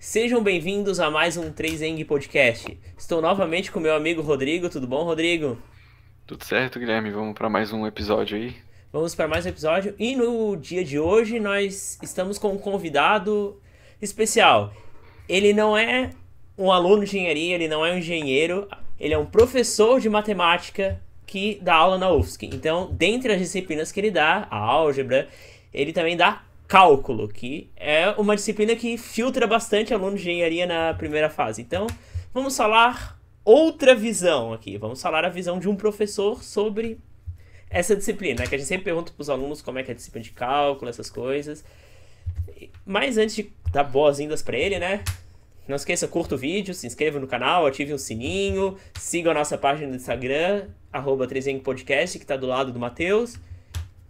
Sejam bem-vindos a mais um 3eng Podcast. Estou novamente com meu amigo Rodrigo. Tudo bom, Rodrigo? Tudo certo, Guilherme? Vamos para mais um episódio aí. Vamos para mais um episódio e no dia de hoje nós estamos com um convidado especial. Ele não é um aluno de engenharia, ele não é um engenheiro, ele é um professor de matemática que dá aula na UFSC. Então, dentre as disciplinas que ele dá, a álgebra, ele também dá cálculo, que é uma disciplina que filtra bastante aluno de engenharia na primeira fase. Então, vamos falar outra visão aqui. Vamos falar a visão de um professor sobre essa disciplina, né? Que a gente sempre pergunta pros alunos como é que é a disciplina de cálculo, essas coisas. Mas antes de dar boas-vindas pra ele, né? Não esqueça, curta o vídeo, se inscreva no canal, ative o sininho, siga a nossa página no Instagram, @3engpodcast, que tá do lado do Matheus.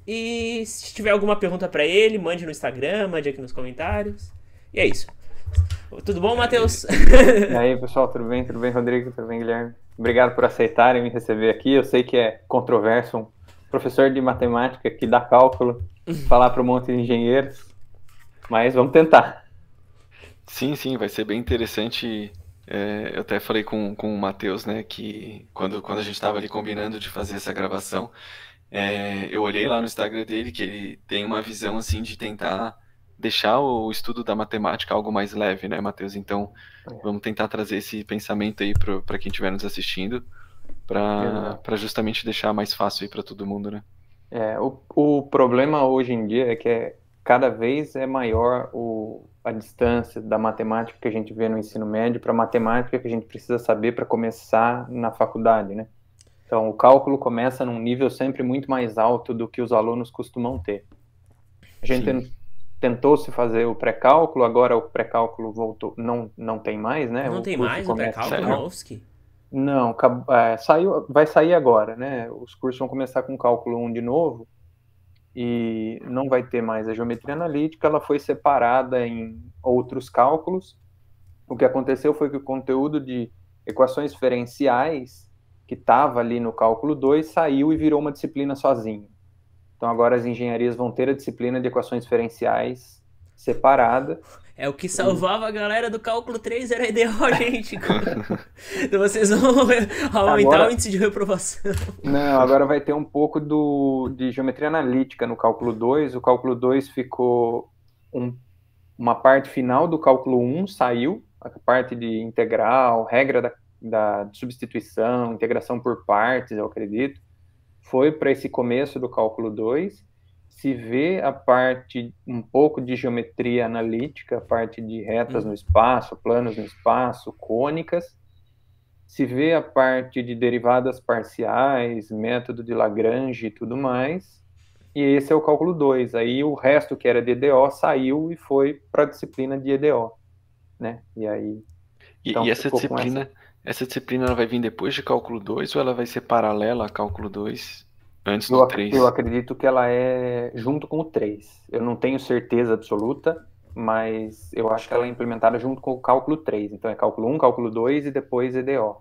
E se tiver alguma pergunta pra ele, mande no Instagram, mande aqui nos comentários. E é isso. Tudo bom, Matheus? E aí, pessoal, tudo bem? Tudo bem, Rodrigo? Tudo bem, Guilherme? Obrigado por aceitarem me receber aqui. Eu sei que é controverso um professor de matemática que dá cálculo falar para um monte de engenheiros, mas vamos tentar. Sim, vai ser bem interessante. Eu até falei com o Matheus, né, que quando a gente estava ali combinando de fazer essa gravação, eu olhei lá no Instagram dele que ele tem uma visão assim de tentar deixar o estudo da matemática algo mais leve, né, Matheus? Então, vamos tentar trazer esse pensamento aí para quem estiver nos assistindo, para justamente deixar mais fácil aí para todo mundo, né? O problema hoje em dia é que cada vez é maior a distância da matemática que a gente vê no ensino médio para a matemática que a gente precisa saber para começar na faculdade, né? Então, o cálculo começa num nível sempre muito mais alto do que os alunos costumam ter. A gente tentou se fazer o pré-cálculo, agora o pré-cálculo voltou, não tem mais, né? Não tem mais o pré-cálculo na UFSC? Não, vai sair agora, né? Os cursos vão começar com cálculo 1 de novo e não vai ter mais a geometria analítica, ela foi separada em outros cálculos. O que aconteceu foi que o conteúdo de equações diferenciais que estava ali no cálculo 2 saiu e virou uma disciplina sozinha. Então agora as engenharias vão ter a disciplina de equações diferenciais separada. É o que salvava a galera do cálculo 3, era EDO, gente. Então vocês vão aumentar o índice de reprovação. Não, agora vai ter um pouco de geometria analítica no cálculo 2. O cálculo 2 ficou uma parte final do cálculo 1 saiu, a parte de integral, regra da substituição, integração por partes, eu acredito, foi para esse começo do cálculo 2. Se vê a parte um pouco de geometria analítica, a parte de retas no espaço, planos no espaço, cônicas. Se vê a parte de derivadas parciais, método de Lagrange e tudo mais. E esse é o cálculo 2. Aí o resto que era de EDO saiu e foi para a disciplina de EDO, né? E aí... Então, essa disciplina ela vai vir depois de cálculo 2 ou ela vai ser paralela a cálculo 2? Antes do 3. Eu acredito que ela é junto com o 3. Eu não tenho certeza absoluta, mas eu acho que ela é implementada junto com o cálculo 3. Então é cálculo 1, cálculo 2 e depois EDO.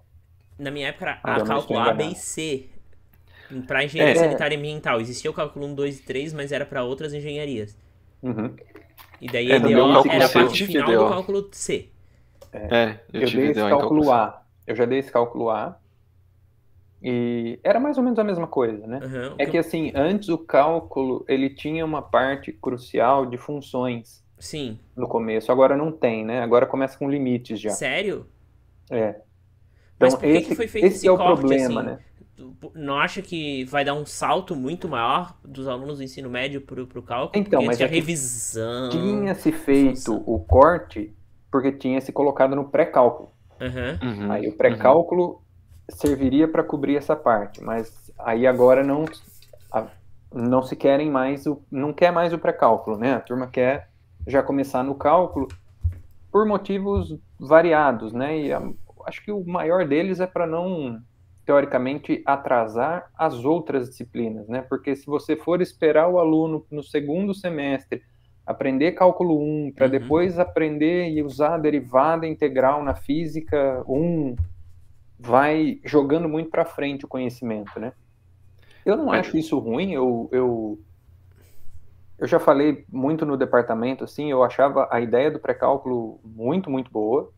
Na minha época era a cálculo A, B e C. Para engenharia sanitária e ambiental. Existia o cálculo 1, 2 e 3, mas era para outras engenharias. Uhum. E daí EDO era a parte final do cálculo C. Eu dei esse cálculo A. Eu já dei esse cálculo A. E era mais ou menos a mesma coisa, né? Que assim, antes o cálculo, ele tinha uma parte crucial de funções. Sim. No começo, agora não tem, né? Agora começa com limites já. Sério? Então, mas por que foi feito esse é o corte, problema, assim? né? Não acha que vai dar um salto muito maior dos alunos do ensino médio pro cálculo? Então, porque mas tinha revisão... Tinha se feito o corte porque tinha se colocado no pré-cálculo. Aí o pré-cálculo serviria para cobrir essa parte, mas aí agora não se querem mais não quer mais o pré-cálculo, né? A turma quer já começar no cálculo por motivos variados, né? E acho que o maior deles é para não, teoricamente, atrasar as outras disciplinas, né? Porque se você for esperar o aluno no segundo semestre aprender cálculo 1 para depois aprender e usar a derivada integral na física 1, vai jogando muito para frente o conhecimento, né? Eu não acho isso ruim, eu eu já falei muito no departamento, assim, eu achava a ideia do pré-cálculo muito, muito boa,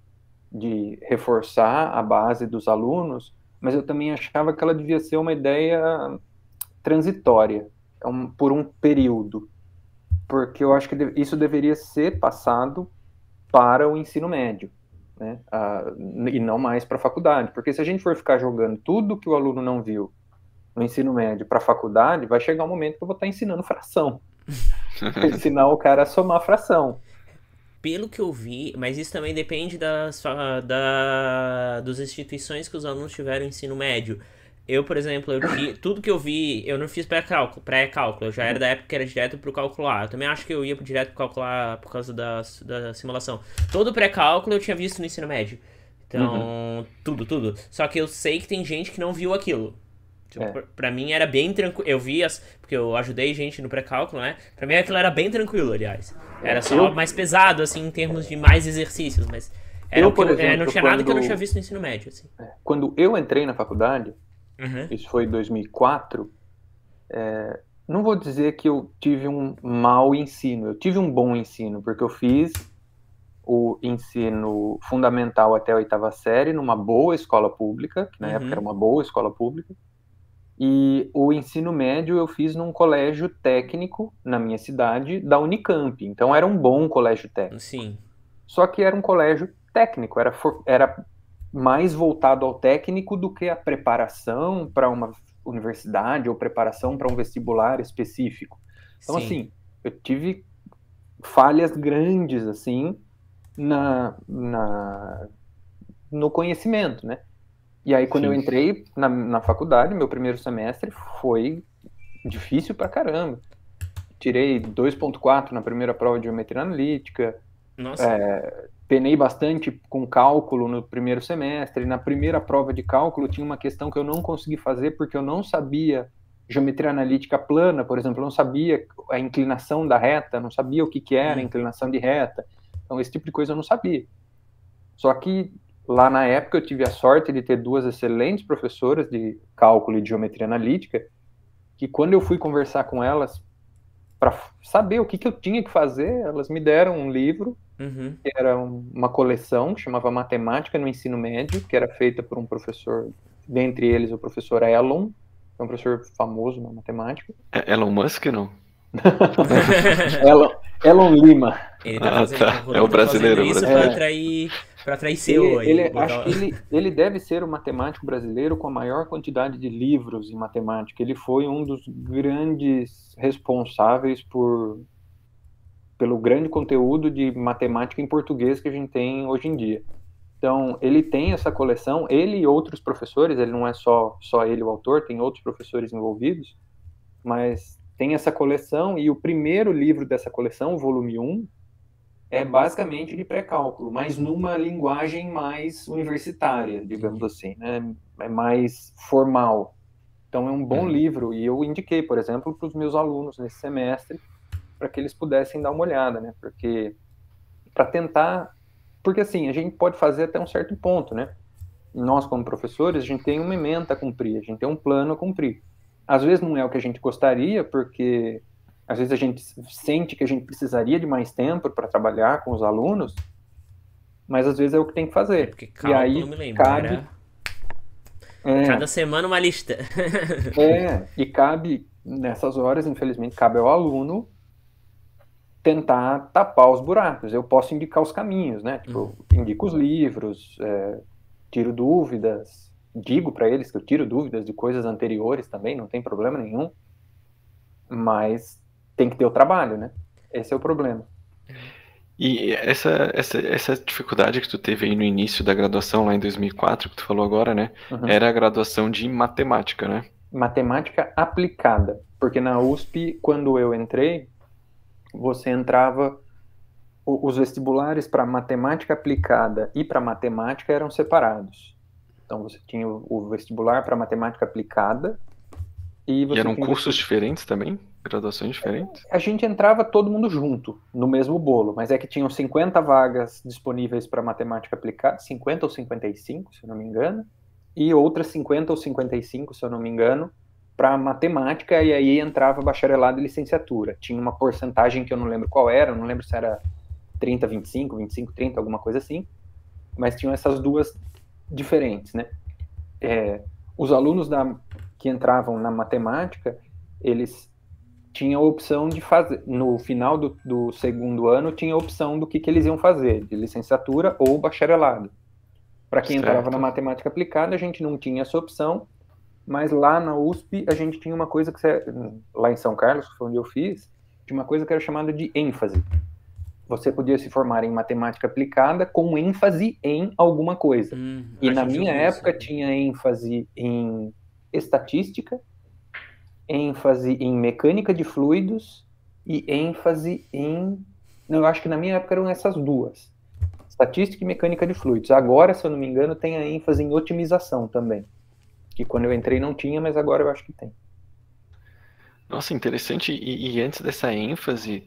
de reforçar a base dos alunos, mas eu também achava que ela devia ser uma ideia transitória, por um período, porque eu acho que isso deveria ser passado para o ensino médio, né? E não mais para a faculdade, porque se a gente for ficar jogando tudo que o aluno não viu no ensino médio para a faculdade, vai chegar um momento que eu vou estar ensinando fração, ensinar o cara a somar fração. Pelo que eu vi, mas isso também depende das instituições que os alunos tiveram ensino médio. Eu, por exemplo, tudo que eu vi, eu não fiz pré-cálculo, eu já era da época que era direto pro cálculo A. Eu também acho que eu ia direto pro cálculo A por causa da simulação. Todo pré-cálculo eu tinha visto no ensino médio. Então, tudo. Só que eu sei que tem gente que não viu aquilo. Tipo, pra mim era bem tranquilo. Eu vi porque eu ajudei gente no pré-cálculo, né? Pra mim aquilo era bem tranquilo, aliás. Era só mais pesado, assim, em termos de mais exercícios, mas por exemplo, não tinha nada que eu não tinha visto no ensino médio, assim. Quando eu entrei na faculdade, isso foi em 2004, não vou dizer que eu tive um mau ensino, eu tive um bom ensino, porque eu fiz o ensino fundamental até a 8ª série numa boa escola pública, que na época era uma boa escola pública, e o ensino médio eu fiz num colégio técnico na minha cidade, da Unicamp. Então era um bom colégio técnico. Sim. Só que era um colégio técnico, era mais voltado ao técnico do que a preparação para uma universidade ou preparação para um vestibular específico. Então, Sim. assim, eu tive falhas grandes, assim, no conhecimento, né? E aí, quando eu entrei na faculdade, meu primeiro semestre foi difícil pra caramba. Tirei 2,4 na primeira prova de geometria analítica. Nossa. Penei bastante com cálculo no primeiro semestre. Na primeira prova de cálculo, tinha uma questão que eu não consegui fazer porque eu não sabia geometria analítica plana, por exemplo. Eu não sabia a inclinação da reta, não sabia o que era a inclinação de reta. Então, esse tipo de coisa eu não sabia. Só que lá na época eu tive a sorte de ter 2 excelentes professoras de cálculo e de geometria analítica, que quando eu fui conversar com elas para saber o que eu tinha que fazer, elas me deram um livro, que era uma coleção que chamava Matemática no Ensino Médio, que era feita por um professor, dentre eles o professor Elon, que é um professor famoso na matemática. Elon Musk, não? Elon Lima. Ele tá fazendo, é o brasileiro. Isso para atrair CEO aí. Acho que ele deve ser o matemático brasileiro com a maior quantidade de livros em matemática. Ele foi um dos grandes responsáveis pelo grande conteúdo de matemática em português que a gente tem hoje em dia. Então, ele tem essa coleção, ele e outros professores, ele não é só ele o autor, tem outros professores envolvidos, mas tem essa coleção, e o primeiro livro dessa coleção, o volume 1, é basicamente de pré-cálculo, mas numa linguagem mais universitária, digamos assim, né? É mais formal. Então é um bom livro, e eu indiquei, por exemplo, para os meus alunos nesse semestre, para que eles pudessem dar uma olhada, né? Porque assim, a gente pode fazer até um certo ponto, né? Nós, como professores, a gente tem uma ementa a cumprir, a gente tem um plano a cumprir. Às vezes não é o que a gente gostaria, porque às vezes a gente sente que a gente precisaria de mais tempo para trabalhar com os alunos, mas às vezes é o que tem que fazer. Porque cálculo, e aí me lembro, cada semana uma lista. E cabe, nessas horas, infelizmente, cabe ao aluno tentar tapar os buracos. Eu posso indicar os caminhos, né? Tipo, eu indico os livros, tiro dúvidas, digo para eles que eu tiro dúvidas de coisas anteriores também, não tem problema nenhum, mas tem que ter o trabalho, né? Esse é o problema. E essa dificuldade que tu teve aí no início da graduação, lá em 2004, que tu falou agora, né? Era a graduação de matemática, né? Matemática aplicada, porque na USP, quando eu entrei, você entrava... Os vestibulares para matemática aplicada e para matemática eram separados. Então você tinha o vestibular para matemática aplicada e eram cursos diferentes também? Graduações diferentes? A gente entrava todo mundo junto, no mesmo bolo, mas é que tinham 50 vagas disponíveis para matemática aplicada, 50 ou 55, se eu não me engano, e outras 50 ou 55, se eu não me engano, para matemática, e aí entrava bacharelado e licenciatura. Tinha uma porcentagem que eu não lembro qual era, eu não lembro se era 30, 25, 25, 30, alguma coisa assim, mas tinham essas duas diferentes, né? Os alunos que entravam na matemática, eles tinham a opção de fazer, no final do segundo ano, tinha a opção do que eles iam fazer, de licenciatura ou bacharelado. Para quem entrava na matemática aplicada, a gente não tinha essa opção, mas lá na USP a gente tinha uma coisa lá em São Carlos, que foi onde eu fiz, tinha uma coisa que era chamada de ênfase. Você podia se formar em matemática aplicada com ênfase em alguma coisa. E na minha época tinha ênfase em estatística, ênfase em mecânica de fluidos e ênfase em... Não, eu acho que na minha época eram essas duas. Estatística e mecânica de fluidos. Agora, se eu não me engano, tem a ênfase em otimização também. Que quando eu entrei não tinha, mas agora eu acho que tem. Nossa, interessante. E antes dessa ênfase,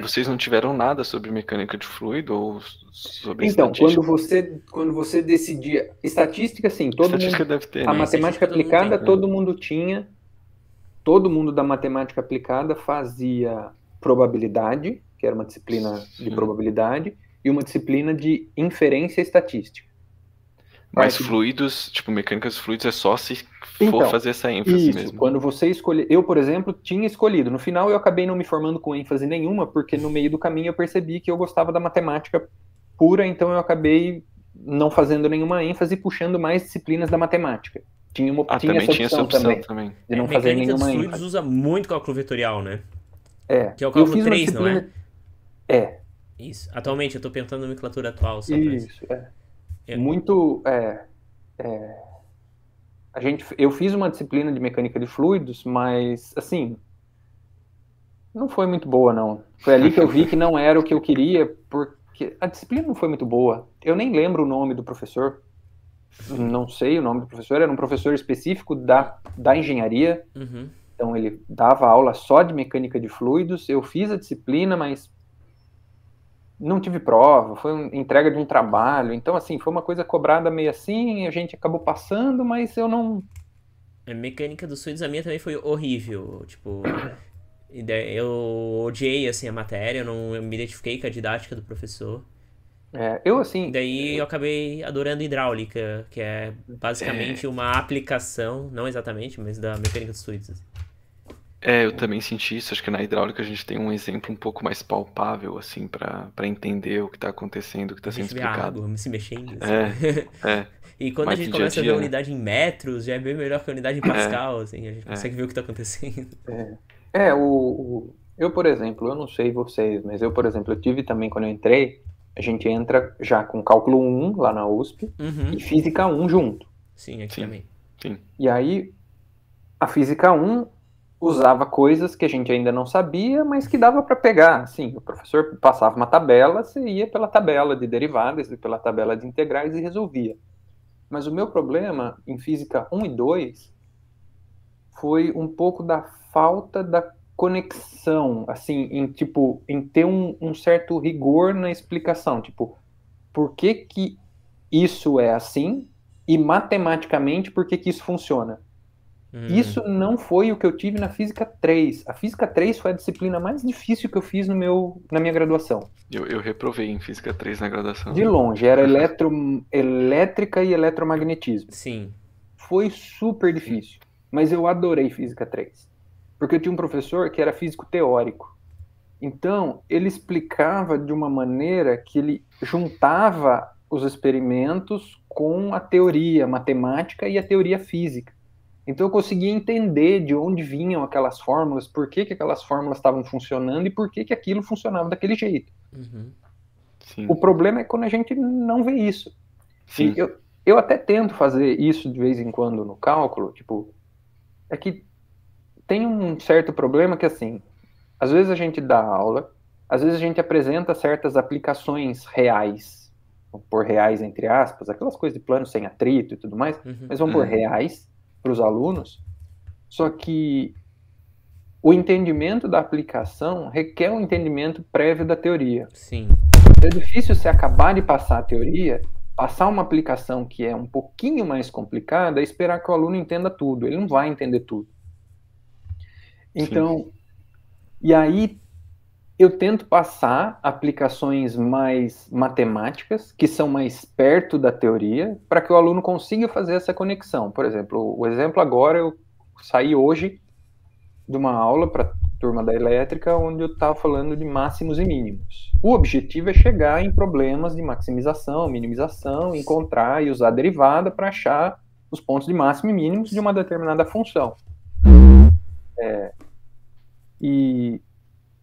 vocês não tiveram nada sobre mecânica de fluido ou sobre estatística? Então, quando você decidia... Estatística, sim. Estatística deve ter, a né? matemática aplicada, todo mundo tinha. Todo mundo da matemática aplicada fazia probabilidade, que era uma disciplina de probabilidade, e uma disciplina de inferência estatística. Mas fluidos, tipo, mecânica dos fluidos é só se for fazer essa ênfase mesmo. Quando você escolher... Eu, por exemplo, tinha escolhido. No final, eu acabei não me formando com ênfase nenhuma, porque no meio do caminho eu percebi que eu gostava da matemática pura, então eu acabei não fazendo nenhuma ênfase e puxando mais disciplinas da matemática. Tinha essa opção também. De não fazer nenhuma ênfase. Mecânica dos fluidos usa muito cálculo vetorial, né? Que é o Eu cálculo fiz uma 3, não é? É. Isso. Atualmente, eu tô pensando na nomenclatura atual. Só Isso, Muito... Eu fiz uma disciplina de mecânica de fluidos, mas, assim, não foi muito boa, não. Foi ali que eu vi que não era o que eu queria, porque a disciplina não foi muito boa. Eu nem lembro o nome do professor. Não sei o nome do professor. Era um professor específico da engenharia. Uhum. Então, ele dava aula só de mecânica de fluidos. Eu fiz a disciplina, mas não tive prova, foi entrega de um trabalho, então assim, foi uma coisa cobrada meio assim, a gente acabou passando, mas eu não... A mecânica dos fluidos, a minha também foi horrível, tipo, eu odiei, assim, a matéria, eu me identifiquei com a didática do professor. Daí eu acabei adorando hidráulica, que é basicamente uma aplicação, não exatamente, mas da mecânica dos fluidos, assim. Eu também senti isso. Acho que na hidráulica a gente tem um exemplo um pouco mais palpável, assim, pra entender o que tá acontecendo, o que tá sendo explicado. A água se mexendo. Assim. E quando a gente começa a ver a unidade em metros, já é bem melhor que a unidade em Pascal, assim, a gente consegue ver o que tá acontecendo. Eu, por exemplo, eu não sei vocês, mas eu, por exemplo, eu tive também, quando eu entrei, a gente entra já com cálculo 1 lá na USP e física 1 junto. Sim, aqui também. Sim. E aí, a física 1 usava coisas que a gente ainda não sabia, mas que dava para pegar. Assim, o professor passava uma tabela, você ia pela tabela de derivadas e pela tabela de integrais e resolvia. Mas o meu problema em física 1 e 2 foi um pouco da falta da conexão, assim, em ter um certo rigor na explicação. Tipo, por que isso é assim e matematicamente por que isso funciona? Isso não foi o que eu tive na Física 3. A Física 3 foi a disciplina mais difícil que eu fiz na minha graduação. Eu reprovei em Física 3 na graduação. De longe, era elétrica e eletromagnetismo. Sim. Foi super difícil, mas eu adorei Física 3. Porque eu tinha um professor que era físico teórico. Então, ele explicava de uma maneira que ele juntava os experimentos com a teoria matemática e a teoria física. Então eu conseguia entender de onde vinham aquelas fórmulas, por que aquelas fórmulas estavam funcionando e por que aquilo funcionava daquele jeito. O problema é quando a gente não vê isso. Sim. Eu até tento fazer isso de vez em quando no cálculo, tipo, é que tem um certo problema que, assim, às vezes a gente dá aula, às vezes a gente apresenta certas aplicações reais, vamos pôr reais entre aspas, aquelas coisas de plano sem atrito e tudo mais, mas vamos pôr reais para os alunos, só que o entendimento da aplicação requer um entendimento prévio da teoria. Sim. É difícil você acabar de passar a teoria, passar uma aplicação que é um pouquinho mais complicada e esperar que o aluno entenda tudo. Ele não vai entender tudo. Então, e aí eu tento passar aplicações mais matemáticas, que são mais perto da teoria, para que o aluno consiga fazer essa conexão. Por exemplo, o exemplo agora, eu saí hoje de uma aula para a turma da elétrica, onde eu estava falando de máximos e mínimos. O objetivo é chegar em problemas de maximização, minimização, encontrar e usar a derivada para achar os pontos de máximo e mínimos de uma determinada função. E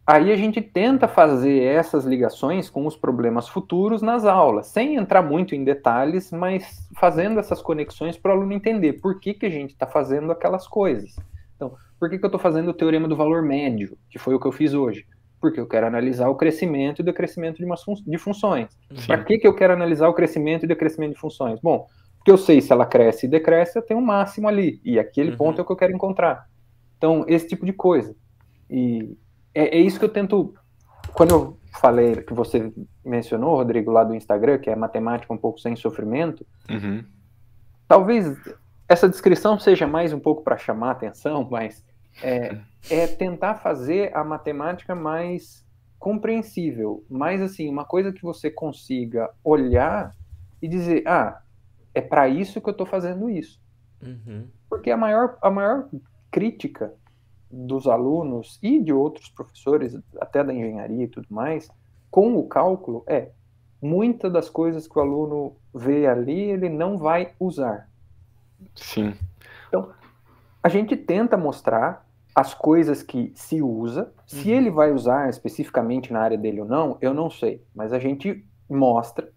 aí a gente tenta fazer essas ligações com os problemas futuros nas aulas, sem entrar muito em detalhes, mas fazendo essas conexões para o aluno entender por que a gente está fazendo aquelas coisas. Então, por que eu estou fazendo o teorema do valor médio, que foi o que eu fiz hoje? Porque eu quero analisar o crescimento e decrescimento de funções. Para que eu quero analisar o crescimento e decrescimento de funções? Bom, porque eu sei se ela cresce e decresce, eu tenho um máximo ali, e aquele ponto é o que eu quero encontrar. Então, esse tipo de coisa. E é isso que eu tento... Quando eu falei que você mencionou, Rodrigo, lá do Instagram, que é matemática um pouco sem sofrimento, talvez essa descrição seja mais um pouco para chamar a atenção, mas é tentar fazer a matemática mais compreensível, mais assim, uma coisa que você consiga olhar e dizer, é para isso que eu estou fazendo isso. Porque a maior crítica dos alunos e de outros professores, até da engenharia e tudo mais, com o cálculo, muitas das coisas que o aluno vê ali, ele não vai usar. Sim. Então, a gente tenta mostrar as coisas que se usa. Se ele vai usar especificamente na área dele ou não, eu não sei. Mas a gente mostra.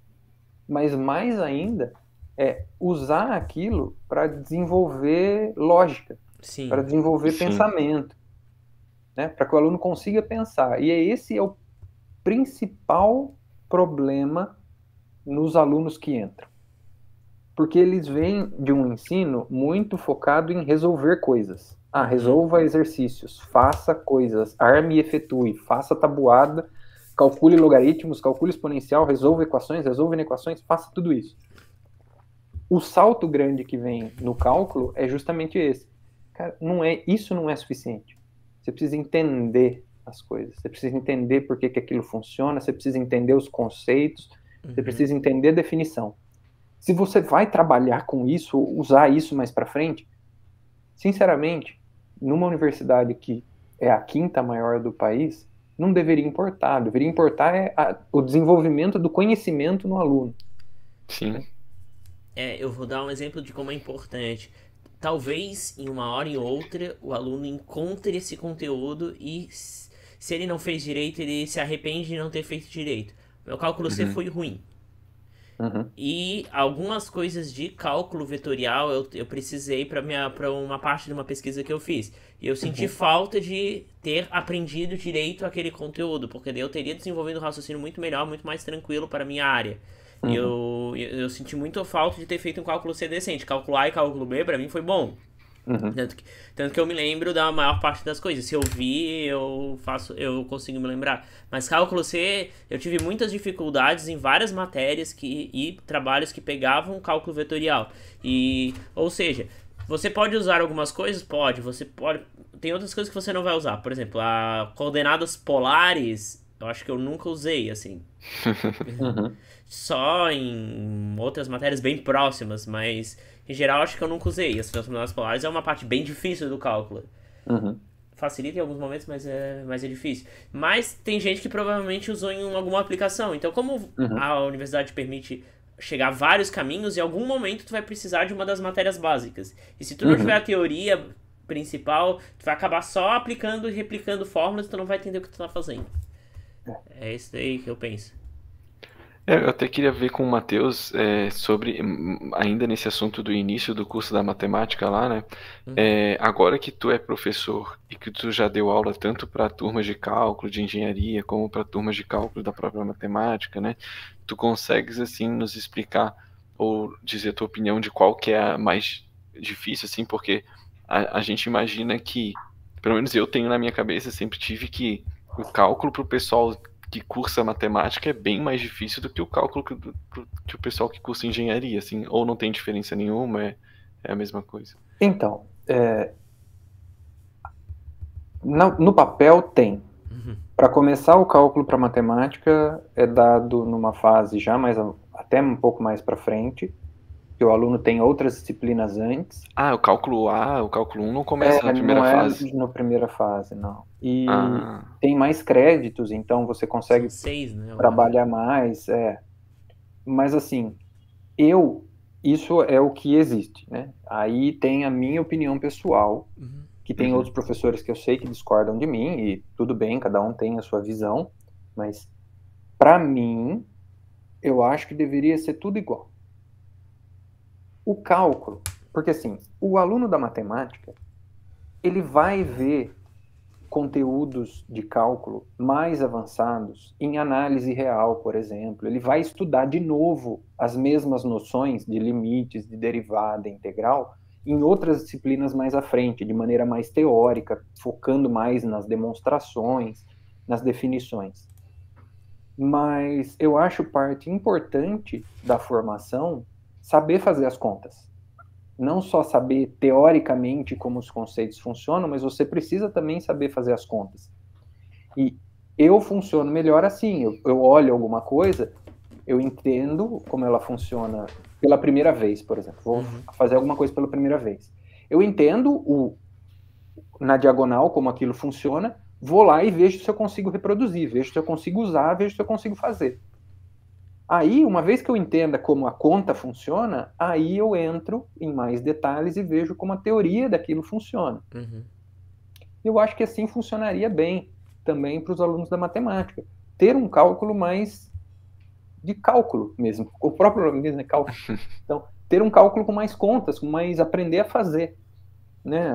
Mas mais ainda é usar aquilo para desenvolver lógica, para desenvolver pensamento, né? Para que o aluno consiga pensar. E esse é o principal problema nos alunos que entram. Porque eles vêm de um ensino muito focado em resolver coisas. Resolva exercícios, faça coisas, arme e efetue, faça tabuada, calcule logaritmos, calcule exponencial, resolva equações, resolva inequações, faça tudo isso. O salto grande que vem no cálculo é justamente esse. Cara, isso não é suficiente. Você precisa entender as coisas, você precisa entender por que aquilo funciona, você precisa entender os conceitos, você precisa entender a definição. Se você vai trabalhar com isso, usar isso mais para frente, sinceramente, numa universidade que é a 5ª maior do país, não deveria importar. Deveria importar o desenvolvimento do conhecimento no aluno. Sim. Eu vou dar um exemplo de como é importante. Talvez em uma hora e outra o aluno encontre esse conteúdo e se ele não fez direito, ele se arrepende de não ter feito direito. Meu cálculo C foi ruim. E algumas coisas de cálculo vetorial eu precisei para uma parte de uma pesquisa que eu fiz. E eu senti falta de ter aprendido direito aquele conteúdo, porque daí eu teria desenvolvido um raciocínio muito melhor, muito mais tranquilo para a minha área. E eu senti muito falta de ter feito um cálculo C decente. Cálculo A e cálculo B para mim foi bom. Tanto que eu me lembro da maior parte das coisas. Se eu vi, eu consigo me lembrar. Mas cálculo C, eu tive muitas dificuldades em várias matérias e trabalhos que pegavam cálculo vetorial. Ou seja, você pode usar algumas coisas? Pode. Tem outras coisas que você não vai usar. Por exemplo, coordenadas polares, eu acho que eu nunca usei, assim. Só em outras matérias bem próximas, mas em geral acho que eu nunca usei. As coordenadas polares é uma parte bem difícil do cálculo. Facilita em alguns momentos, mas é difícil. Mas tem gente que provavelmente usou em alguma aplicação. Então, como a universidade permite chegar a vários caminhos, em algum momento tu vai precisar de uma das matérias básicas. E se tu não tiver a teoria principal, tu vai acabar só aplicando e replicando fórmulas e tu não vai entender o que tu tá fazendo. É isso daí que eu penso. Eu até queria ver com o Matheus sobre, ainda nesse assunto do início do curso da matemática lá, né? Agora que tu é professor e que tu já deu aula tanto para turmas de cálculo, de engenharia, como para turmas de cálculo da própria matemática, né? Tu consegues, assim, nos explicar ou dizer a tua opinião de qual que é a mais difícil, assim, porque a gente imagina que, pelo menos eu tenho na minha cabeça, sempre tive que o cálculo para o pessoal que cursa matemática é bem mais difícil do que o cálculo que o pessoal que cursa engenharia, assim, ou não tem diferença nenhuma, é a mesma coisa. Então, No papel tem. Para começar o cálculo para matemática é dado numa fase já mais até um pouco mais para frente, que o aluno tem outras disciplinas antes. O cálculo 1 não começa na primeira fase. Não é na primeira fase, não. E tem mais créditos, então você consegue 6, né, trabalhar mais. Mas assim, isso é o que existe, né? Aí tem a minha opinião pessoal, que tem outros professores que eu sei que discordam de mim, e tudo bem, cada um tem a sua visão, mas para mim, eu acho que deveria ser tudo igual. O cálculo, porque assim, o aluno da matemática, ele vai ver conteúdos de cálculo mais avançados em análise real, por exemplo. Ele vai estudar de novo as mesmas noções de limites, de derivada, integral, em outras disciplinas mais à frente, de maneira mais teórica, focando mais nas demonstrações, nas definições. Mas eu acho parte importante da formação saber fazer as contas. Não só saber teoricamente como os conceitos funcionam, mas você precisa também saber fazer as contas. E eu funciono melhor assim, eu olho alguma coisa, eu entendo como ela funciona pela primeira vez, por exemplo. Vou fazer alguma coisa pela primeira vez. Eu entendo na diagonal como aquilo funciona, vou lá e vejo se eu consigo reproduzir, vejo se eu consigo usar, vejo se eu consigo fazer. Aí, uma vez que eu entenda como a conta funciona, aí eu entro em mais detalhes e vejo como a teoria daquilo funciona. Eu acho que assim funcionaria bem também para os alunos da matemática. Ter um cálculo mais de cálculo mesmo. O próprio nome mesmo é cálculo. Então, ter um cálculo com mais contas, com mais aprender a fazer. Né?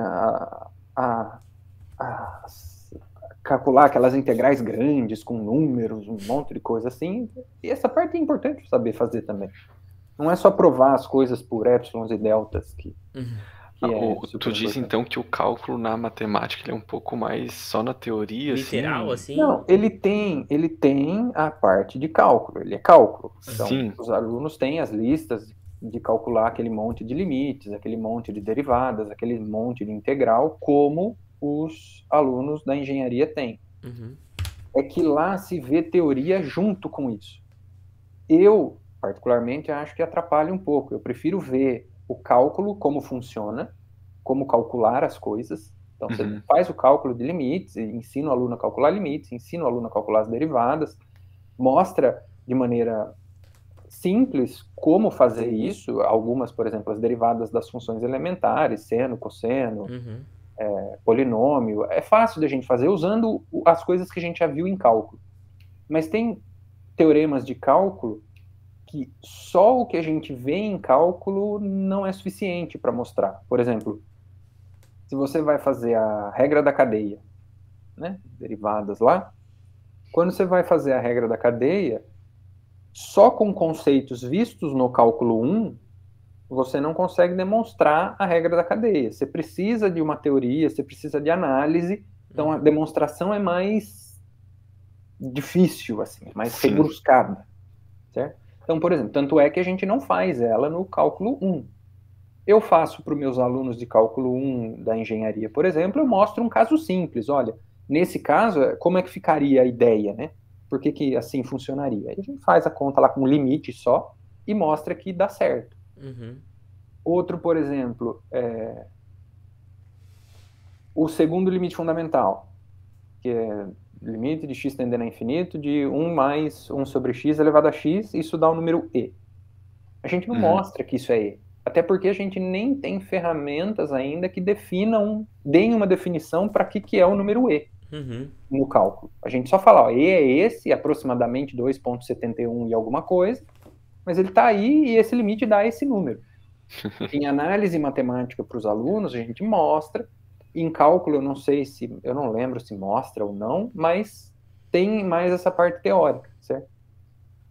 Calcular aquelas integrais grandes com números, um monte de coisa assim. E essa parte é importante saber fazer também. Não é só provar as coisas por épsilons e deltas que tu diz então que o cálculo na matemática é um pouco mais só na teoria, literal, assim? Não, ele tem a parte de cálculo, ele é cálculo. Então, os alunos têm as listas de calcular aquele monte de limites, aquele monte de derivadas, aquele monte de integral, como os alunos da engenharia têm. É que lá se vê teoria junto com isso. Eu, particularmente, acho que atrapalha um pouco. Eu prefiro ver o cálculo, como funciona, como calcular as coisas. Então, você faz o cálculo de limites, ensina o aluno a calcular limites, ensina o aluno a calcular as derivadas, mostra de maneira simples como fazer isso. Algumas, por exemplo, as derivadas das funções elementares, seno, cosseno, polinômio. É fácil da gente fazer usando as coisas que a gente já viu em cálculo. Mas tem teoremas de cálculo que só o que a gente vê em cálculo não é suficiente para mostrar. Por exemplo, se você vai fazer a regra da cadeia, né, derivadas lá, quando você vai fazer a regra da cadeia, só com conceitos vistos no cálculo 1, você não consegue demonstrar a regra da cadeia. Você precisa de uma teoria, você precisa de análise, então a demonstração é mais difícil, assim, mais rebuscada, certo? Então, por exemplo, tanto é que a gente não faz ela no cálculo 1. Eu faço para os meus alunos de cálculo 1 da engenharia, por exemplo, eu mostro um caso simples. Olha, nesse caso, como é que ficaria a ideia, né? Por que assim funcionaria? Aí a gente faz a conta lá com um limite só e mostra que dá certo. Outro, por exemplo, o segundo limite fundamental, que é limite de x tendendo a infinito de 1 mais 1 sobre x elevado a x, isso dá o número e. A gente não mostra que isso é e. Até porque a gente nem tem ferramentas ainda que deem uma definição para que é o número e no cálculo. A gente só fala, ó, e é esse, aproximadamente 2,71 e alguma coisa, mas ele está aí e esse limite dá esse número. Em análise matemática para os alunos, a gente mostra. Em cálculo, eu não lembro se mostra ou não, mas tem mais essa parte teórica, certo?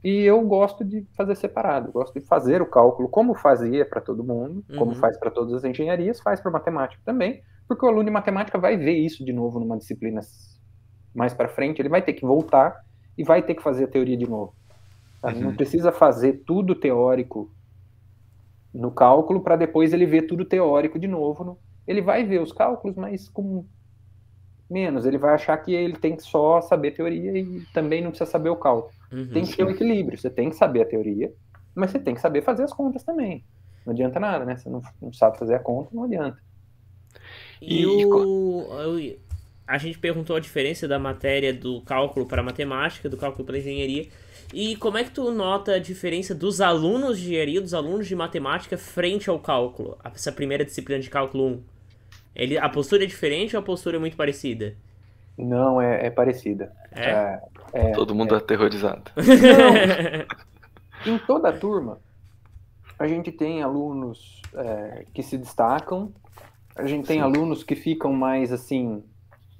E eu gosto de fazer separado, gosto de fazer o cálculo como fazia para todo mundo, como faz para todas as engenharias, faz para matemática também, porque o aluno de matemática vai ver isso de novo numa disciplina mais para frente, ele vai ter que voltar e vai ter que fazer a teoria de novo. Sabe? Não precisa fazer tudo teórico no cálculo para depois ele ver tudo teórico de novo. Ele vai ver os cálculos, mas com menos. Ele vai achar que ele tem que só saber teoria e também não precisa saber o cálculo. Tem que ter um equilíbrio. Você tem que saber a teoria, mas você tem que saber fazer as contas também. Não adianta nada, né? Você não sabe fazer a conta, não adianta. A gente perguntou a diferença da matéria do cálculo para a matemática, do cálculo para a engenharia. E como é que tu nota a diferença dos alunos de engenharia, dos alunos de matemática frente ao cálculo? Essa primeira disciplina de cálculo 1. A postura é diferente ou a postura é muito parecida? Não, é parecida. Todo mundo aterrorizado. Não. Em toda a turma, a gente tem alunos que se destacam, a gente tem alunos que ficam mais assim,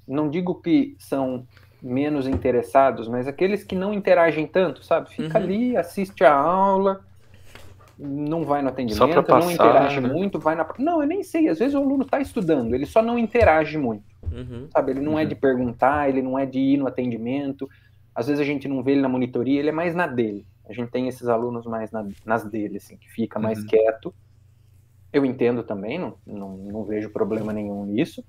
não digo que são menos interessados, mas aqueles que não interagem tanto, sabe? Fica ali, assiste a aula, não vai no atendimento, não interage muito, vai na... Não, eu nem sei, às vezes o aluno está estudando, ele só não interage muito, sabe? Ele não é de perguntar, ele não é de ir no atendimento, às vezes a gente não vê ele na monitoria, ele é mais na dele. A gente tem esses alunos mais nas dele, assim, que fica mais quieto. Eu entendo também, não vejo problema nenhum nisso.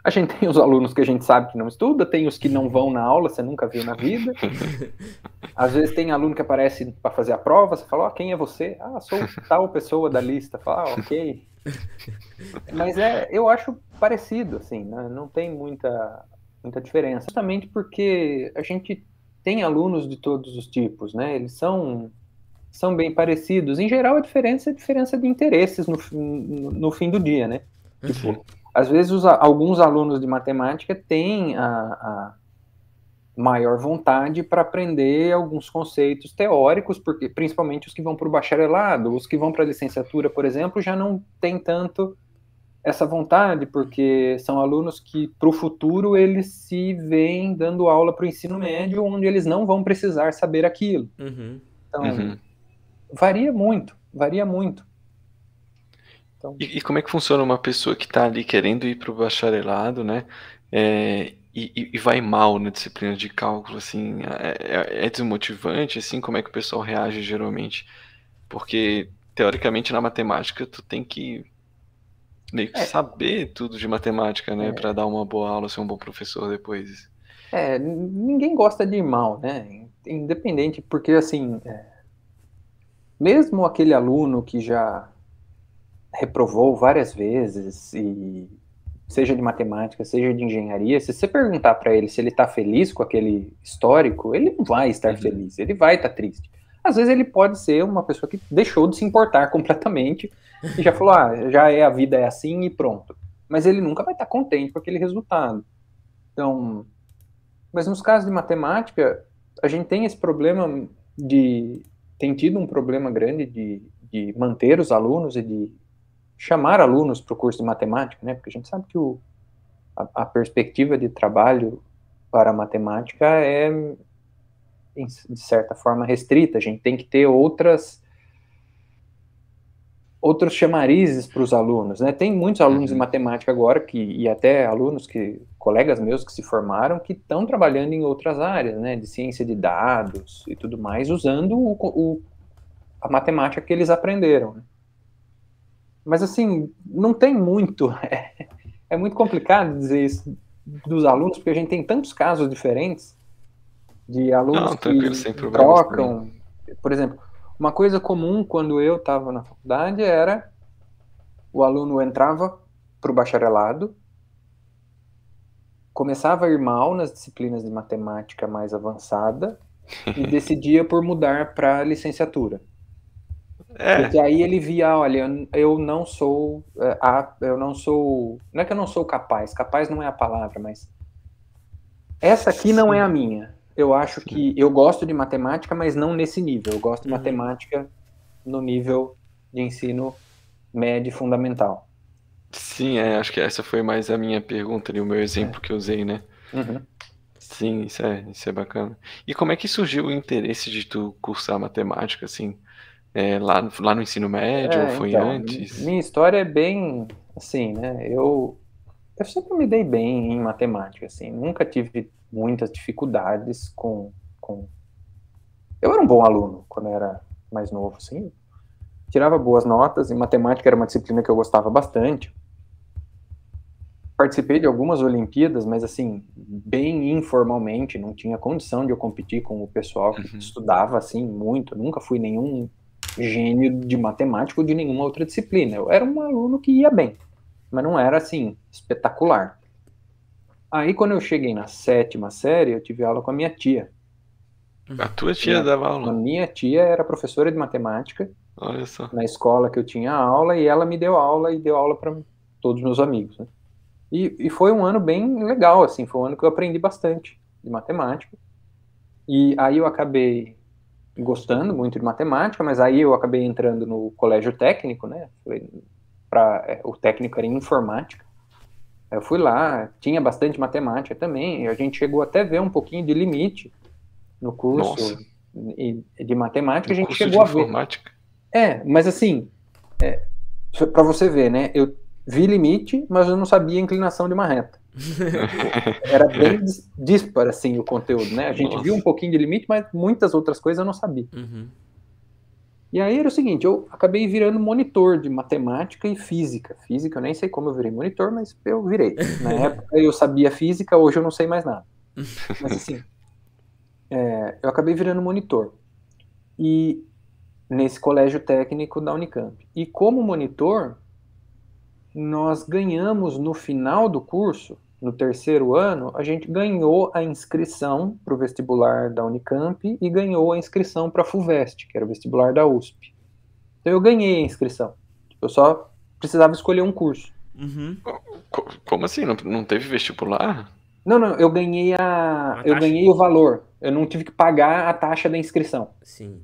A gente tem os alunos que a gente sabe que não estuda, tem os que não vão na aula, você nunca viu na vida. Às vezes tem aluno que aparece para fazer a prova, você fala, quem é você? Sou tal pessoa da lista. Fala, ok. Mas eu acho parecido, assim, né? Não tem muita diferença. Justamente porque a gente tem alunos de todos os tipos, né? Eles são bem parecidos. Em geral, a diferença é a diferença de interesses no fim do dia, né? Tipo, às vezes alguns alunos de matemática têm a maior vontade para aprender alguns conceitos teóricos, porque principalmente os que vão para o bacharelado, os que vão para a licenciatura, por exemplo, já não tem tanto essa vontade, porque são alunos que, para o futuro, eles se veem dando aula para o ensino médio, onde eles não vão precisar saber aquilo. Então, varia muito. Então... E como é que funciona uma pessoa que está ali querendo ir para o bacharelado, né? E vai mal na disciplina de cálculo, assim, é desmotivante, assim, como é que o pessoal reage geralmente? Porque, teoricamente, na matemática, tu tem que meio que saber tudo de matemática, né? Para dar uma boa aula, ser um bom professor depois. Ninguém gosta de ir mal, né? Independente, porque, assim, mesmo aquele aluno que já reprovou várias vezes, e seja de matemática, seja de engenharia, se você perguntar para ele se ele está feliz com aquele histórico, ele não vai estar feliz, ele vai estar triste. Às vezes ele pode ser uma pessoa que deixou de se importar completamente e já falou, já a vida é assim e pronto. Mas ele nunca vai estar contente com aquele resultado. Então, mas nos casos de matemática, a gente tem esse problema tem tido um problema grande de manter os alunos e de chamar alunos para o curso de matemática, né? Porque a gente sabe que a perspectiva de trabalho para a matemática é, de certa forma, restrita. A gente tem que ter outros chamarizes para os alunos, né? Tem muitos alunos de matemática agora, e até colegas meus que se formaram, que estão trabalhando em outras áreas, né? De ciência de dados e tudo mais, usando a matemática que eles aprenderam, né? Mas, assim, não tem muito... É muito complicado dizer isso dos alunos, porque a gente tem tantos casos diferentes de alunos que trocam. Por exemplo, uma coisa comum quando eu estava na faculdade era o aluno entrava para o bacharelado, começava a ir mal nas disciplinas de matemática mais avançada e decidia por mudar para a licenciatura. Porque aí ele via, olha, eu não sou, não é que eu não sou capaz não é a palavra, mas essa aqui não é a minha. Eu acho que eu gosto de matemática, mas não nesse nível. Eu gosto de matemática no nível de ensino médio e fundamental. Sim, acho que essa foi mais a minha pergunta, o meu exemplo que eu usei, né? Sim, isso é bacana. E como é que surgiu o interesse de tu cursar matemática, assim? Lá no ensino médio ou foi então, antes? Minha história é bem assim, né? Eu sempre me dei bem em matemática, assim. Nunca tive muitas dificuldades com... Eu era um bom aluno quando eu era mais novo, assim. Tirava boas notas, e matemática era uma disciplina que eu gostava bastante. participei de algumas Olimpíadas, mas assim, bem informalmente, não tinha condição de eu competir com o pessoal que estudava assim muito. Eu nunca fui nenhum gênio de matemática ou de nenhuma outra disciplina. Eu era um aluno que ia bem, mas não era assim, espetacular. Aí quando eu cheguei na 7ª série, eu tive aula com a minha tia. A tua tia dava aula? A minha tia era professora de matemática. Olha só. Na escola que eu tinha aula, e ela me deu aula e deu aula para todos os meus amigos, né? E foi um ano bem legal, assim, foi um ano que eu aprendi bastante de matemática. E aí eu acabei gostando muito de matemática, mas aí eu acabei entrando no colégio técnico, né? O técnico era em informática. Eu fui lá, tinha bastante matemática também, e a gente chegou até a ver um pouquinho de limite no curso de matemática, a gente chegou a ver. Informática? Mas assim, para você ver, né? Eu vi limite, mas eu não sabia a inclinação de uma reta. Era bem dispar, assim, o conteúdo, né? A gente viu um pouquinho de limite, mas muitas outras coisas eu não sabia. E aí era o seguinte, eu acabei virando monitor de matemática e física. Física, eu nem sei como eu virei monitor, mas eu virei. Na época eu sabia física, hoje eu não sei mais nada. Mas assim, eu acabei virando monitor. E nesse colégio técnico da Unicamp. E como monitor, nós ganhamos no final do curso, no 3º ano, a gente ganhou a inscrição para o vestibular da Unicamp e ganhou a inscrição para a FUVEST, que era o vestibular da USP. Então eu ganhei a inscrição. Eu só precisava escolher um curso. Como assim? Não teve vestibular? Não, eu ganhei eu ganhei o valor. Eu não tive que pagar a taxa da inscrição. Sim.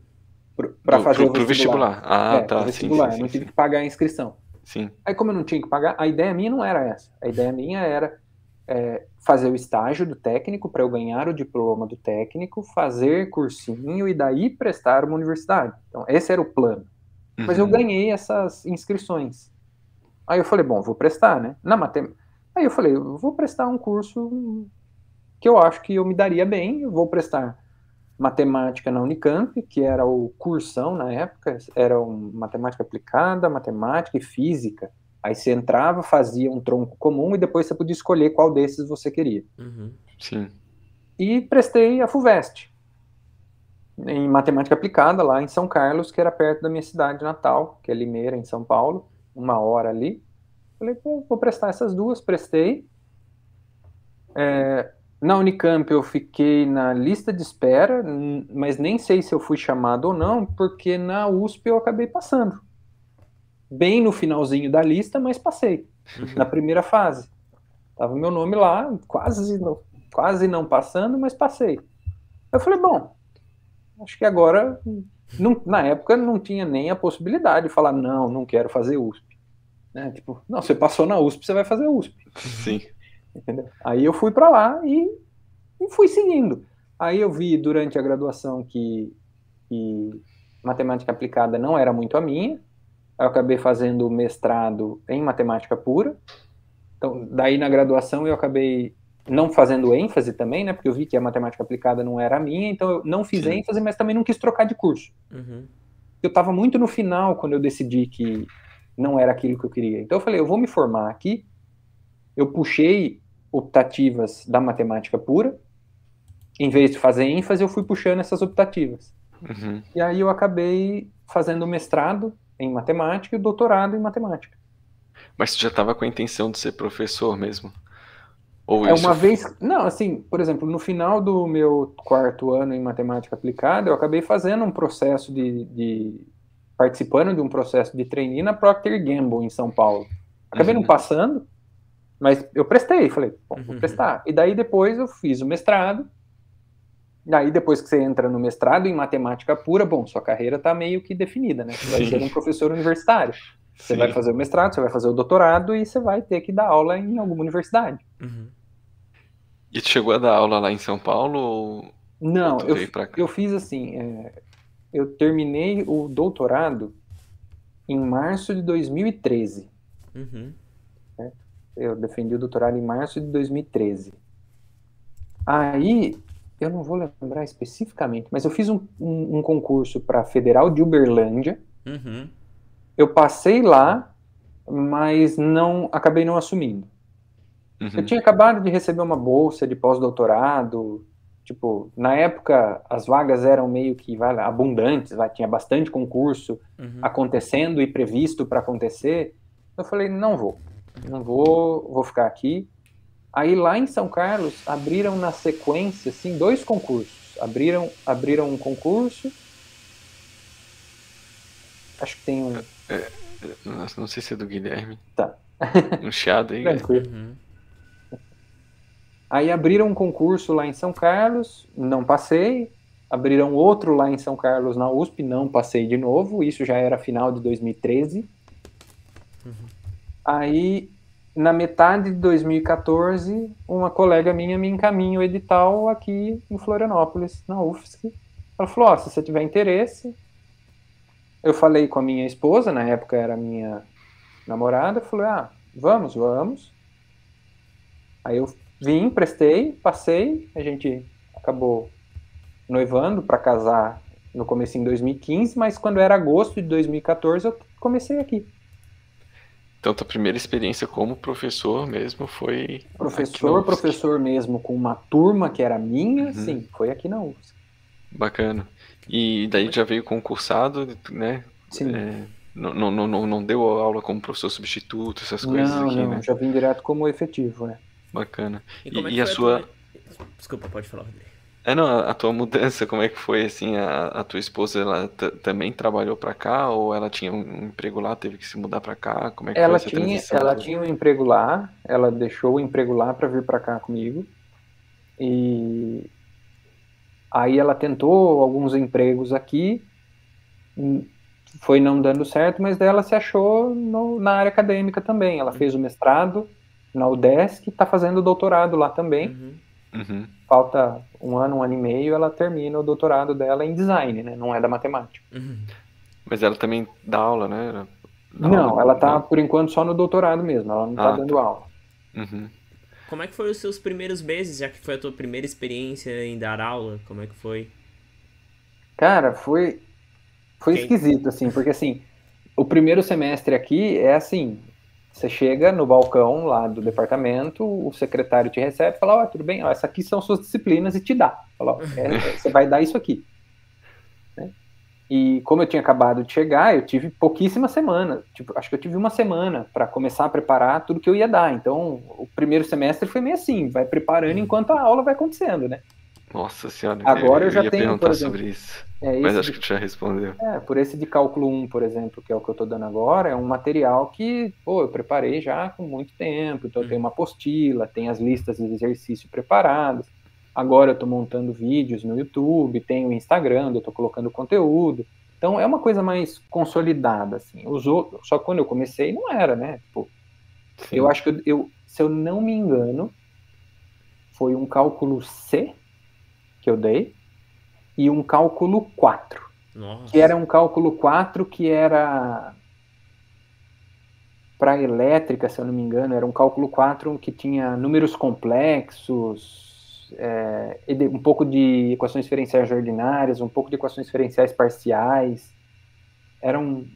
Para fazer o vestibular. Tá. Vestibular. Sim, eu não tive que pagar a inscrição. Sim. Aí, como eu não tinha que pagar, a ideia minha não era essa. A ideia minha era fazer o estágio do técnico para eu ganhar o diploma do técnico, fazer cursinho e daí prestar uma universidade. Então, esse era o plano. Mas eu ganhei essas inscrições. Aí eu falei, bom, vou prestar, né? Aí eu falei, eu vou prestar um curso que eu acho que eu me daria bem, eu vou prestar matemática na Unicamp, que era o cursão na época, era matemática aplicada, matemática e física. Aí você entrava, fazia um tronco comum e depois você podia escolher qual desses você queria. Sim. E prestei a FUVEST, em matemática aplicada, lá em São Carlos, que era perto da minha cidade natal, que é Limeira, em São Paulo, 1 hora ali. Falei, pô, vou prestar essas duas, prestei. Na Unicamp eu fiquei na lista de espera, mas nem sei se eu fui chamado ou não, porque na USP eu acabei passando. Bem no finalzinho da lista, mas passei. Na primeira fase. Tava meu nome lá, quase não passando, mas passei. Eu falei, bom, acho que agora, na época não tinha nem a possibilidade de falar, não quero fazer USP. Né? Tipo, não, você passou na USP, você vai fazer USP. Sim. Entendeu? Aí eu fui para lá e fui seguindo. Aí eu vi durante a graduação que matemática aplicada não era muito a minha. Aí eu acabei fazendo mestrado em matemática pura. Então, daí na graduação eu acabei não fazendo ênfase também, né? Porque eu vi que a matemática aplicada não era a minha, então eu não fiz ênfase, mas também não quis trocar de curso. Eu estava muito no final quando eu decidi que não era aquilo que eu queria. Então eu falei, eu vou me formar aqui. Eu puxei optativas da matemática pura. Em vez de fazer ênfase, eu fui puxando essas optativas. E aí eu acabei fazendo mestrado em matemática e doutorado em matemática. Mas você já estava com a intenção de ser professor mesmo? Ou Não, assim, por exemplo, no final do meu 4º ano em matemática aplicada, eu acabei fazendo um processo participando de um processo de trainee na Procter & Gamble, em São Paulo. Acabei não passando, mas eu prestei, falei, bom, vou prestar. E daí depois eu fiz o mestrado. Daí depois que você entra no mestrado em matemática pura, bom, sua carreira está meio que definida, né? Você vai ser um professor universitário. Você vai fazer o mestrado, você vai fazer o doutorado e você vai ter que dar aula em alguma universidade. E tu chegou a dar aula lá em São Paulo? Ou não, tu veio pra cá? Eu fiz assim, eu terminei o doutorado em março de 2013. Eu defendi o doutorado em março de 2013. Aí, eu não vou lembrar especificamente, mas eu fiz um concurso para a Federal de Uberlândia. Eu passei lá, mas acabei não assumindo. Eu tinha acabado de receber uma bolsa de pós-doutorado. Tipo, na época, as vagas eram meio que abundantes, tinha bastante concurso acontecendo e previsto para acontecer. Eu falei, não vou ficar aqui. Aí lá em São Carlos, abriram na sequência, assim, 2 concursos. Abriram um concurso, acho que tem um... Nossa, não sei se é do Guilherme. Tá. Um chiado aí. Tranquilo. Aí abriram um concurso lá em São Carlos, não passei. Abriram outro lá em São Carlos, na USP, não passei de novo. Isso já era final de 2013. Aí, na metade de 2014, uma colega minha me encaminha o edital aqui em Florianópolis, na UFSC. Ela falou, se você tiver interesse... Eu falei com a minha esposa, na época era minha namorada, falei, vamos. Aí eu vim, prestei, passei, a gente acabou noivando para casar no começo em 2015, mas quando era agosto de 2014 eu comecei aqui. Então, tua primeira experiência como professor mesmo foi... Professor mesmo, com uma turma que era minha, sim, foi aqui na UFSC. Bacana. E daí já veio concursado, né? Sim. Não deu aula como professor substituto, essas coisas aqui, né? Não, já vim direto como efetivo, né? Bacana. E a sua... Desculpa, pode falar, Rodrigo. A tua mudança, como é que foi, assim, a tua esposa, ela também trabalhou pra cá, ou ela tinha um emprego lá, teve que se mudar pra cá? Como é que foi essa transição? Ela tinha um emprego lá, ela deixou o emprego lá pra vir pra cá comigo, e aí ela tentou alguns empregos aqui, foi não dando certo, mas daí ela se achou na área acadêmica também, ela fez o mestrado na UDESC, tá fazendo o doutorado lá também. Falta um ano e meio, ela termina o doutorado dela em design, né? Não é da matemática. Mas ela também dá aula, né? Ela tá, por enquanto, só no doutorado mesmo, ela não tá dando aula. Como é que foram os seus primeiros meses, já que foi a tua primeira experiência em dar aula? Como é que foi? Cara, foi esquisito, assim, porque, assim, o primeiro semestre aqui é assim... Você chega no balcão lá do departamento, o secretário te recebe e fala, tudo bem, essas aqui são suas disciplinas e te dá. Fala, você vai dar isso aqui. Né? E como eu tinha acabado de chegar, eu tive pouquíssimas semanas. Acho que eu tive uma semana para começar a preparar tudo que eu ia dar. Então, o primeiro semestre foi meio assim, vai preparando enquanto a aula vai acontecendo, né? Nossa senhora, agora eu já ia tenho, perguntar sobre isso. Mas acho que tu já respondeu. Por esse de cálculo 1, por exemplo, que é o que eu estou dando agora, é um material que, eu preparei já com muito tempo. Então eu tenho uma apostila, tem as listas de exercício preparadas. Agora eu estou montando vídeos no YouTube, tenho o Instagram, eu estou colocando conteúdo. Então é uma coisa mais consolidada, assim. Só que quando eu comecei não era, né? Eu acho que se eu não me engano, foi um cálculo C que eu dei, e um cálculo 4. Nossa. Que era um cálculo 4 que era para elétrica, se eu não me engano, era um cálculo 4 que tinha números complexos, um pouco de equações diferenciais ordinárias, um pouco de equações diferenciais parciais. Era um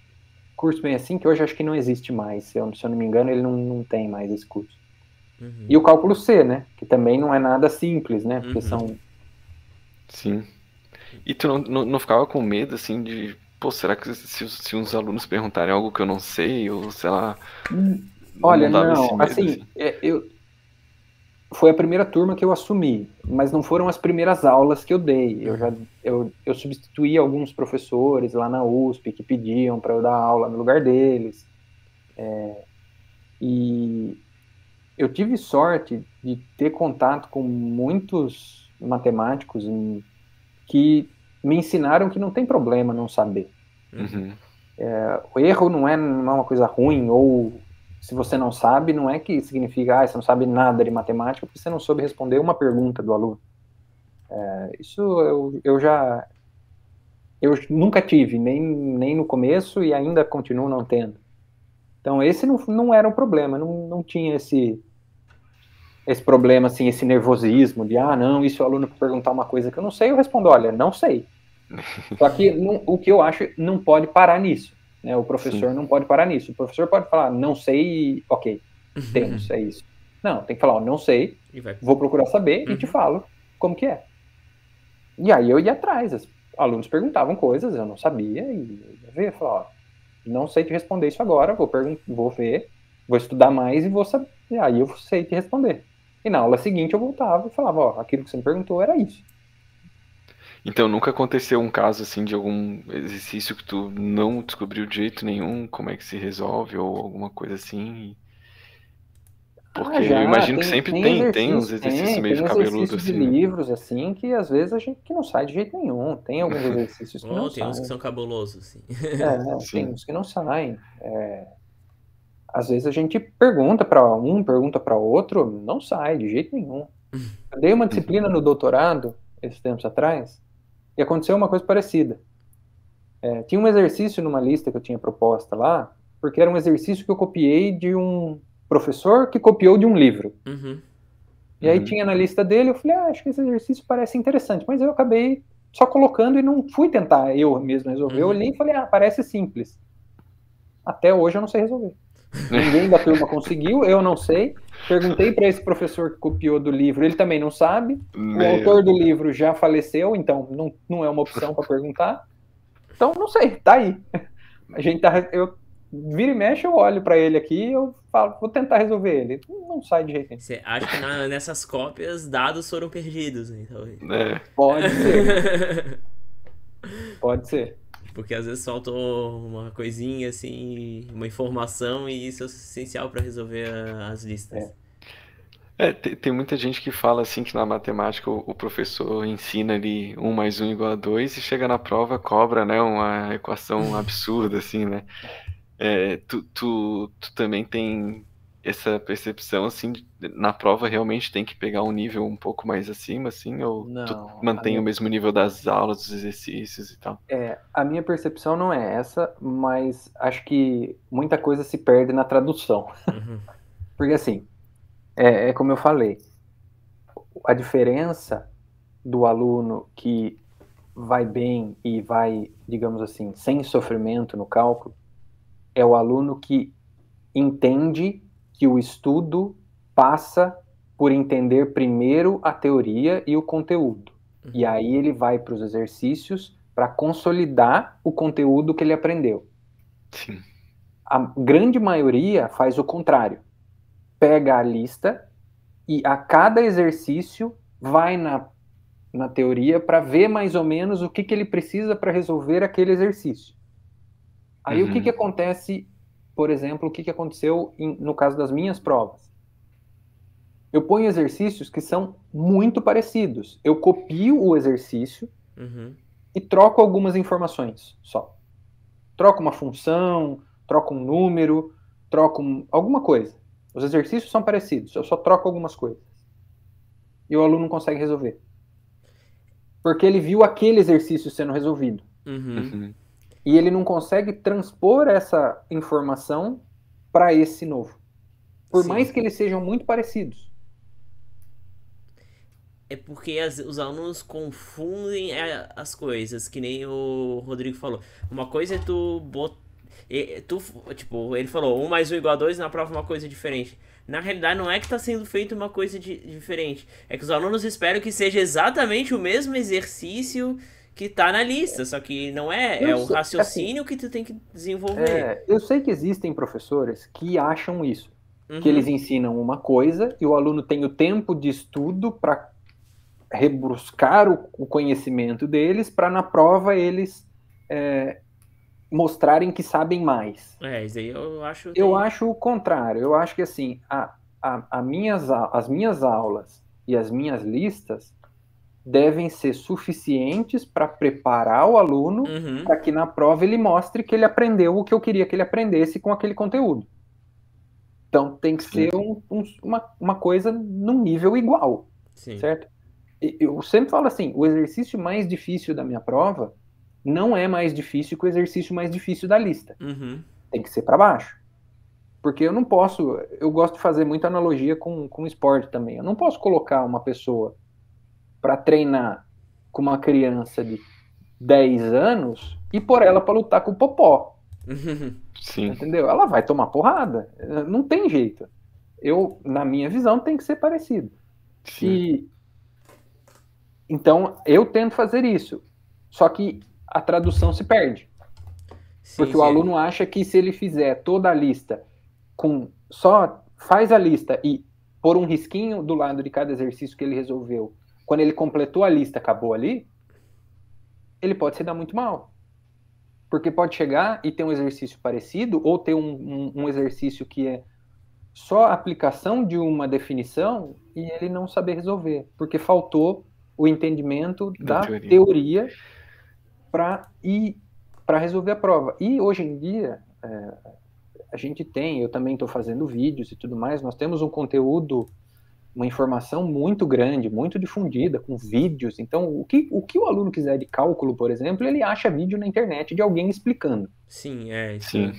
curso bem assim, que hoje acho que não existe mais, se eu não me engano, ele não tem mais esse curso. E o cálculo C, né, que também não é nada simples, né, porque são... Sim. E tu não ficava com medo, assim, de... será que se uns alunos perguntarem algo que eu não sei, ou sei lá... Olha, não, assim, foi a primeira turma que eu assumi, mas não foram as primeiras aulas que eu dei. Eu substituí alguns professores lá na USP que pediam para eu dar aula no lugar deles. E eu tive sorte de ter contato com muitos matemáticos que me ensinaram que não tem problema não saber. O erro não é uma coisa ruim, ou se você não sabe, não é que significa você não sabe nada de matemática porque você não soube responder uma pergunta do aluno. Isso eu nunca tive, nem no começo, e ainda continuo não tendo. Então esse não era um problema, não tinha esse problema, assim, esse nervosismo de, não, e se o aluno perguntar uma coisa que eu não sei, eu respondo, olha, não sei. Só que o que eu acho não pode parar nisso, né? O professor não pode parar nisso. O professor pode falar, não sei, ok, temos, é isso. Não, tem que falar, ó, não sei, vou procurar saber e te falo como que é. E aí eu ia atrás, os alunos perguntavam coisas, eu não sabia, e eu ia ver, falar, ó, não sei te responder isso agora, vou ver, vou estudar mais e vou saber, e aí eu sei te responder. E na aula seguinte eu voltava e falava, ó, aquilo que você me perguntou era isso. Então nunca aconteceu um caso assim de algum exercício que tu não descobriu de jeito nenhum, como é que se resolve ou alguma coisa assim? Porque eu imagino que sempre tem uns exercícios meio tem cabeludos exercícios de assim, né? livros, assim, que às vezes a gente que não sai de jeito nenhum. Tem alguns exercícios que não Tem uns que saem. são cabulosos, sim. Tem uns que não saem. Às vezes a gente pergunta para um, pergunta para outro, não sai de jeito nenhum. Eu dei uma disciplina no doutorado, esses tempos atrás, e aconteceu uma coisa parecida. Tinha um exercício numa lista que eu tinha proposta lá, porque era um exercício que eu copiei de um professor que copiou de um livro. E aí tinha na lista dele, eu falei, acho que esse exercício parece interessante, mas eu acabei só colocando e não fui tentar eu mesmo resolver. Eu olhei e falei, parece simples. Até hoje eu não sei resolver. Ninguém da turma conseguiu, eu não sei. Perguntei para esse professor que copiou do livro, ele também não sabe. O autor do livro já faleceu, então não é uma opção para perguntar. Então, não sei, tá aí. Eu vira e mexe, eu olho para ele aqui e eu falo, vou tentar resolver ele. Não sai de jeito nenhum. Você acha que nessas cópias dados foram perdidos, né? Talvez. Pode ser. Pode ser. Porque às vezes faltou uma coisinha assim, uma informação, e isso é essencial para resolver as listas. Tem muita gente que fala assim que na matemática o professor ensina ali 1 mais 1 igual a 2 e chega na prova cobra, né, uma equação absurda assim, né? Tu também tem essa percepção assim, na prova realmente tem que pegar um nível um pouco mais acima assim, ou não, tu mantém o mesmo nível das aulas, dos exercícios e tal? A minha percepção não é essa, mas acho que muita coisa se perde na tradução. Porque assim, como eu falei, a diferença do aluno que vai bem e vai, digamos assim, sem sofrimento no cálculo, é o aluno que entende que o estudo passa por entender primeiro a teoria e o conteúdo. E aí ele vai para os exercícios para consolidar o conteúdo que ele aprendeu. Sim. A grande maioria faz o contrário. Pega a lista e a cada exercício vai na teoria para ver mais ou menos o que ele precisa para resolver aquele exercício. Aí o que acontece, por exemplo, o que aconteceu no caso das minhas provas? Eu ponho exercícios que são muito parecidos. Eu copio o exercício e troco algumas informações só. Troco uma função, troco um número, troco alguma coisa. Os exercícios são parecidos, eu só troco algumas coisas. E o aluno não consegue resolver. Porque ele viu aquele exercício sendo resolvido. E ele não consegue transpor essa informação para esse novo. Por mais que eles sejam muito parecidos. É porque os alunos confundem as coisas, que nem o Rodrigo falou. Uma coisa é tipo, ele falou 1 mais 1 igual a 2, na prova uma coisa diferente. Na realidade não é que está sendo feita uma coisa diferente. É que os alunos esperam que seja exatamente o mesmo exercício que tá na lista, só que não é. É o raciocínio que tu tem que desenvolver. Eu sei que existem professores que acham isso. Que eles ensinam uma coisa e o aluno tem o tempo de estudo para rebuscar o conhecimento deles para na prova eles mostrarem que sabem mais. Isso aí eu acho... Eu acho o contrário. Eu acho que assim, as minhas aulas e as minhas listas devem ser suficientes para preparar o aluno para que na prova ele mostre que ele aprendeu o que eu queria que ele aprendesse com aquele conteúdo. Então tem que ser uma coisa num nível igual, certo? Eu sempre falo assim, o exercício mais difícil da minha prova não é mais difícil que o exercício mais difícil da lista. Tem que ser para baixo. Porque eu não posso... Eu gosto de fazer muita analogia com esporte também. Eu não posso colocar uma pessoa para treinar com uma criança de 10 anos e pôr ela para lutar com o popó. Sim. Entendeu? Ela vai tomar porrada. Não tem jeito. na minha visão, tem que ser parecido. Sim. E então eu tento fazer isso, só que a tradução se perde. Porque o aluno acha que se ele fizer toda a lista só faz a lista e pôr um risquinho do lado de cada exercício que ele resolveu, quando ele completou a lista, acabou ali, ele pode se dar muito mal. Porque pode chegar e ter um exercício parecido, ou ter um exercício que é só a aplicação de uma definição e ele não saber resolver, porque faltou o entendimento da teoria para resolver a prova. E hoje em dia, a gente eu também estou fazendo vídeos e tudo mais, nós temos um conteúdo, uma informação muito grande, muito difundida, com vídeos. Então, o que o aluno quiser de cálculo, por exemplo, ele acha vídeo na internet de alguém explicando. Sim, isso. Sim.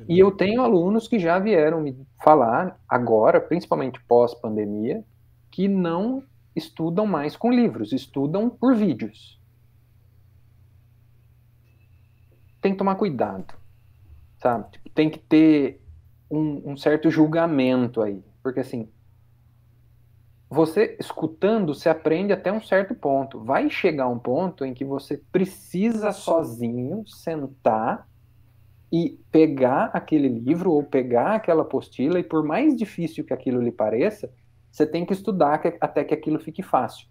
E eu tenho alunos que já vieram me falar agora, principalmente pós-pandemia, que não estudam mais com livros, estudam por vídeos. Tem que tomar cuidado, sabe? Tem que ter um certo julgamento aí, porque assim, você escutando, você aprende até um certo ponto. Vai chegar um ponto em que você precisa sozinho sentar e pegar aquele livro ou pegar aquela apostila, e por mais difícil que aquilo lhe pareça, você tem que estudar até que aquilo fique fácil.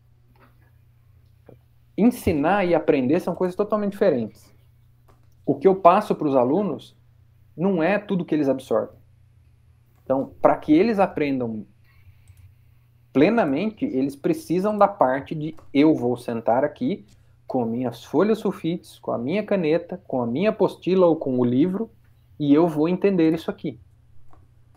Ensinar e aprender são coisas totalmente diferentes. O que eu passo para os alunos não é tudo que eles absorvem. Então, para que eles aprendam plenamente, eles precisam da parte de eu vou sentar aqui com minhas folhas sulfites, com a minha caneta, com a minha apostila ou com o livro, e eu vou entender isso aqui.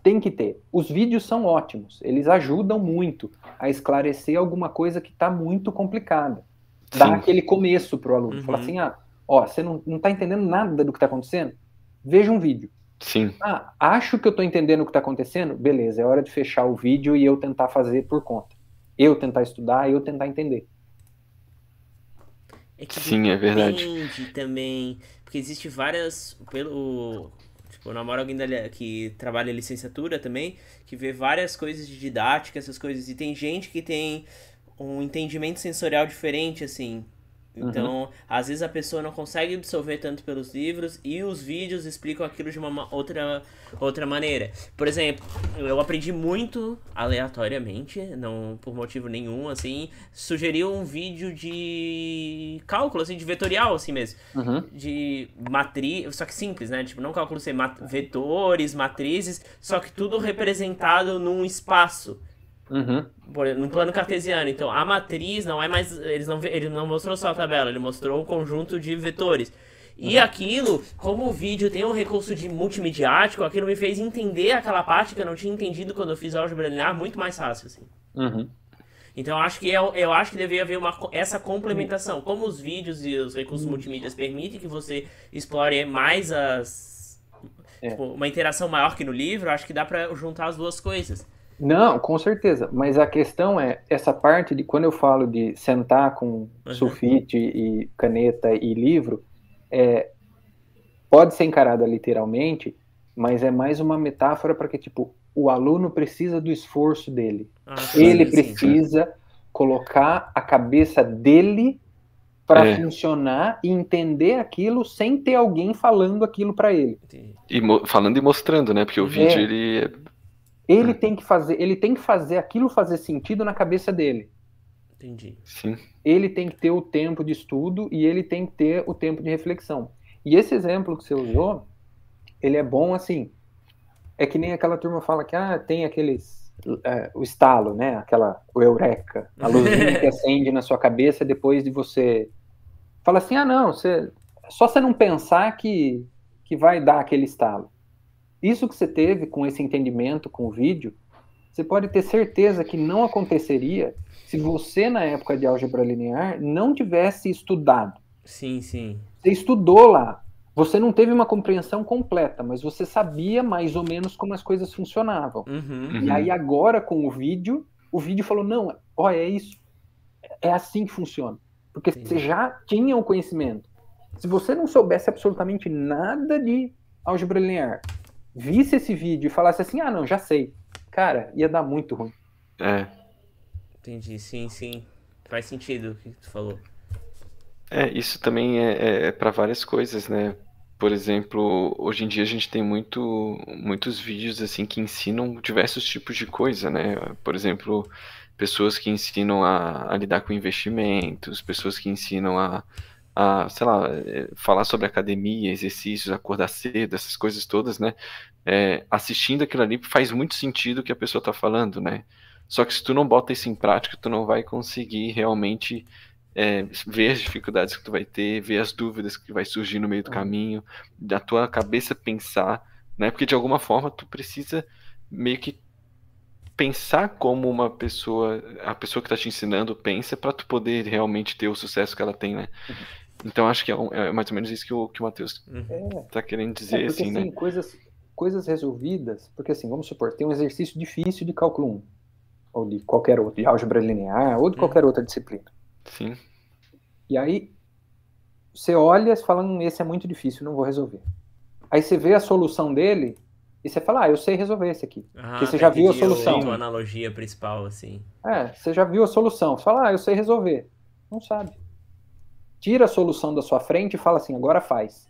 Tem que ter. Os vídeos são ótimos, eles ajudam muito a esclarecer alguma coisa que está muito complicada. Dá aquele começo para o aluno. Fala assim, você não está entendendo nada do que está acontecendo? Veja um vídeo. Sim. Acho que eu estou entendendo o que está acontecendo? Beleza, é hora de fechar o vídeo e eu tentar fazer por conta. Eu tentar estudar, eu tentar entender. Sim, é verdade. Depende também, porque existe várias, tipo, eu namoro alguém que trabalha em licenciatura também, que vê várias coisas de didática, essas coisas, e tem gente que tem um entendimento sensorial diferente, assim. Então, às vezes a pessoa não consegue absorver tanto pelos livros e os vídeos explicam aquilo de uma outra maneira. Por exemplo, eu aprendi muito aleatoriamente, não por motivo nenhum, assim, sugeriu um vídeo de cálculo, assim, de vetorial, assim mesmo. De matriz, só que simples, né? Tipo, não cálculo sem vetores, matrizes, só que tudo representado num espaço. No plano cartesiano. Então, a matriz não é mais... Ele não mostrou só a tabela, ele mostrou um conjunto de vetores. E aquilo, como o vídeo tem um recurso de multimediático, aquilo me fez entender aquela parte que eu não tinha entendido quando eu fiz álgebra linear muito mais fácil, assim. Então, eu acho que deveria haver essa complementação. Como os vídeos e os recursos multimídias permitem que você explore mais tipo, uma interação maior que no livro, acho que dá pra juntar as duas coisas. Não, com certeza, mas a questão é, essa parte de quando eu falo de sentar com sulfite e caneta e livro, pode ser encarada literalmente, mas é mais uma metáfora para que, tipo, o aluno precisa do esforço dele. Ele precisa colocar a cabeça dele para funcionar e entender aquilo sem ter alguém falando aquilo para ele. E falando e mostrando, né? Porque o vídeo, ele tem que fazer aquilo fazer sentido na cabeça dele. Entendi. Sim. Ele tem que ter o tempo de estudo e ele tem que ter o tempo de reflexão. E esse exemplo que você usou, ele é bom assim. É que nem aquela turma fala que tem aqueles... o estalo, né? O eureka. A luzinha que acende na sua cabeça depois de você... Fala assim, não, só você não pensar que vai dar aquele estalo. Isso que você teve com esse entendimento, com o vídeo, você pode ter certeza que não aconteceria se você, na época de álgebra linear, não tivesse estudado. Sim. Você estudou lá. Você não teve uma compreensão completa, mas você sabia mais ou menos como as coisas funcionavam. E aí agora, com o vídeo falou, não, é isso. É assim que funciona. Porque você já tinha o conhecimento. Se você não soubesse absolutamente nada de álgebra linear, visse esse vídeo e falasse assim, não, já sei. cara, ia dar muito ruim. É. Entendi, sim, sim. Faz sentido o que tu falou. Isso também é para várias coisas, né? Por exemplo, hoje em dia a gente tem muitos vídeos assim que ensinam diversos tipos de coisa, né? Por exemplo, pessoas que ensinam a lidar com investimentos, pessoas que ensinam sei lá, falar sobre academia, exercícios, acordar cedo, essas coisas todas, né? Assistindo aquilo ali faz muito sentido o que a pessoa está falando, né? Só que se tu não bota isso em prática, tu não vai conseguir realmente ver as dificuldades que tu vai ter, ver as dúvidas que vai surgir no meio do caminho, da tua cabeça pensar, né? Porque de alguma forma tu precisa meio que pensar como a pessoa que está te ensinando pensa para tu poder realmente ter o sucesso que ela tem, né? Então acho que é mais ou menos isso que o Matheus tá querendo dizer, Porque assim, assim, né? coisas resolvidas, porque assim, vamos supor, tem um exercício difícil de cálculo 1, ou de qualquer outro, de álgebra linear, ou de qualquer outra disciplina. Sim. E aí, você olha e fala, esse é muito difícil, não vou resolver. Aí você vê a solução dele, e você fala, eu sei resolver esse aqui. Porque você já viu a solução. A tua analogia principal, assim. Você já viu a solução. Você fala, eu sei resolver. Não sabe. Tira a solução da sua frente e fala assim, agora faz.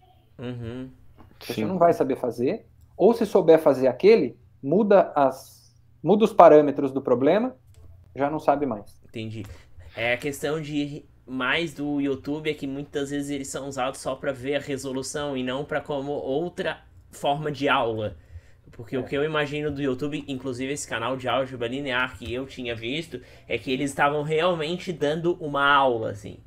Você não vai saber fazer. Ou se souber fazer aquele, muda os parâmetros do problema, já não sabe mais. Entendi. É a questão de mais do YouTube é que muitas vezes eles são usados só para ver a resolução e não para como outra forma de aula. Porque o que eu imagino do YouTube, inclusive esse canal de álgebra linear que eu tinha visto, é que eles estavam realmente dando uma aula, assim.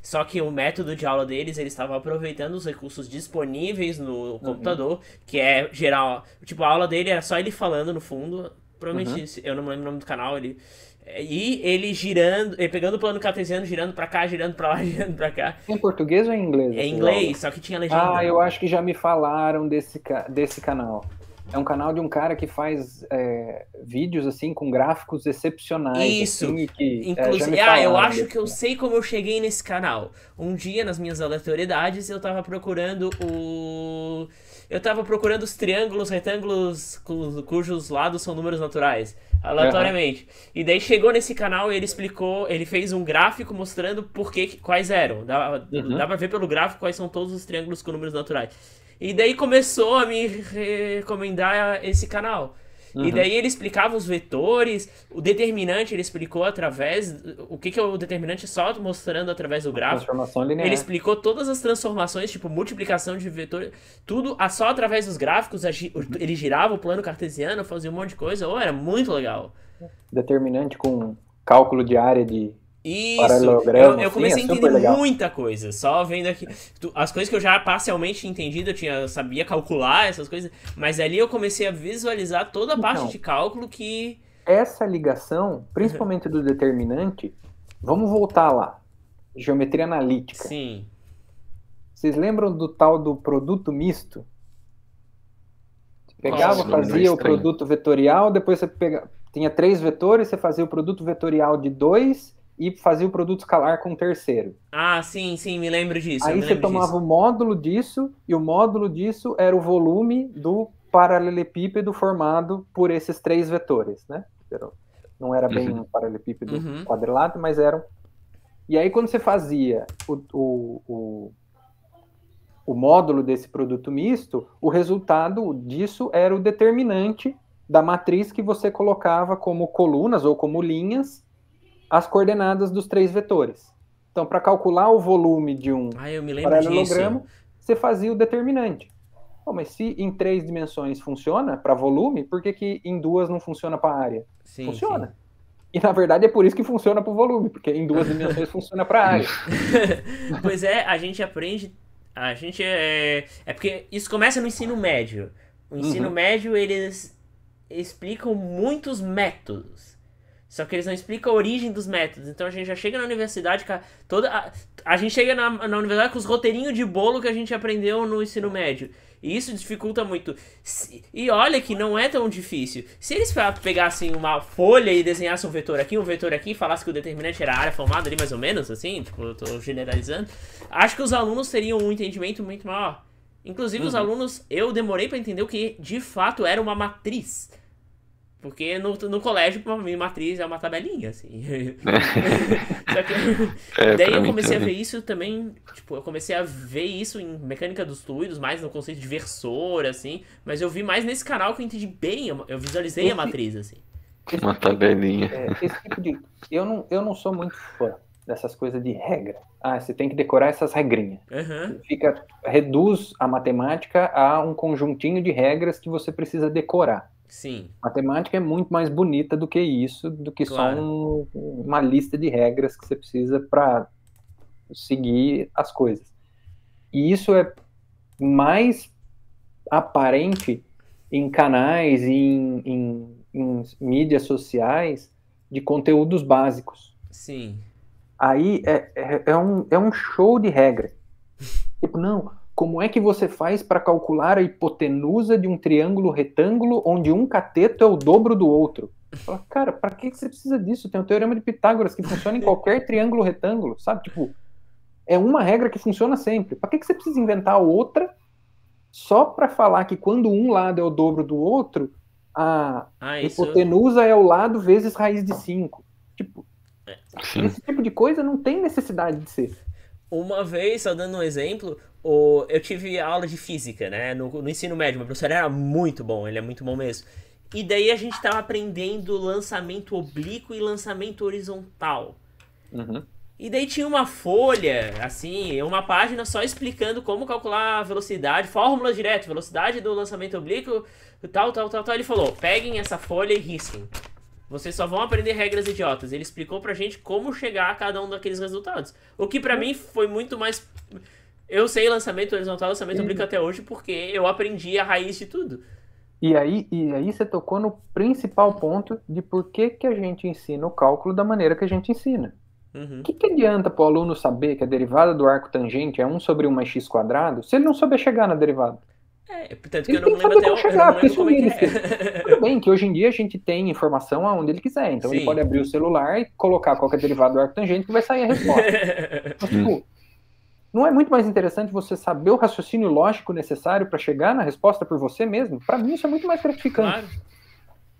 Só que o método de aula deles, eles estavam aproveitando os recursos disponíveis no computador, que é geral. Tipo, a aula dele era só ele falando no fundo. Provavelmente, eu não me lembro o nome do canal, e ele girando, ele pegando o plano cartesiano, girando pra cá, girando pra lá, girando pra cá. Em português ou em inglês? É em inglês, só que tinha legenda. Eu acho que já me falaram desse canal. É um canal de um cara que faz vídeos assim com gráficos excepcionais. Isso. Assim, Inclusive, eu acho que eu sei como eu cheguei nesse canal. Um dia, nas minhas aleatoriedades, eu tava procurando os triângulos, retângulos cujos lados são números naturais, aleatoriamente. E daí chegou nesse canal e ele fez um gráfico mostrando quais eram. Dá pra ver pelo gráfico quais são todos os triângulos com números naturais. E daí começou a me recomendar esse canal. E daí ele explicava os vetores, o determinante ele explicou através... O que é o determinante? Só mostrando através do gráfico. Transformação linear. Ele explicou todas as transformações, tipo multiplicação de vetores, tudo só através dos gráficos. Ele girava o plano cartesiano, fazia um monte de coisa. Era muito legal. Determinante com cálculo de área de... Isso, eu comecei a entender muita coisa, só vendo aqui, as coisas que eu já parcialmente entendido, eu sabia calcular essas coisas, mas ali eu comecei a visualizar toda a parte de cálculo que... Essa ligação, principalmente do determinante, vamos voltar lá, geometria analítica. Sim. Vocês lembram do tal do produto misto? Você pegava, fazia o produto vetorial, depois você tinha 3 vetores, você fazia o produto vetorial de 2... e fazia o produto escalar com o terceiro. Sim, me lembro disso. Aí você tomava o módulo disso, e o módulo disso era o volume do paralelepípedo formado por esses 3 vetores, né? Não era bem um paralelepípedo quadrilátero, mas eram... E aí quando você fazia o módulo desse produto misto, o resultado disso era o determinante da matriz que você colocava como colunas ou como linhas as coordenadas dos 3 vetores. Então, para calcular o volume de um paralelogramo, você fazia o determinante. Mas se em 3 dimensões funciona para volume, por que em 2 não funciona para área? Funciona. Sim. E, na verdade, é por isso que funciona para o volume, porque em 2 dimensões funciona para área. Pois é, a gente aprende... É porque isso começa no ensino médio. O ensino médio, eles explicam muitos métodos. Só que eles não explicam a origem dos métodos. Então a gente já chega na universidade, a gente chega na universidade com os roteirinhos de bolo que a gente aprendeu no ensino médio. E isso dificulta muito. E olha que não é tão difícil. Se eles pegassem uma folha e desenhassem um vetor aqui, e falassem que o determinante era a área formada ali mais ou menos, assim, tipo, eu tô generalizando, acho que os alunos teriam um entendimento muito maior. Inclusive os alunos, eu demorei pra entender o que de fato era uma matriz. Porque no colégio, pra mim, matriz é uma tabelinha, assim. Só que, daí eu comecei a ver isso também, tipo, eu comecei a ver isso em mecânica dos fluidos, mais no conceito de versor, assim, mas eu vi mais nesse canal que eu entendi bem, eu visualizei a matriz, assim. Uma tabelinha. Esse tipo de... Eu não sou muito fã dessas coisas de regra. Você tem que decorar essas regrinhas. Reduz a matemática a um conjuntinho de regras que você precisa decorar. Sim. Matemática é muito mais bonita do que isso, do que só uma lista de regras que você precisa para seguir as coisas. E isso é mais aparente em canais, em mídias sociais de conteúdos básicos. Sim. Aí é um show de regra. Tipo, não, como é que você faz para calcular a hipotenusa de um triângulo retângulo onde um cateto é o dobro do outro? Fala, cara, para que você precisa disso? Tem o teorema de Pitágoras que funciona em qualquer triângulo retângulo, sabe? Tipo, é uma regra que funciona sempre. Para que você precisa inventar outra só para falar que quando um lado é o dobro do outro, a hipotenusa é o lado vezes raiz de 5? Tipo, esse tipo de coisa não tem necessidade de ser. Uma vez, só dando um exemplo, eu tive aula de física, né? No ensino médio, meu professor era muito bom, ele é muito bom mesmo. E daí a gente tava aprendendo lançamento oblíquo e lançamento horizontal. E daí tinha uma folha, assim, uma página só explicando como calcular a velocidade, fórmula direta, velocidade do lançamento oblíquo, tal. Ele falou, peguem essa folha e risquem. Vocês só vão aprender regras idiotas. Ele explicou pra gente como chegar a cada um daqueles resultados. O que pra mim foi muito mais... Eu sei lançamento horizontal, lançamento oblíquo até hoje, porque eu aprendi a raiz de tudo. E aí você tocou no principal ponto de por que a gente ensina o cálculo da maneira que a gente ensina. O que adianta pro aluno saber que a derivada do arco tangente é 1 sobre 1 mais x quadrado se ele não souber chegar na derivada? Portanto que eu não lembro até como é que é. Tudo bem que hoje em dia a gente tem informação aonde ele quiser, então ele pode abrir o celular e colocar qual que é a derivada do arco tangente que vai sair a resposta. Mas, tipo, não é muito mais interessante você saber o raciocínio lógico necessário para chegar na resposta por você mesmo? Para mim isso é muito mais gratificante. Claro.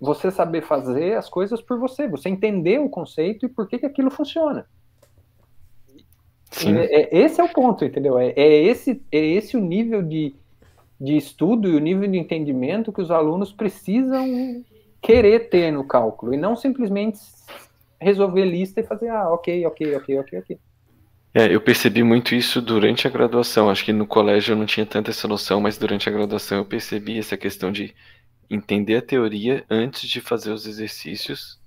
Você saber fazer as coisas por você, você entender o conceito e por que aquilo funciona. Esse é o ponto, entendeu? É esse o nível de estudo e o nível de entendimento que os alunos precisam querer ter no cálculo, e não simplesmente resolver lista e fazer, ok. Eu percebi muito isso durante a graduação. Acho que no colégio eu não tinha tanta essa noção, mas durante a graduação eu percebi essa questão de entender a teoria antes de fazer os exercícios,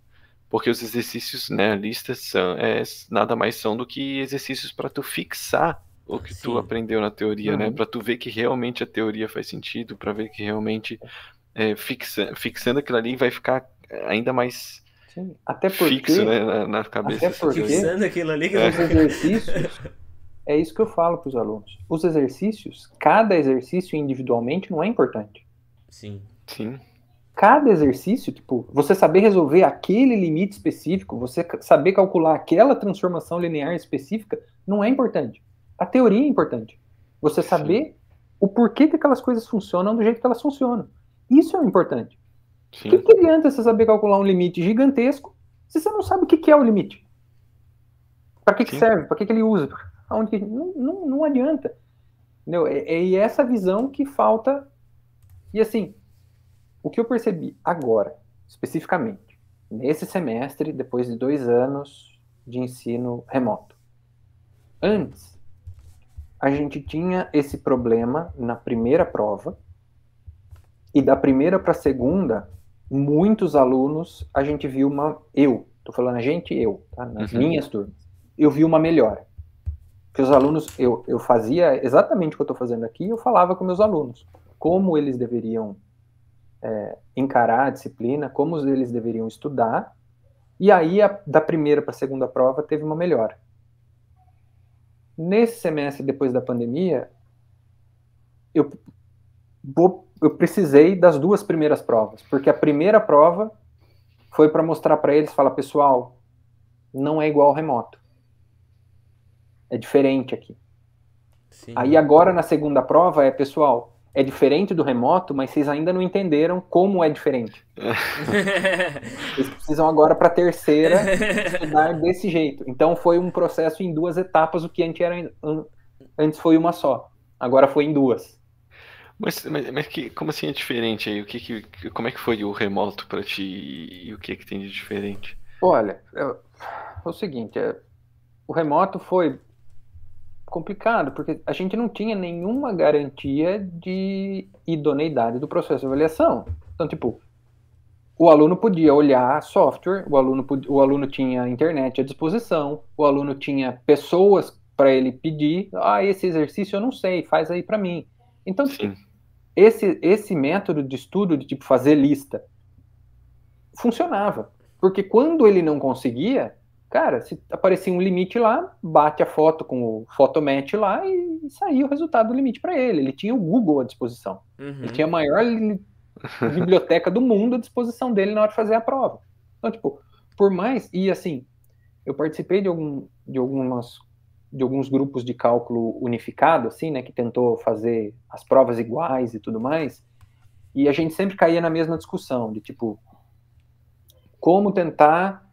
porque os exercícios, né, a lista nada mais são do que exercícios para tu fixar o que tu aprendeu na teoria, né? Para tu ver que realmente a teoria faz sentido, para ver que realmente fixando aquilo ali vai ficar ainda mais até porque, fixo, né, na cabeça. Até porque fixando aquilo ali que os exercícios, é isso que eu falo para os alunos. Os exercícios, cada exercício individualmente não é importante. Sim. Cada exercício, tipo, você saber resolver aquele limite específico, você saber calcular aquela transformação linear específica, não é importante. A teoria é importante. Você saber o porquê que aquelas coisas funcionam do jeito que elas funcionam. Isso é importante. O que adianta você saber calcular um limite gigantesco se você não sabe o que é o limite? Para que serve? Para que ele usa? Não adianta. Entendeu? É essa visão que falta. E assim, o que eu percebi agora, especificamente, nesse semestre, depois de 2 anos de ensino remoto. Antes, a gente tinha esse problema na primeira prova, e da primeira para a segunda, muitos alunos, a gente viu tô falando tá? Nas minhas turmas, eu vi uma melhora. Porque os alunos, eu fazia exatamente o que eu estou fazendo aqui, eu falava com meus alunos, como eles deveriam encarar a disciplina, como eles deveriam estudar, e aí da primeira para a segunda prova teve uma melhora. Nesse semestre, depois da pandemia, eu precisei das 2 primeiras provas, porque a primeira prova foi para mostrar para eles, falar, pessoal, não é igual ao remoto. É diferente aqui. Aí agora, na segunda prova, pessoal, é diferente do remoto, mas vocês ainda não entenderam como é diferente. Vocês precisam agora, para a terceira, estudar desse jeito. Então foi um processo em 2 etapas, o que antes foi uma só. Agora foi em 2. Mas como assim é diferente aí? Como é que foi o remoto para ti e o que tem de diferente? Olha, é o seguinte, o remoto foi complicado, porque a gente não tinha nenhuma garantia de idoneidade do processo de avaliação. Então, tipo, o aluno podia olhar software, o aluno tinha internet à disposição, o aluno tinha pessoas para ele pedir, esse exercício eu não sei, faz aí para mim. Então, esse método de estudo, de tipo fazer lista, funcionava. Porque quando ele não conseguia, cara, se aparecia um limite lá, bate a foto com o Photomatch lá e saía o resultado do limite para ele. Ele tinha o Google à disposição. Ele tinha a maior biblioteca do mundo à disposição dele na hora de fazer a prova. Então, tipo, por mais... E, assim, eu participei de alguns grupos de cálculo unificado, assim, né, que tentou fazer as provas iguais e tudo mais, e a gente sempre caía na mesma discussão, de, tipo, como tentar,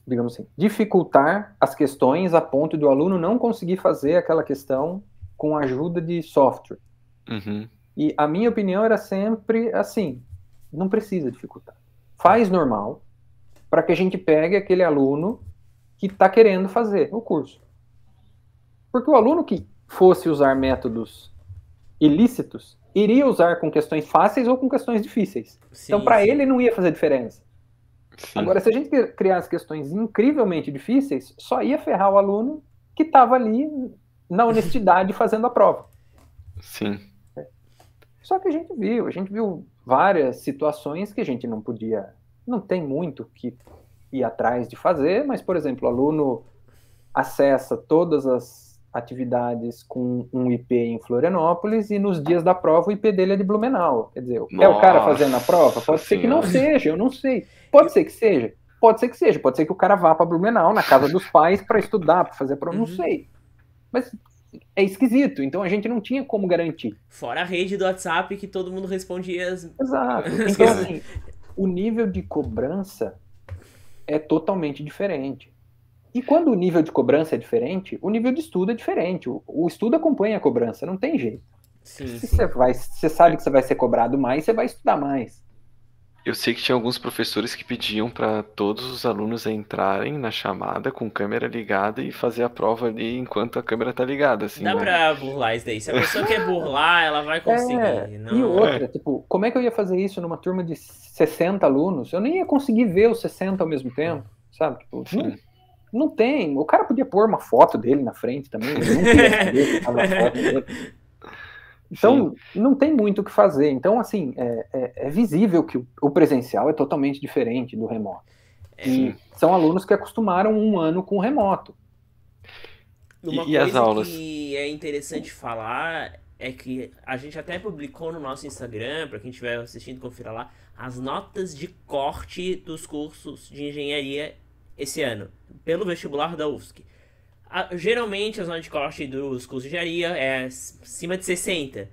digamos assim, dificultar as questões a ponto do aluno não conseguir fazer aquela questão com a ajuda de software. E a minha opinião era sempre assim, não precisa dificultar. Faz normal, para que a gente pegue aquele aluno que está querendo fazer o curso. Porque o aluno que fosse usar métodos ilícitos, iria usar com questões fáceis ou com questões difíceis. Sim, então, para ele, não ia fazer diferença. Sim. Agora, se a gente criasse questões incrivelmente difíceis, só ia ferrar o aluno que estava ali na honestidade fazendo a prova. Sim. Só que a gente viu várias situações que a gente não tem muito que ir atrás de fazer, mas, por exemplo, o aluno acessa todas as atividades com um IP em Florianópolis e nos dias da prova o IP dele é de Blumenau. Quer dizer, é o cara fazendo a prova? Pode ser que não seja, eu não sei. Pode ser que seja. Pode ser que o cara vá para Blumenau, na casa dos pais, para estudar, para fazer a prova, não sei. Mas é esquisito, então a gente não tinha como garantir. Fora a rede do WhatsApp que todo mundo respondia Exato. Então, assim, o nível de cobrança é totalmente diferente. E quando o nível de cobrança é diferente, o nível de estudo é diferente. O estudo acompanha a cobrança, não tem jeito. Sim, você sabe que você vai ser cobrado mais, você vai estudar mais. Eu sei que tinha alguns professores que pediam para todos os alunos entrarem na chamada com câmera ligada e fazer a prova ali enquanto a câmera tá ligada. Assim, dá pra burlar isso daí. Se a pessoa quer burlar, ela vai conseguir. Não... E outra, tipo, como é que eu ia fazer isso numa turma de 60 alunos? Eu nem ia conseguir ver os 60 ao mesmo tempo, sabe? Tipo, não tem. O cara podia pôr uma foto dele na frente também. Ele nunca ia saber que tava a foto dele. Então, não tem muito o que fazer. Então, assim, é visível que o presencial é totalmente diferente do remoto. E são alunos que acostumaram 1 ano com o remoto. Uma coisa as aulas? Que é interessante falar é que a gente até publicou no nosso Instagram, para quem estiver assistindo, confira lá, as notas de corte dos cursos de engenharia esse ano, pelo vestibular da UFSC. Geralmente as notas de corte dos cursos de engenharia é acima de 60.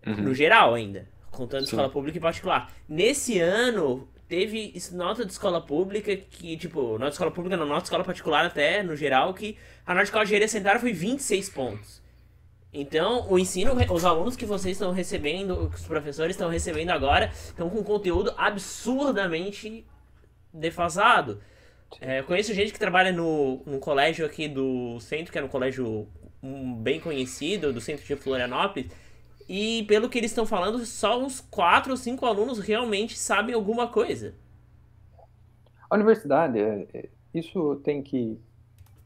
No geral ainda, contando escola pública e particular. Nesse ano, teve nota de escola pública que, tipo, nota de escola pública não, nota de escola particular até, no geral, que a nota de escola de engenharia sanitária foi 26 pontos. Então, o ensino, os alunos que vocês estão recebendo, que os professores estão recebendo agora, estão com conteúdo absurdamente defasado. Conheço gente que trabalha num colégio aqui do centro, que é um colégio bem conhecido, do centro de Florianópolis, e pelo que eles estão falando, só uns 4 ou 5 alunos realmente sabem alguma coisa. A universidade, isso tem que...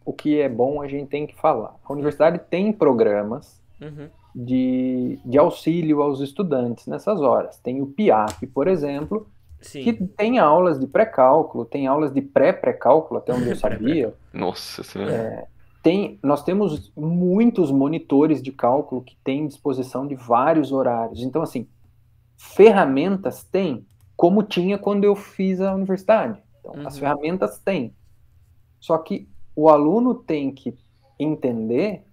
O que é bom a gente tem que falar. A universidade tem programas de auxílio aos estudantes nessas horas. Tem o PIAP, por exemplo, que tem aulas de pré-cálculo, tem aulas de pré-pré-cálculo, até onde eu sabia. Nossa Senhora. Nós temos muitos monitores de cálculo que têm disposição de vários horários. Então, assim, ferramentas tem, como tinha quando eu fiz a universidade. Então, as ferramentas tem. Só que o aluno tem que entender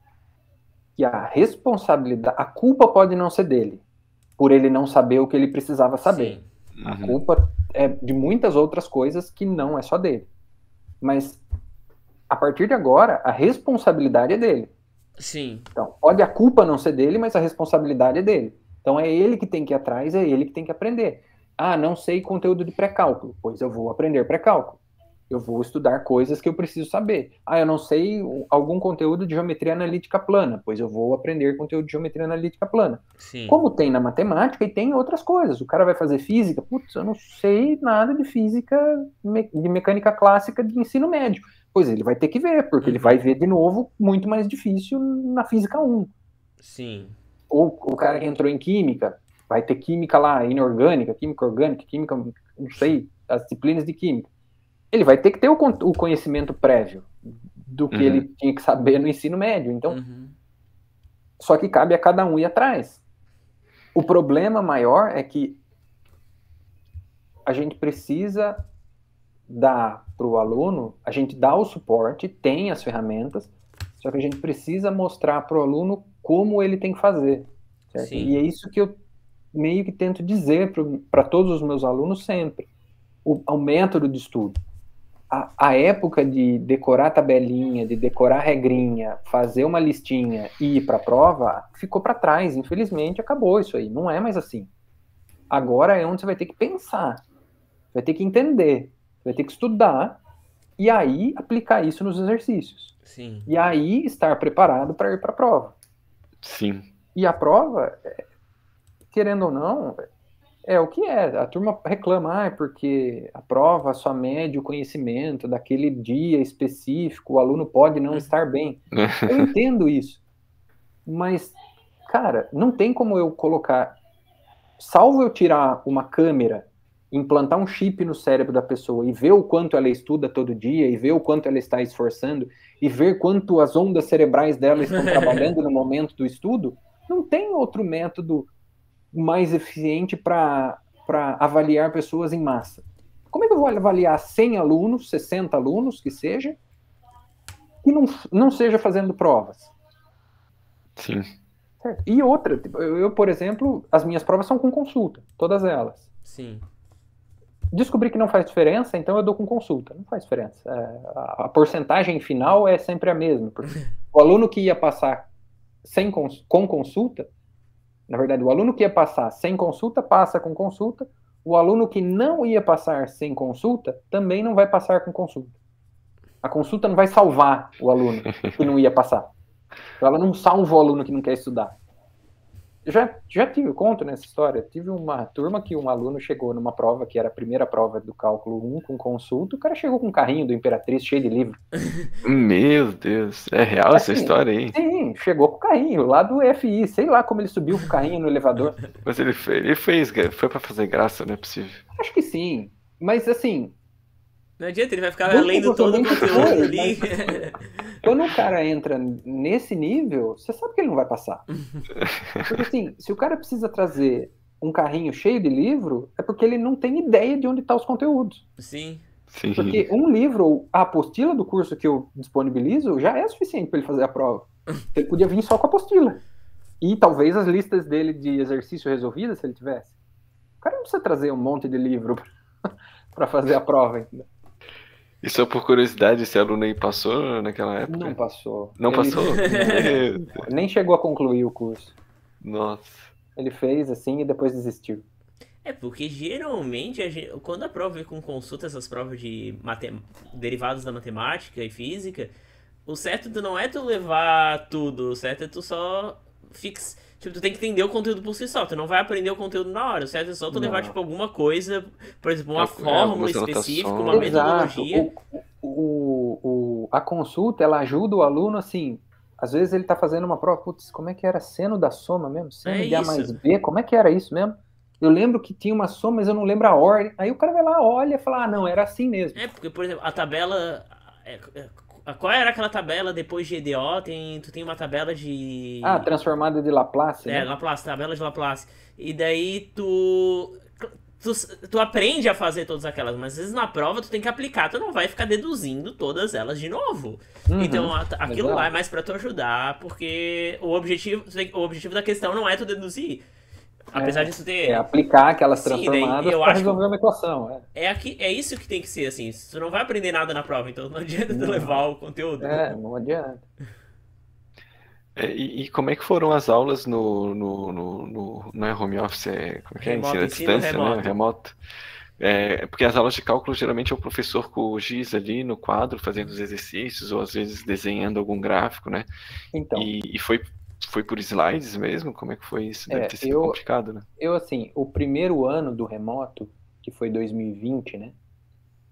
que a responsabilidade, a culpa pode não ser dele, por ele não saber o que ele precisava saber. Sim. A culpa é de muitas outras coisas que não é só dele. Mas, a partir de agora, a responsabilidade é dele. Sim. Então, pode a culpa não ser dele, mas a responsabilidade é dele. Então, é ele que tem que ir atrás, é ele que tem que aprender. Ah, não sei conteúdo de pré-cálculo. Pois eu vou aprender pré-cálculo. Eu vou estudar coisas que eu preciso saber. Ah, eu não sei algum conteúdo de geometria analítica plana. Pois eu vou aprender conteúdo de geometria analítica plana. Sim. Como tem na matemática e tem outras coisas. O cara vai fazer física. Putz, eu não sei nada de física, de mecânica clássica de ensino médio. Pois ele vai ter que ver, porque ele vai ver de novo muito mais difícil na física 1. Sim. Ou o cara que entrou em química, vai ter química lá inorgânica, química orgânica, química, não sei, as disciplinas de química. Ele vai ter que ter o conhecimento prévio do que ele tinha que saber no ensino médio. Então, só que cabe a cada um ir atrás. O problema maior é que a gente precisa dar para o aluno, a gente dá o suporte, tem as ferramentas, só que a gente precisa mostrar para o aluno como ele tem que fazer. Certo? E é isso que eu meio que tento dizer para todos os meus alunos sempre. O método de estudo. A época de decorar tabelinha, de decorar regrinha, fazer uma listinha e ir para a prova, ficou para trás. Infelizmente, acabou isso aí. Não é mais assim. Agora é onde você vai ter que pensar, vai ter que entender, vai ter que estudar e aí aplicar isso nos exercícios. Sim. E aí estar preparado para ir para a prova. Sim. E a prova, querendo ou não, é o que é. A turma reclama, porque a prova só mede o conhecimento daquele dia específico, o aluno pode não estar bem. Eu entendo isso. Mas, cara, não tem como eu colocar... Salvo eu tirar uma câmera, implantar um chip no cérebro da pessoa e ver o quanto ela estuda todo dia, e ver o quanto ela está esforçando, e ver quanto as ondas cerebrais dela estão trabalhando no momento do estudo, não tem outro método mais eficiente para avaliar pessoas em massa. Como é que eu vou avaliar 100 alunos, 60 alunos, que seja, que não seja fazendo provas? Sim. Certo? E outra, eu, por exemplo, as minhas provas são com consulta, todas elas. Sim. Descobri que não faz diferença, então eu dou com consulta. Não faz diferença. A porcentagem final é sempre a mesma. Porque o aluno que ia passar com consulta, na verdade, o aluno que ia passar sem consulta, passa com consulta. O aluno que não ia passar sem consulta, também não vai passar com consulta. A consulta não vai salvar o aluno que não ia passar. Ela não salva o aluno que não quer estudar. Já tive, conto nessa história, tive uma turma que um aluno chegou numa prova, que era a primeira prova do cálculo 1 com consulta, o cara chegou com um carrinho do Imperatriz cheio de livro. Meu Deus, é real essa história aí? Sim, chegou com o carrinho, lá do FI, sei lá como ele subiu com o carrinho no elevador. Mas ele fez, foi pra fazer graça, não é possível. Acho que sim, mas assim... Não adianta, ele vai ficar lendo todo o conteúdo ali. Quando o cara entra nesse nível, você sabe que ele não vai passar. Porque assim, se o cara precisa trazer um carrinho cheio de livro, é porque ele não tem ideia de onde estão os conteúdos. Sim. Sim. Porque um livro, a apostila do curso que eu disponibilizo, já é suficiente para ele fazer a prova. Ele podia vir só com a apostila. E talvez as listas dele de exercício resolvidas, se ele tivesse. O cara não precisa trazer um monte de livro para fazer a prova, entendeu? E só por curiosidade, esse aluno aí passou naquela época? Não passou. Não passou? Nem chegou a concluir o curso. Nossa. Ele fez assim e depois desistiu. É, porque geralmente, quando a prova vem com consulta, essas provas de derivados da matemática e física, o certo não é tu levar tudo, o certo é tu só Tipo, tu tem que entender o conteúdo por si só, tu não vai aprender o conteúdo na hora, o certo é só tu levar, tipo, alguma coisa, por exemplo, uma fórmula específica, uma metodologia. A consulta, ela ajuda o aluno, assim, às vezes ele tá fazendo uma prova, putz, como é que era seno da soma mesmo? Seno de A mais B, como é que era isso mesmo? Eu lembro que tinha uma soma, mas eu não lembro a ordem. Aí o cara vai lá, olha e fala, não, era assim mesmo. É, porque, por exemplo, a tabela... Qual era aquela tabela depois de EDO? Tu tem uma tabela de... transformada de Laplace, né? Laplace, tabela de Laplace. E daí tu... tu aprende a fazer todas aquelas, mas às vezes na prova tu tem que aplicar, tu não vai ficar deduzindo todas elas de novo. Então aquilo lá é mais pra tu ajudar, porque o objetivo da questão não é tu deduzir. Apesar de tu ter... É aplicar aquelas Sim, transformadas eu pra acho resolver uma equação. é isso que tem que ser, assim. Tu não vai aprender nada na prova, então não adianta tu levar o conteúdo. Não adianta. E como é que foram as aulas no não é home office, como é que é? Remoto, Ensino à distância, remoto. né? Remoto. Porque as aulas de cálculo geralmente é o professor com o giz ali no quadro fazendo os exercícios, ou às vezes desenhando algum gráfico, né? Então, E foi por slides mesmo? Como é que foi isso? Deve ter sido complicado, né? Assim, o primeiro ano do remoto, que foi 2020, né?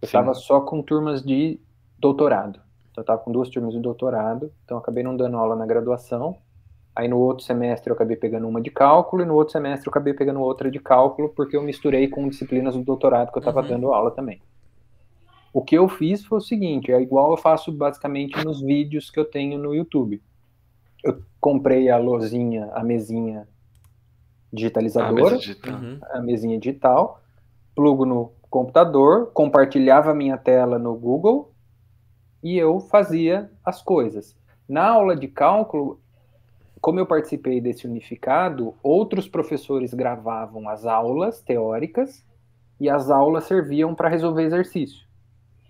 Eu Sim. estava só com turmas de doutorado. Então, eu estava com 2 turmas de doutorado, então eu acabei não dando aula na graduação. Aí no outro semestre eu acabei pegando uma de cálculo, e no outro semestre eu acabei pegando outra de cálculo, porque eu misturei com disciplinas do doutorado que eu estava dando aula também. O que eu fiz foi o seguinte, é igual eu faço basicamente nos vídeos que eu tenho no YouTube. Eu comprei a lozinha, a mesinha digitalizadora, a mesinha digital, plugo no computador, compartilhava a minha tela no Google e eu fazia as coisas. Na aula de cálculo, como eu participei desse unificado, outros professores gravavam as aulas teóricas e as aulas serviam para resolver exercício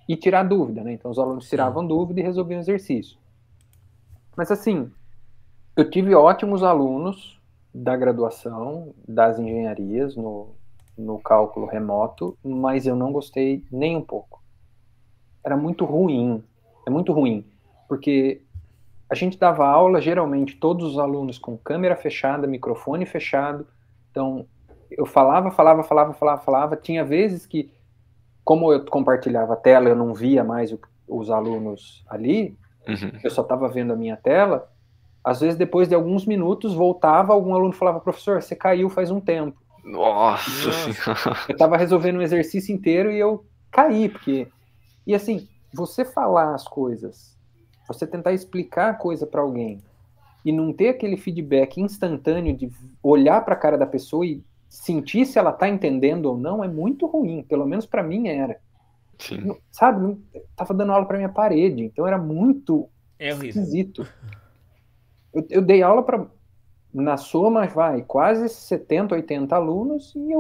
e tirar dúvida, né? Então os alunos tiravam dúvida e resolviam exercício. Mas assim, eu tive ótimos alunos da graduação, das engenharias, no cálculo remoto, mas eu não gostei nem um pouco. Era muito ruim, é muito ruim, porque a gente dava aula, geralmente, todos os alunos com câmera fechada, microfone fechado, então eu falava, tinha vezes que, como eu compartilhava a tela, eu não via mais os alunos ali, eu só estava vendo a minha tela. Às vezes, depois de alguns minutos, voltava, algum aluno falava, professor, você caiu faz um tempo. Nossa Senhora. Eu estava resolvendo um exercício inteiro e eu caí, porque... E assim, você falar as coisas, você tentar explicar a coisa para alguém e não ter aquele feedback instantâneo de olhar para a cara da pessoa e sentir se ela está entendendo ou não, é muito ruim. Pelo menos para mim era. Sim. Sabe, eu tava dando aula para minha parede, então era muito esquisito. Eu dei aula para, na soma, quase 70, 80 alunos, e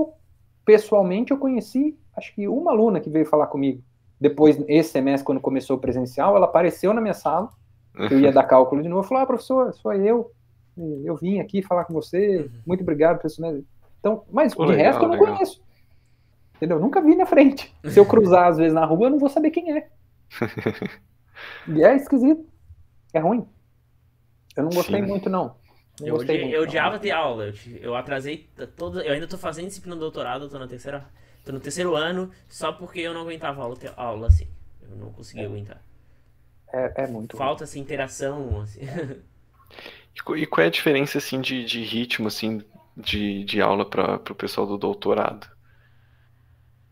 pessoalmente, eu conheci, acho que uma aluna que veio falar comigo. Depois, esse semestre, quando começou o presencial, ela apareceu na minha sala, eu ia dar cálculo de novo, falou, professor, sou eu vim aqui falar com você, muito obrigado, professor. Então, mas de resto eu não conheço. Entendeu? Eu nunca vi na frente. Se eu cruzar, às vezes, na rua, eu não vou saber quem é. E é esquisito. É ruim. Eu não gostei muito, não. Eu odiava ter aula. Eu atrasei toda. Eu ainda tô fazendo disciplina do doutorado, tô no terceiro ano, só porque eu não aguentava aula assim. Eu não conseguia aguentar. É muito falta essa interação, assim. E qual é a diferença, assim, de ritmo, assim, de aula para o pessoal do doutorado?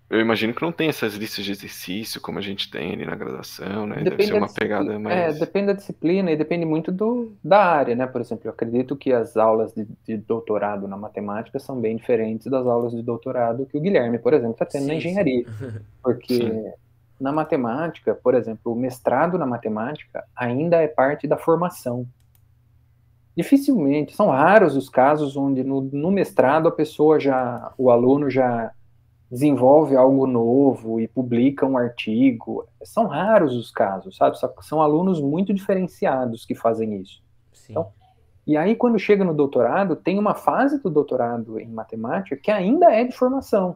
Eu imagino que não tem essas listas de exercício como a gente tem ali na graduação, né? Deve ser uma pegada mais... depende da disciplina e depende muito da área, né? Por exemplo, eu acredito que as aulas de doutorado na matemática são bem diferentes das aulas de doutorado que o Guilherme, por exemplo, está tendo na engenharia. Porque na matemática, por exemplo, o mestrado na matemática ainda é parte da formação. Dificilmente, são raros os casos onde no mestrado o aluno já desenvolve algo novo e publica um artigo. São raros os casos, sabe? São alunos muito diferenciados que fazem isso. Então, e aí, quando chega no doutorado, tem uma fase do doutorado em matemática que ainda é de formação.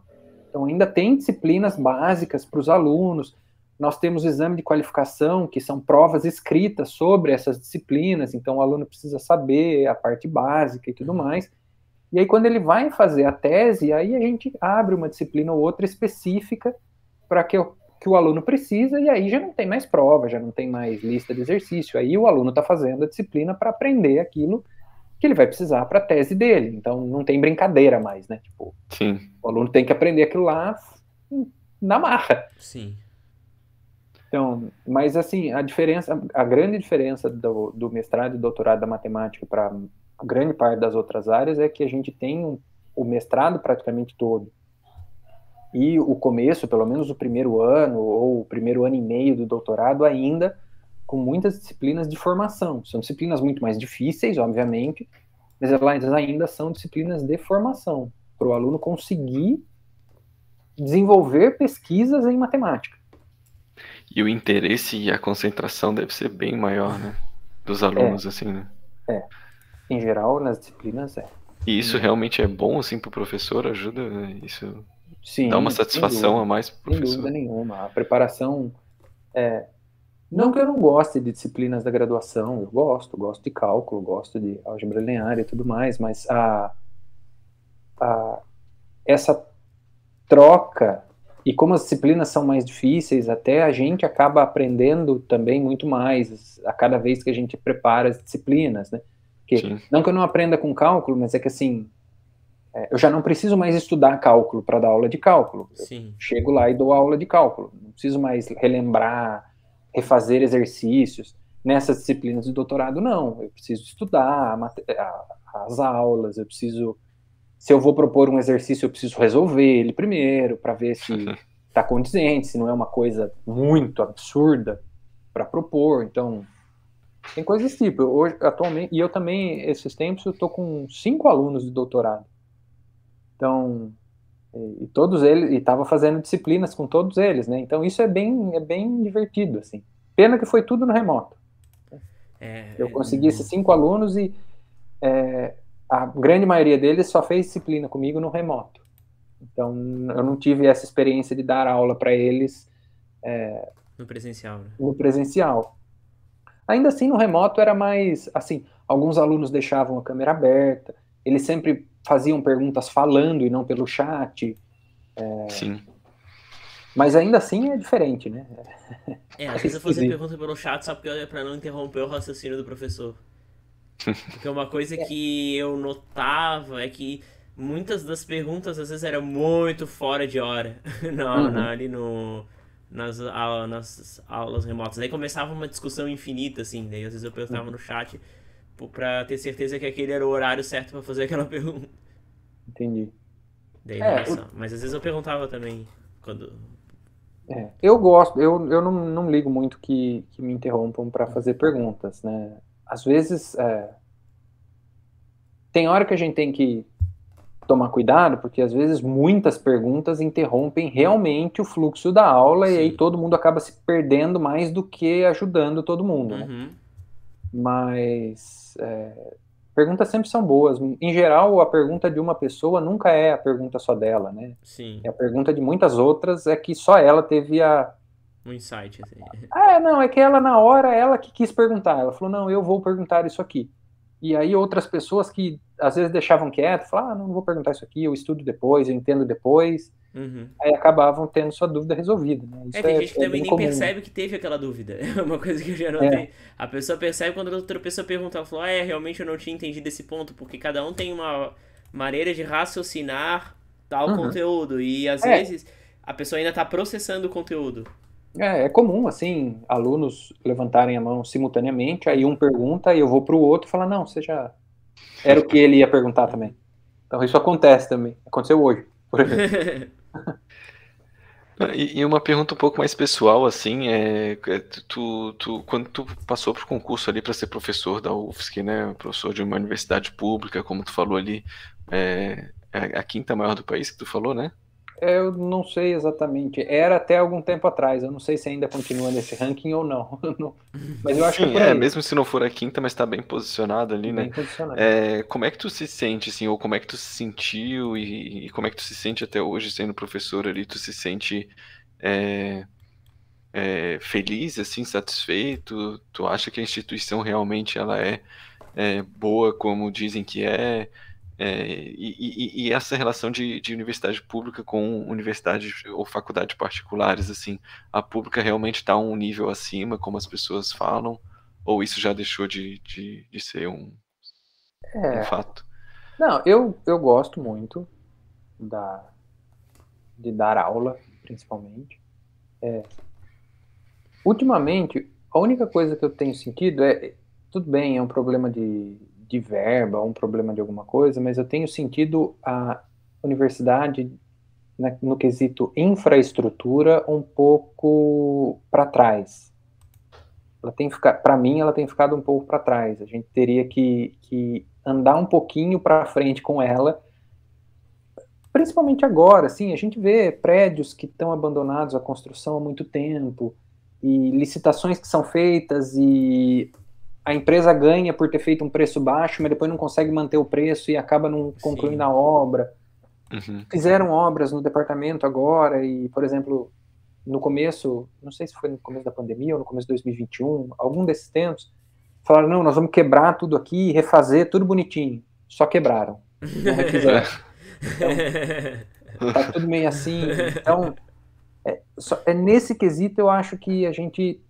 Então, ainda tem disciplinas básicas para os alunos. Nós temos exame de qualificação, que são provas escritas sobre essas disciplinas. Então, o aluno precisa saber a parte básica e tudo mais. E aí, quando ele vai fazer a tese, aí a gente abre uma disciplina ou outra específica para que o aluno precisa, e aí já não tem mais prova, já não tem mais lista de exercício. Aí o aluno está fazendo a disciplina para aprender aquilo que ele vai precisar para a tese dele. Então, não tem brincadeira mais, né? Tipo, o aluno tem que aprender aquilo lá na marra. Sim. Então, mas assim, a grande diferença do mestrado e doutorado da matemática para a grande parte das outras áreas é que a gente tem o mestrado praticamente todo E o começo, pelo menos o primeiro ano, ou o primeiro ano e meio do doutorado, ainda com muitas disciplinas de formação. São disciplinas muito mais difíceis, obviamente, mas elas ainda são disciplinas de formação, para o aluno conseguir desenvolver pesquisas em matemática. E o interesse e a concentração deve ser bem maior, né? Dos alunos, assim, né? Em geral, nas disciplinas, E isso realmente é bom, assim, pro professor? Ajuda? Isso Sim, dá uma satisfação a mais pro sem dúvida professor? nenhuma. A preparação... Não que eu não goste de disciplinas da graduação, eu gosto de cálculo, gosto de álgebra linear e tudo mais, mas essa troca, e como as disciplinas são mais difíceis, até a gente acaba aprendendo também muito mais a cada vez que a gente prepara as disciplinas, né? Porque, não que eu não aprenda com cálculo, mas é que assim, eu já não preciso mais estudar cálculo para dar aula de cálculo. Sim. Eu chego lá e dou aula de cálculo. Não preciso mais relembrar, refazer exercícios. Nessas disciplinas de doutorado, não. Eu preciso estudar as aulas, eu preciso... Se eu vou propor um exercício, eu preciso resolver ele primeiro, para ver se está condizente, se não é uma coisa muito absurda para propor. Então, tem coisas desse tipo. Hoje, atualmente, e eu também, esses tempos, eu estou com 5 alunos de doutorado. Então, e todos eles, e estava fazendo disciplinas com todos eles, né? Então, isso é bem divertido, assim. Pena que foi tudo no remoto. Eu consegui esses 5 alunos e a grande maioria deles só fez disciplina comigo no remoto. Então, eu não tive essa experiência de dar aula para eles no presencial, né? No presencial. Ainda assim, no remoto era mais, assim, alguns alunos deixavam a câmera aberta, eles sempre faziam perguntas falando e não pelo chat. Sim. Mas ainda assim é diferente, né? Às vezes eu fazia pergunta pelo chat só para não interromper o raciocínio do professor. Porque uma coisa que eu notava é que muitas das perguntas às vezes eram muito fora de hora ali nas aulas remotas. Aí começava uma discussão infinita, assim. Daí às vezes eu perguntava no chat pra ter certeza que aquele era o horário certo pra fazer aquela pergunta. Entendi. Daí nossa, mas às vezes eu perguntava também quando... Eu gosto, eu não ligo muito que me interrompam para fazer perguntas, né? Às vezes, tem hora que a gente tem que tomar cuidado, porque às vezes muitas perguntas interrompem realmente o fluxo da aula. Sim. E aí todo mundo acaba se perdendo mais do que ajudando todo mundo, né? Mas perguntas sempre são boas. Em geral, a pergunta de uma pessoa nunca é a pergunta só dela, né? Sim. É a pergunta de muitas outras, é que só ela teve um insight, assim. Não, é que ela na hora, ela que quis perguntar. Ela falou, não, eu vou perguntar isso aqui. E aí outras pessoas que às vezes deixavam quieto, falavam, não vou perguntar isso aqui, eu estudo depois, eu entendo depois. Aí acabavam tendo sua dúvida resolvida, né? Isso tem gente que também nem percebe que teve aquela dúvida. É uma coisa que eu já notei. A pessoa percebe quando a outra pessoa pergunta, ela falou, realmente eu não tinha entendido esse ponto, porque cada um tem uma maneira de raciocinar tal conteúdo, e às vezes a pessoa ainda tá processando o conteúdo. É comum, assim, alunos levantarem a mão simultaneamente, aí um pergunta e eu vou pro outro e falo, não, você já... Era o que ele ia perguntar também. Então isso acontece também. Aconteceu hoje, por exemplo. E uma pergunta um pouco mais pessoal, assim, quando tu passou pro concurso ali para ser professor da UFSC, né, professor de uma universidade pública, como tu falou ali, é a quinta maior do país que tu falou, né? Eu não sei exatamente. Era até algum tempo atrás. Eu não sei se ainda continua nesse ranking ou não. Mas eu acho que é por aí. Mesmo se não for a quinta, mas tá bem posicionado ali, né? Bem posicionado. Como é que tu se sente, assim, ou como é que tu se sentiu e como é que tu se sente até hoje sendo professor ali? Tu se sente feliz, assim, satisfeito? Tu acha que a instituição realmente ela é boa como dizem que é? E essa relação de universidade pública com universidade ou faculdade particulares, assim, a pública realmente está um nível acima, como as pessoas falam, ou isso já deixou de ser um fato? Não, eu gosto muito de dar aula, principalmente. Ultimamente, a única coisa que eu tenho sentido tudo bem, é um problema de verba, um problema de alguma coisa, mas eu tenho sentido a universidade no quesito infraestrutura, um pouco para trás. Para mim, ela tem ficado um pouco para trás. A gente teria que andar um pouquinho para frente com ela, principalmente agora. Assim, a gente vê prédios que estão abandonados à construção há muito tempo, e licitações que são feitas e a empresa ganha por ter feito um preço baixo, mas depois não consegue manter o preço e acaba não concluindo a obra. Fizeram obras no departamento agora e, por exemplo, no começo, não sei se foi no começo da pandemia ou no começo de 2021, algum desses tempos, falaram, não, nós vamos quebrar tudo aqui e refazer tudo bonitinho. Só quebraram. Não refizeram. Então, tá tudo meio assim. Então, nesse quesito eu acho que a gente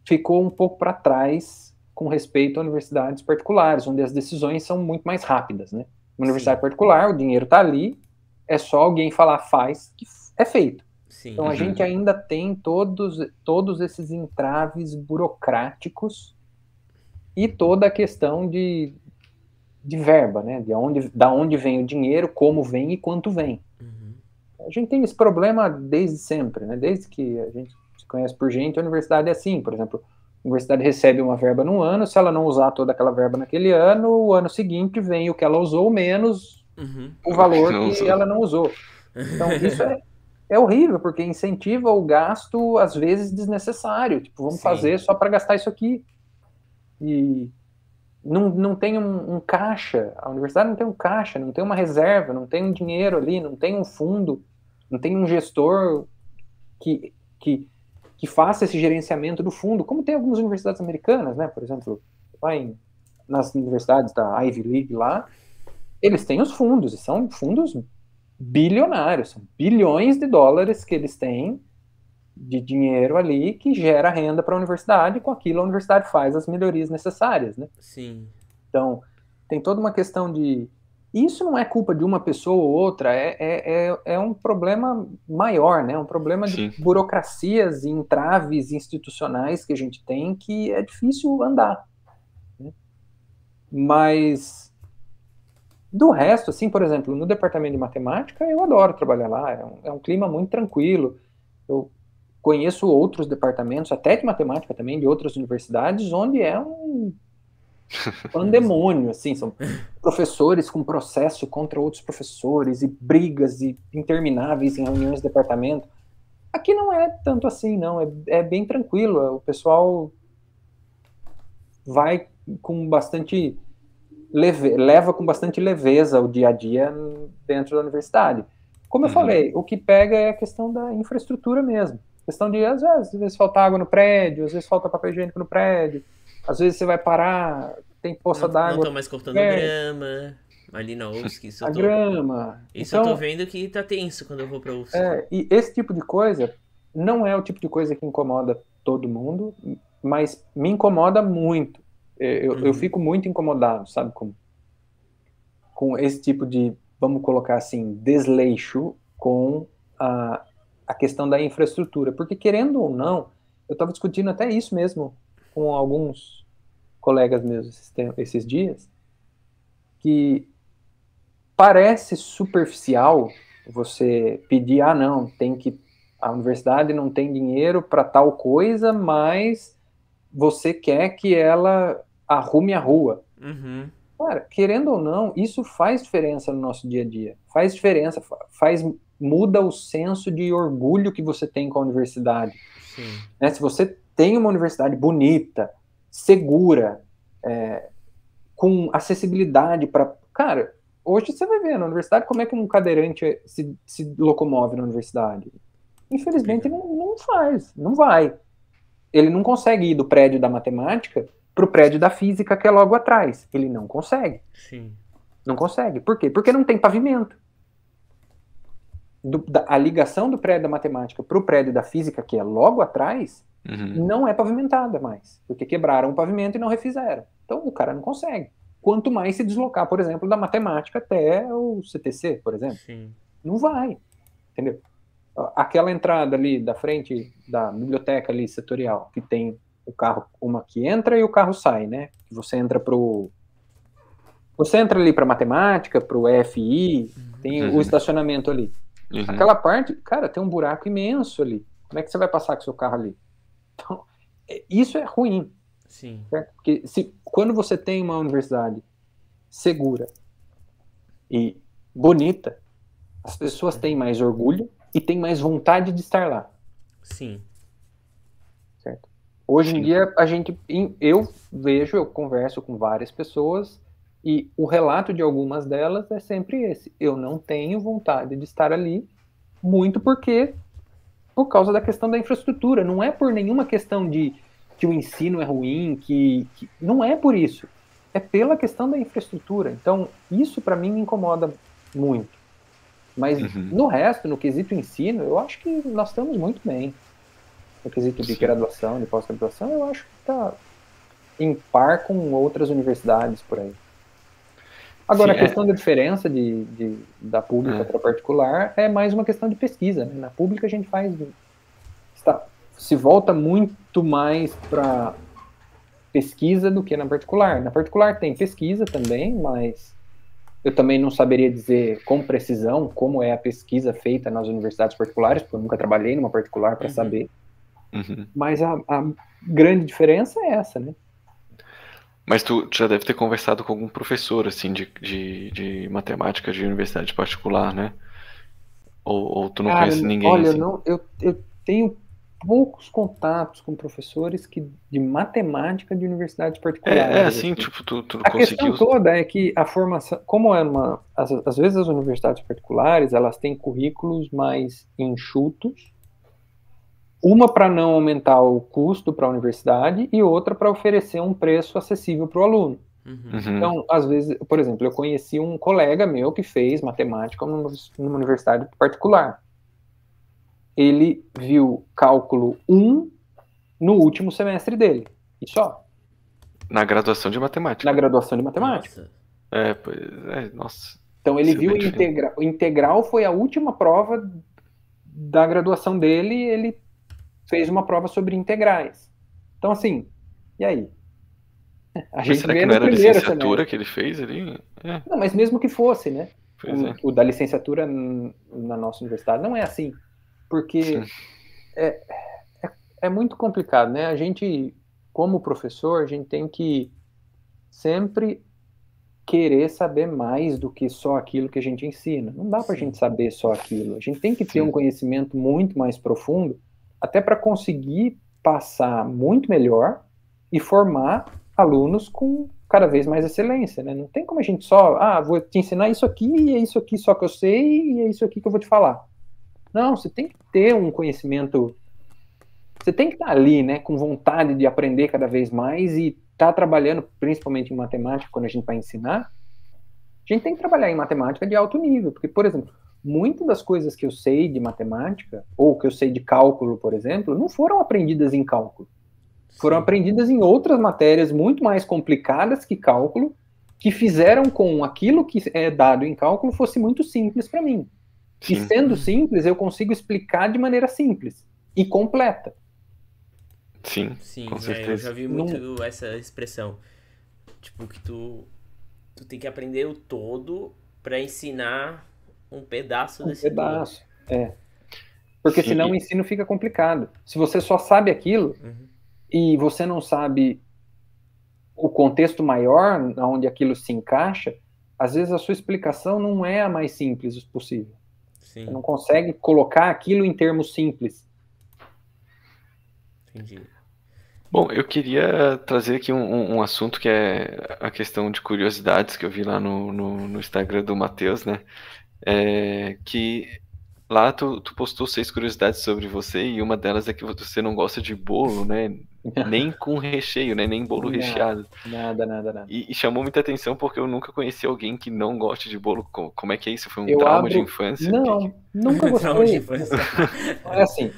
ficou um pouco para trás com respeito a universidades particulares, onde as decisões são muito mais rápidas, né? Uma universidade particular, o dinheiro está ali, é só alguém falar faz, que é feito. Sim. Então a gente ainda tem todos esses entraves burocráticos e toda a questão de verba, né? Da onde vem o dinheiro, como vem e quanto vem. A gente tem esse problema desde sempre, né? Desde que a gente se conhece por gente, a universidade é assim, por exemplo, a universidade recebe uma verba num ano, se ela não usar toda aquela verba naquele ano, o ano seguinte vem o que ela usou menos o valor que ela não usou. Então isso é horrível, porque incentiva o gasto, às vezes, desnecessário. Tipo, vamos fazer só para gastar isso aqui. E não tem um caixa, a universidade não tem um caixa, não tem uma reserva, não tem um dinheiro ali, não tem um fundo, não tem um gestor que faça esse gerenciamento do fundo, como tem algumas universidades americanas, né? Por exemplo, nas universidades da Ivy League lá, eles têm os fundos, e são fundos bilionários, são bilhões de dólares que eles têm de dinheiro ali que gera renda para a universidade, e com aquilo a universidade faz as melhorias necessárias, né? Sim. Então, tem toda uma questão de... Isso não é culpa de uma pessoa ou outra, é um problema maior, né? Um problema de burocracias e entraves institucionais que a gente tem que é difícil andar, né? Mas, do resto, assim, por exemplo, no departamento de matemática, eu adoro trabalhar lá, é um clima muito tranquilo. Eu conheço outros departamentos, até de matemática também, de outras universidades, onde é um pandemônio, assim, são professores com processo contra outros professores e brigas intermináveis em reuniões de departamento. Aqui não é tanto assim, não, é bem tranquilo, o pessoal vai com bastante leva com bastante leveza o dia a dia dentro da universidade. Como eu falei, o que pega é a questão da infraestrutura mesmo. Questão de, às vezes falta água no prédio, às vezes falta papel higiênico no prédio, às vezes você vai parar, tem poça d'água. Não tô mais cortando grama ali na UFSC. Isso grama. Isso então, eu tô vendo que tá tenso quando eu vou pra UFSC. E esse tipo de coisa não é o tipo de coisa que incomoda todo mundo, mas me incomoda muito. Eu fico muito incomodado, sabe, com esse tipo de, vamos colocar assim, desleixo com a questão da infraestrutura, porque querendo ou não, eu estava discutindo até isso mesmo com alguns colegas meus esses dias, que parece superficial você pedir, não, a universidade não tem dinheiro para tal coisa, mas você quer que ela arrume a rua. Cara, querendo ou não, isso faz diferença no nosso dia a dia. Faz diferença, muda o senso de orgulho que você tem com a universidade. Né? Se você tem uma universidade bonita, segura, com acessibilidade para... Cara, hoje você vai ver na universidade como é que um cadeirante se locomove na universidade. Infelizmente não vai. Ele não consegue ir do prédio da matemática para o prédio da física que é logo atrás. Ele não consegue. Não consegue. Por quê? Porque não tem pavimento. A ligação do prédio da matemática para o prédio da física, que é logo atrás, não é pavimentada mais. Porque quebraram o pavimento e não refizeram. Então o cara não consegue. Quanto mais se deslocar, por exemplo, da matemática até o CTC, por exemplo. Não vai. Entendeu? Aquela entrada ali da frente da biblioteca ali setorial, que tem o carro, uma que entra e o carro sai, né? Você entra ali para matemática, para o EFI, tem o estacionamento ali. Aquela parte, cara, tem um buraco imenso ali. Como é que você vai passar com o seu carro ali? Então, isso é ruim. Sim. Certo? Porque quando você tem uma universidade segura e bonita, as pessoas têm mais orgulho e têm mais vontade de estar lá. Sim. Certo? Hoje Sim. em dia, eu converso com várias pessoas e o relato de algumas delas é sempre esse. Eu não tenho vontade de estar ali, muito por causa da questão da infraestrutura. Não é por nenhuma questão de que o ensino é ruim, não é por isso. É pela questão da infraestrutura. Então, isso para mim me incomoda muito. Mas no resto, no quesito ensino, eu acho que nós estamos muito bem. No quesito de graduação, de pós-graduação, eu acho que está em par com outras universidades por aí. Agora, a questão da diferença da pública para a particular é mais uma questão de pesquisa. Né? Na pública a gente se volta muito mais para pesquisa do que na particular. Na particular tem pesquisa também, mas eu também não saberia dizer com precisão como é a pesquisa feita nas universidades particulares, porque eu nunca trabalhei numa particular para saber. Mas a grande diferença é essa, né? Mas tu já deve ter conversado com algum professor, assim, de matemática de universidade particular, né? Ou tu não conhece ninguém, olha, assim? eu tenho poucos contatos com professores de matemática de universidades particulares. Assim, tipo, tu a conseguiu... questão toda é que a formação, como às vezes as universidades particulares, elas têm currículos mais enxutos, uma para não aumentar o custo para a universidade e outra para oferecer um preço acessível para o aluno. Então, às vezes, por exemplo, eu conheci um colega meu que fez matemática numa universidade particular. Ele viu cálculo 1 no último semestre dele, e só. Na graduação de matemática. Na graduação de matemática. Nossa. Então, ele viu o integral foi a última prova da graduação dele, e ele fez uma prova sobre integrais. Então, assim, e aí? Mas será que não era a licenciatura que ele fez ali? Não, mas mesmo que fosse, né? O da licenciatura na nossa universidade não é assim. Porque é muito complicado, né? A gente, como professor, a gente tem que sempre querer saber mais do que só aquilo que a gente ensina. Não dá para a gente saber só aquilo. A gente tem que ter um conhecimento muito mais profundo, até para conseguir passar muito melhor e formar alunos com cada vez mais excelência, né? Não tem como a gente só, vou te ensinar isso aqui, e é isso aqui só que eu sei, e é isso aqui que eu vou te falar. Não, você tem que ter um conhecimento, você tem que estar ali, né, com vontade de aprender cada vez mais e estar trabalhando, principalmente em matemática, quando a gente vai ensinar, a gente tem que trabalhar em matemática de alto nível, porque, por exemplo, muitas das coisas que eu sei de matemática, ou que eu sei de cálculo, por exemplo, não foram aprendidas em cálculo. Foram aprendidas em outras matérias muito mais complicadas que cálculo, que fizeram com aquilo que é dado em cálculo fosse muito simples para mim. E sendo simples, eu consigo explicar de maneira simples e completa. Sim, com certeza. Eu já vi muito essa expressão. Tipo, que tu tem que aprender o todo para ensinar um pedaço desse pedaço, todo. Porque senão o ensino fica complicado. Se você só sabe aquilo e você não sabe o contexto maior onde aquilo se encaixa, às vezes a sua explicação não é a mais simples possível. Você não consegue colocar aquilo em termos simples. Entendi. Bom, eu queria trazer aqui um assunto que é a questão de curiosidades que eu vi lá no Instagram do Matheus, né? Que lá tu postou 6 curiosidades sobre você e uma delas é que você não gosta de bolo, né? Nem com recheio, né? Nem bolo recheado. Nada. E chamou muita atenção porque eu nunca conheci alguém que não goste de bolo. Como é que é isso? Foi um trauma de infância? Não, nunca gostei. Trauma de infância. É assim,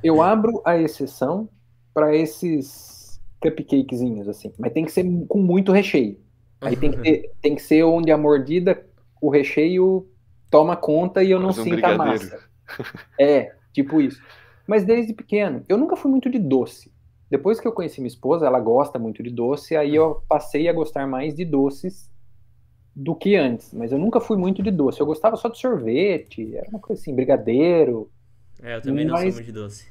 eu abro a exceção para esses cupcakezinhos, assim, mas tem que ser com muito recheio. Aí tem que ser onde a mordida, o recheio toma conta e eu não sinto a massa. Tipo isso. Mas desde pequeno, eu nunca fui muito de doce. Depois que eu conheci minha esposa, ela gosta muito de doce, aí eu passei a gostar mais de doces do que antes, mas eu nunca fui muito de doce. Eu gostava só de sorvete, era uma coisa assim, brigadeiro, Eu também não sou mas muito de doce.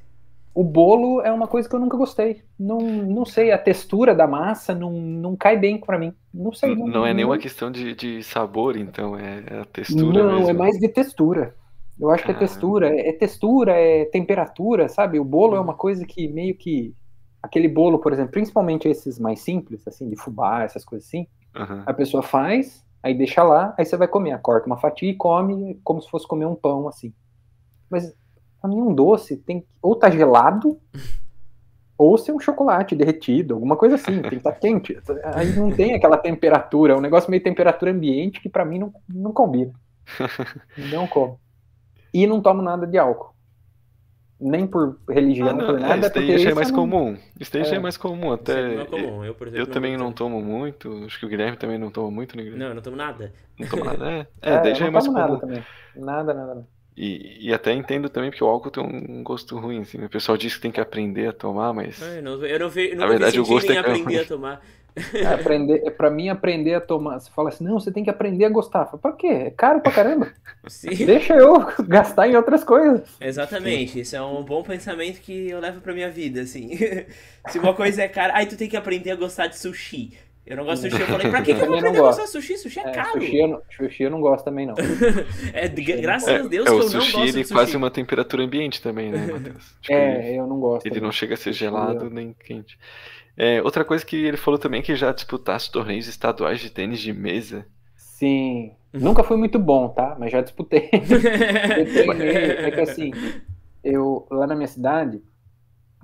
o bolo é uma coisa que eu nunca gostei. Não sei, a textura da massa não cai bem pra mim. Não sei, Não é nenhuma questão de sabor, então, é a textura não, é mesmo. mais de textura. Eu acho que Caramba. é textura, é temperatura, sabe? O bolo é uma Uhum. coisa que meio que aquele bolo, por exemplo, principalmente esses mais simples, assim, de fubá, essas coisas assim, Aham. a pessoa faz, aí deixa lá, aí você vai comer, corta uma fatia e come como se fosse comer um pão, assim. Mas pra mim um doce tem que ou tá gelado ou ser um chocolate derretido, alguma coisa assim, tem que estar quente. Aí não tem aquela temperatura, é um negócio meio temperatura ambiente que pra mim não combina. Não como. E não tomo nada de álcool. Nem por Ah, religião, não, por nada, isso porque daí já é isso eu mais não. comum. Isso daí já é É, mais comum, Isso não é até comum. Eu, por eu exemplo, não também bebo não também. tomo muito, acho que o Guilherme também não toma muito, né, Não, Guilherme? eu não tomo nada. Não toma nada. Daí eu já é não mais tomo nada comum. também. Nada, nada, nada. E até entendo também porque o álcool tem um gosto ruim, assim. O pessoal diz que tem que aprender a tomar, mas Eu na nunca vi verdade o sentido gosto em é que é aprender ruim. a tomar. Para mim aprender a tomar, você fala assim, não, você tem que aprender a gostar. Fala, pra quê? É caro pra caramba. Sim, Deixa eu gastar em outras coisas. Sim. exatamente. Isso é um bom pensamento que eu levo pra minha vida, assim. Se uma coisa é cara, tu tem que aprender a gostar de sushi. Eu não gosto de sushi. Eu falei, pra que Eu que eu vou também não aprender a gostar gosto. de sushi? Sushi é Sushi, caro. sushi eu não gosto também, não. Sushi eu não Graças gosto. a Deus que O eu não sushi gosto ele é de quase sushi. uma temperatura ambiente também, né, Matheus? Tipo, Eu não gosto ele não também. chega a ser Sushi, gelado nem quente. Outra coisa que ele falou também é que já disputasse torneios estaduais de tênis de mesa. sim. Nunca fui muito bom, tá? Mas já disputei. Eu treinei. É que assim, eu lá na minha cidade,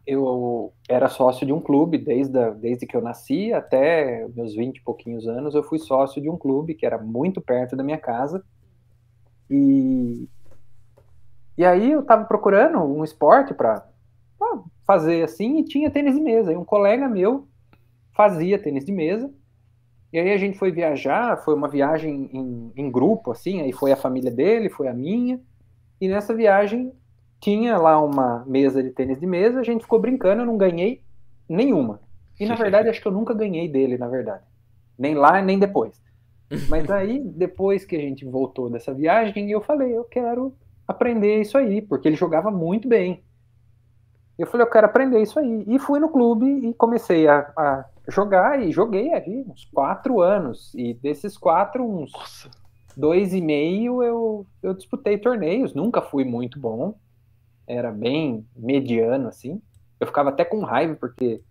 eu era sócio de um clube desde que eu nasci até meus 20 e pouquinhos anos, eu fui sócio de um clube que era muito perto da minha casa. E, e aí eu tava procurando um esporte para fazer assim e tinha tênis de mesa. E um colega meu fazia tênis de mesa. E aí a gente foi viajar, foi uma viagem em grupo, assim, aí foi a família dele, foi a minha. E nessa viagem tinha lá uma mesa de tênis de mesa, a gente ficou brincando, eu não ganhei nenhuma. E na verdade acho que eu nunca ganhei dele, na verdade. Nem lá, nem depois. Mas aí, depois que a gente voltou dessa viagem, eu falei, eu quero aprender isso aí, porque ele jogava muito bem. Eu falei, eu quero aprender isso aí. E fui no clube e comecei a jogar, e joguei ali uns 4 anos. E desses quatro, uns Nossa. 2 e meio, eu disputei torneios. Nunca fui muito bom, era bem mediano, assim. Eu ficava até com raiva, porque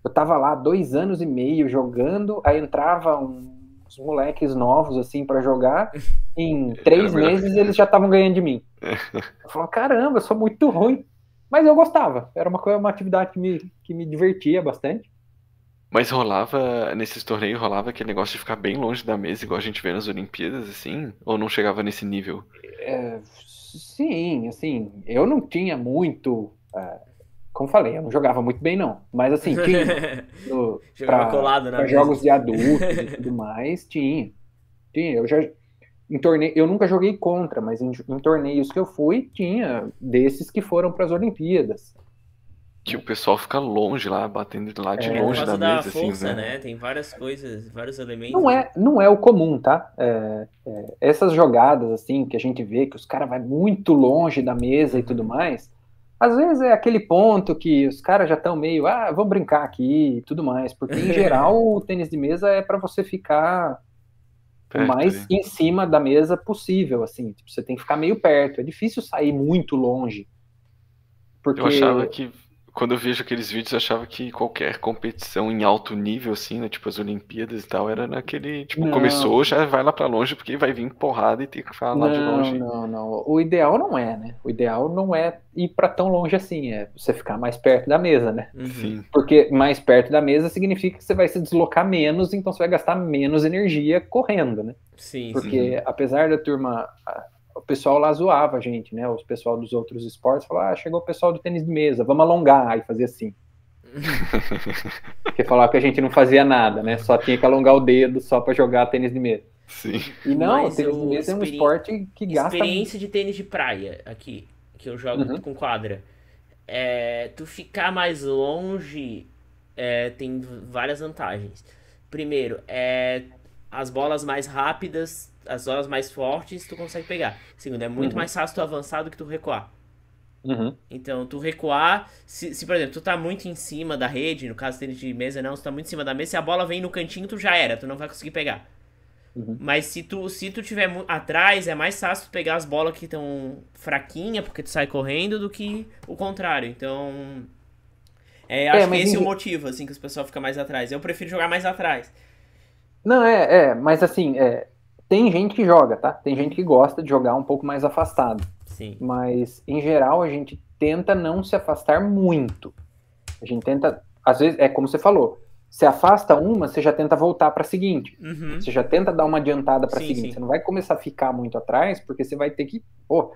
eu tava lá 2 anos e meio jogando, aí entrava uns moleques novos, assim, para jogar. Em Era 3 meses melhor. eles já estavam ganhando de mim. Eu falava, caramba, eu sou muito ruim. Mas eu gostava, era uma atividade que me divertia bastante. Mas rolava, nesses torneios, rolava aquele negócio de ficar bem longe da mesa, igual a gente vê nas Olimpíadas, assim? Ou não chegava nesse nível? Sim, assim, eu não tinha muito. Como falei, eu não jogava muito bem, não. Mas assim, tinha. Jogava Para colado na mesa. jogos de adultos e tudo mais, tinha. Tinha. Eu nunca joguei contra, mas em torneios que eu fui, tinha desses que foram para as Olimpíadas. Que o pessoal fica longe lá, batendo lá de Por longe da causa da mesa, assim, força, né? né? Tem várias coisas, vários Não elementos, né? é, não é o comum, tá? Essas jogadas assim que a gente vê que os caras vai muito longe da mesa e tudo mais, às vezes é aquele ponto que os caras já estão meio, vamos brincar aqui e tudo mais, porque em geral o tênis de mesa é para você ficar o Perto mais ali. em cima da mesa possível, assim, tipo, você tem que ficar meio perto, é difícil sair muito longe, Eu achava porque que, quando eu vejo aqueles vídeos, eu achava que qualquer competição em alto nível, assim, né? Tipo as Olimpíadas e tal, era naquele, tipo, não, começou, já vai lá pra longe, porque vai vir porrada e tem que falar lá de não, longe. não, não. O ideal não é, né? O ideal não é ir para tão longe assim, é você ficar mais perto da mesa, né? Uhum. Sim. Porque mais perto da mesa significa que você vai se deslocar menos, então você vai gastar menos energia correndo, né? Sim, sim. Porque apesar da turma, o pessoal lá zoava a gente, né? O pessoal dos outros esportes falava, chegou o pessoal do tênis de mesa, vamos alongar, aí fazia assim. Porque falava que a gente não fazia nada, né? Só tinha que alongar o dedo só para jogar tênis de mesa. Sim. E não, o Mas tênis de eu mesa é um esporte que gasta. experiência de tênis de praia aqui, que eu jogo Uhum. com quadra. Tu ficar mais longe tem várias vantagens. Primeiro, as bolas mais rápidas, as bolas mais fortes, tu consegue pegar. Segundo, é muito mais fácil tu avançar do que tu recuar. Então, tu recuar, se, por exemplo, tu tá muito em cima da rede, no caso tênis de mesa não, se tu tá muito em cima da mesa, se a bola vem no cantinho, tu já era, tu não vai conseguir pegar. Mas se tu tiver atrás, é mais fácil tu pegar as bolas que estão fraquinhas, porque tu sai correndo, do que o contrário. Então, acho que esse é o motivo, assim, que os pessoal fica mais atrás. Eu prefiro jogar mais atrás. Não, mas assim, tem gente que joga, tá? Tem gente que gosta de jogar um pouco mais afastado. Sim. Mas, em geral, a gente tenta não se afastar muito. A gente tenta, às vezes, é como você falou, você afasta uma, você já tenta voltar para a seguinte. Você já tenta dar uma adiantada para a seguinte. Você não vai começar a ficar muito atrás, porque você vai ter que... Pô,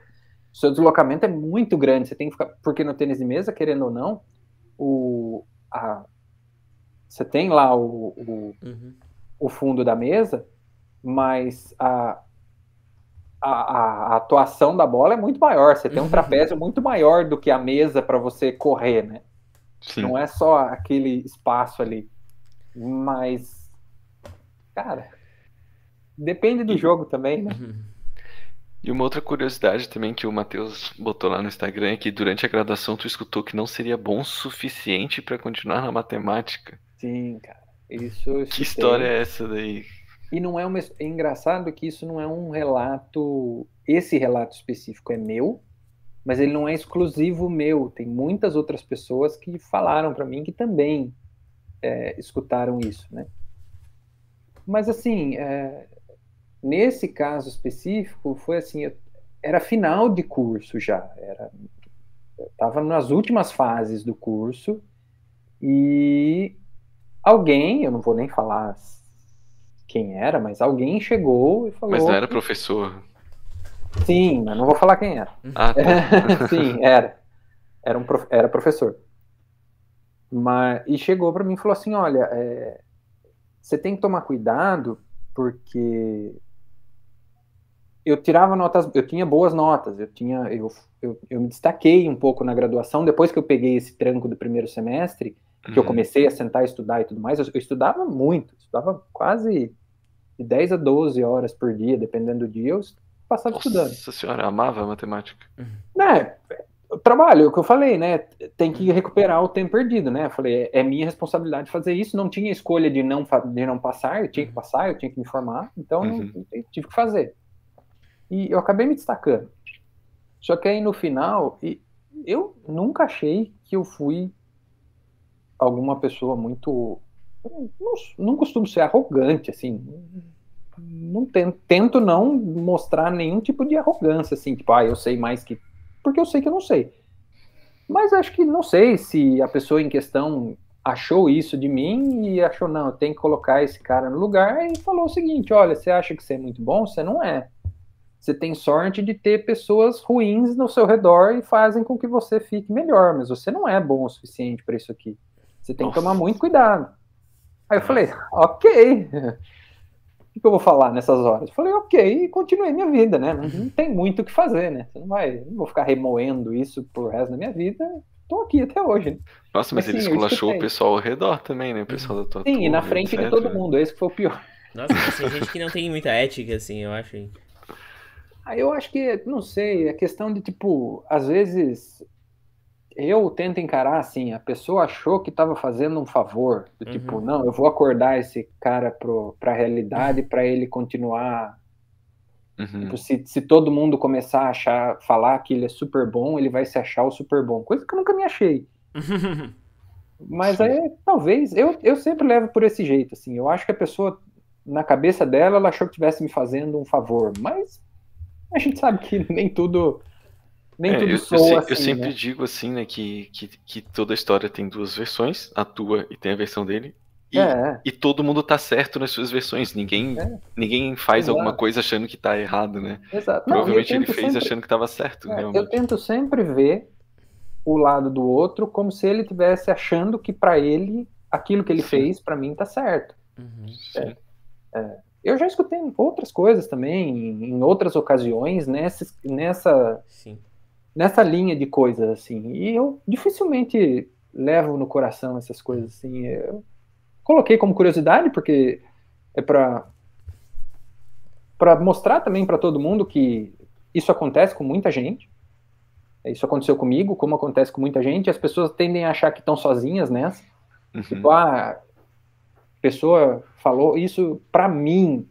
seu deslocamento é muito grande. Você tem que ficar... Porque no tênis de mesa, querendo ou não, você tem lá o fundo da mesa, mas a atuação da bola é muito maior. Você tem um trapézio muito maior do que a mesa para você correr, né? Sim. Não é só aquele espaço ali. Mas, cara, depende do jogo também, né? E uma outra curiosidade também que o Matheus botou lá no Instagram é que durante a graduação tu escutou que não seria bom o suficiente para continuar na matemática. Sim, cara. Isso eu Que história é essa daí? E não é é engraçado que isso não é um relato, esse relato específico é meu, mas ele não é exclusivo meu. Tem muitas outras pessoas que falaram para mim que também escutaram isso, né? Mas assim, nesse caso específico, foi assim, era final de curso já, estava nas últimas fases do curso e alguém, eu não vou nem falar quem era, mas alguém chegou e falou... Mas não era professor? Sim, mas não vou falar quem era. Ah, tá. Sim, era professor. E chegou para mim e falou assim, olha, você tem que tomar cuidado porque eu tirava notas, eu tinha boas notas, eu me destaquei um pouco na graduação, depois que eu peguei esse tranco do primeiro semestre, que eu comecei a sentar e estudar e tudo mais, eu estudava muito, estudava quase de 10 a 12 horas por dia, dependendo do dia, eu passava estudando. Nossa senhora, amava a matemática. Né, o trabalho, o que eu falei, né, tem que recuperar o tempo perdido, né, eu falei, é minha responsabilidade fazer isso, não tinha escolha de não passar, eu tinha que passar, eu tinha que me formar, então eu tive que fazer. E eu acabei me destacando. Só que aí no final, eu nunca achei que eu fui alguma pessoa muito... Não costumo ser arrogante, assim. Não tento não mostrar nenhum tipo de arrogância, assim, tipo, eu sei mais que... Porque eu sei que eu não sei. Mas acho que não sei se a pessoa em questão achou isso de mim e achou, não, eu tenho que colocar esse cara no lugar e falou o seguinte, olha, você acha que você é muito bom? Você não é. Você tem sorte de ter pessoas ruins no seu redor e fazem com que você fique melhor, mas você não é bom o suficiente para isso aqui. Você tem que tomar muito cuidado. Aí eu falei, ok. O que eu vou falar nessas horas? Eu falei, ok, e continuei minha vida, né? Não tem muito o que fazer, né? Não vou ficar remoendo isso pro resto da minha vida. Tô aqui até hoje, né? Nossa, mas ele esculachou o pessoal ao redor também, né? O pessoal da tua turma, e na frente de todo mundo, esse que foi o pior. Nossa, mas tem gente que não tem muita ética, assim, eu acho. Eu acho que, não sei, é questão de, tipo, às vezes eu tento encarar assim, a pessoa achou que estava fazendo um favor, do tipo, não, eu vou acordar esse cara pra realidade para ele continuar. Tipo, se todo mundo começar a falar que ele é super bom, ele vai se achar o super bom. Coisa que eu nunca me achei. Mas talvez, eu sempre levo por esse jeito, assim, eu acho que a pessoa, na cabeça dela, ela achou que estivesse me fazendo um favor, mas a gente sabe que nem tudo soa assim, eu sempre né? digo assim, né, que toda história tem duas versões, a tua e tem a versão dele, e todo mundo tá certo nas suas versões, ninguém faz alguma coisa achando que tá errado, né? Exato. Provavelmente ele fez achando que tava certo, realmente. Eu tento sempre ver o lado do outro como se ele estivesse achando que para ele, aquilo que ele fez, para mim tá certo. Eu já escutei outras coisas também, em outras ocasiões, nessa linha de coisas, assim, e eu dificilmente levo no coração essas coisas, assim. Eu coloquei como curiosidade, porque é para para mostrar também para todo mundo que isso acontece com muita gente. Isso aconteceu comigo, como acontece com muita gente. As pessoas tendem a achar que estão sozinhas nessa. Tipo, a pessoa falou isso para mim.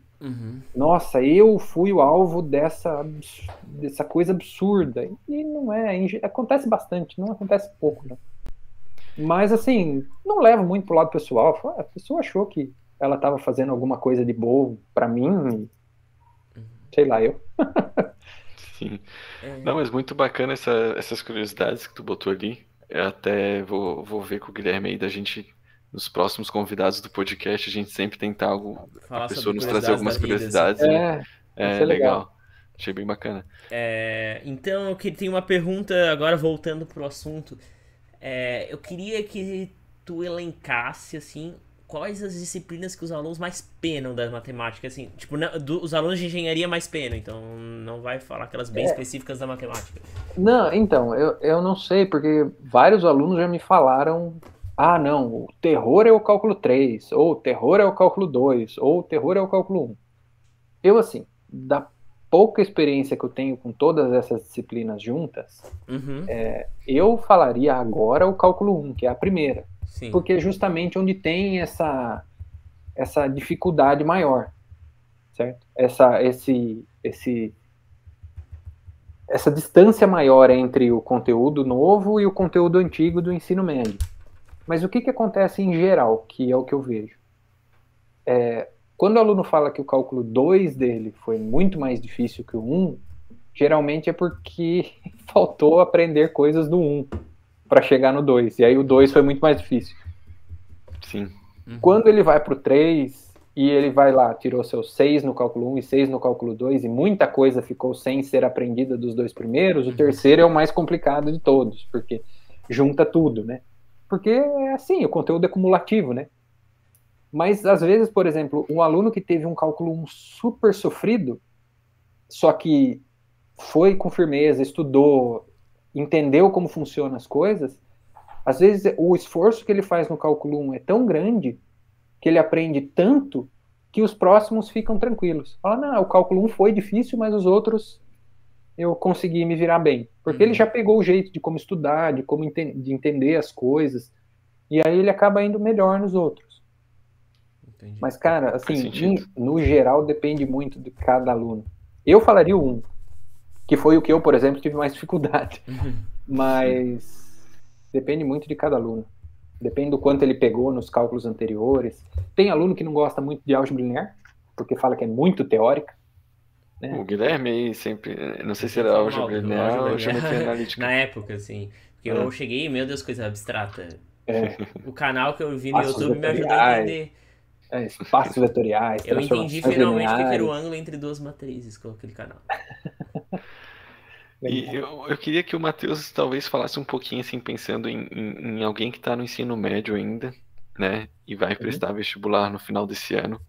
Nossa, eu fui o alvo dessa coisa absurda. E não é, acontece bastante, não acontece pouco, não. Mas assim, não levo muito pro lado pessoal. A pessoa achou que ela estava fazendo alguma coisa de boa para mim, sei lá, eu. Sim. Não, mas muito bacana essas curiosidades que tu botou ali. Eu até vou ver com o Guilherme aí da gente, nos próximos convidados do podcast, a gente sempre tentar a Falar pessoa sobre nos trazer curiosidades da algumas vida, assim. curiosidades, né? Vai ser Legal. Achei bem bacana. Então, eu tenho uma pergunta, agora voltando pro assunto. Eu queria que tu elencasse, assim, quais as disciplinas que os alunos mais penam da matemática, assim, tipo, os alunos de engenharia mais penam, então não vai falar aquelas bem específicas da matemática. Não, então, eu não sei, porque vários alunos já me falaram, não, o terror é o cálculo 3, ou o terror é o cálculo 2, ou o terror é o cálculo 1. Eu, assim, da pouca experiência que eu tenho com todas essas disciplinas juntas, eu falaria agora o cálculo 1, que é a primeira. Sim. Porque é justamente onde tem essa dificuldade maior, certo? Essa distância maior entre o conteúdo novo e o conteúdo antigo do ensino médio. Mas o que acontece em geral, que é o que eu vejo? Quando o aluno fala que o cálculo 2 dele foi muito mais difícil que o 1, geralmente é porque faltou aprender coisas do 1 para chegar no 2. E aí o 2 foi muito mais difícil. Sim. Quando ele vai para o 3 e ele vai lá, tirou seus 6 no cálculo 1 e 6 no cálculo 2 e muita coisa ficou sem ser aprendida dos dois primeiros, o terceiro é o mais complicado de todos, porque junta tudo, né? Porque é assim, o conteúdo é cumulativo, né? Mas às vezes, por exemplo, um aluno que teve um cálculo 1 super sofrido, só que foi com firmeza, estudou, entendeu como funcionam as coisas, às vezes o esforço que ele faz no cálculo 1 é tão grande que ele aprende tanto que os próximos ficam tranquilos. Fala, não, o cálculo 1 foi difícil, mas os outros eu consegui me virar bem. Porque ele já pegou o jeito de como estudar, de como de entender as coisas, e aí ele acaba indo melhor nos outros. Entendi. Mas, cara, assim, no geral depende muito de cada aluno. Eu falaria o 1, que foi o que eu, por exemplo, tive mais dificuldade. Mas depende muito de cada aluno. Depende do quanto ele pegou nos cálculos anteriores. Tem aluno que não gosta muito de álgebra linear, porque fala que é muito teórica. Né? O Guilherme aí sempre, não sei se era álgebra linear ou geometria analítica. Na época, assim. Porque eu cheguei, meu Deus, coisa abstrata. O canal que eu vi no YouTube me ajudou a entender. Espaços vetoriais, eu entendi finalmente o que era o ângulo entre duas matrizes com aquele canal. E eu queria que o Matheus talvez falasse um pouquinho, assim, pensando em alguém que está no ensino médio ainda, né, e vai prestar vestibular no final desse ano.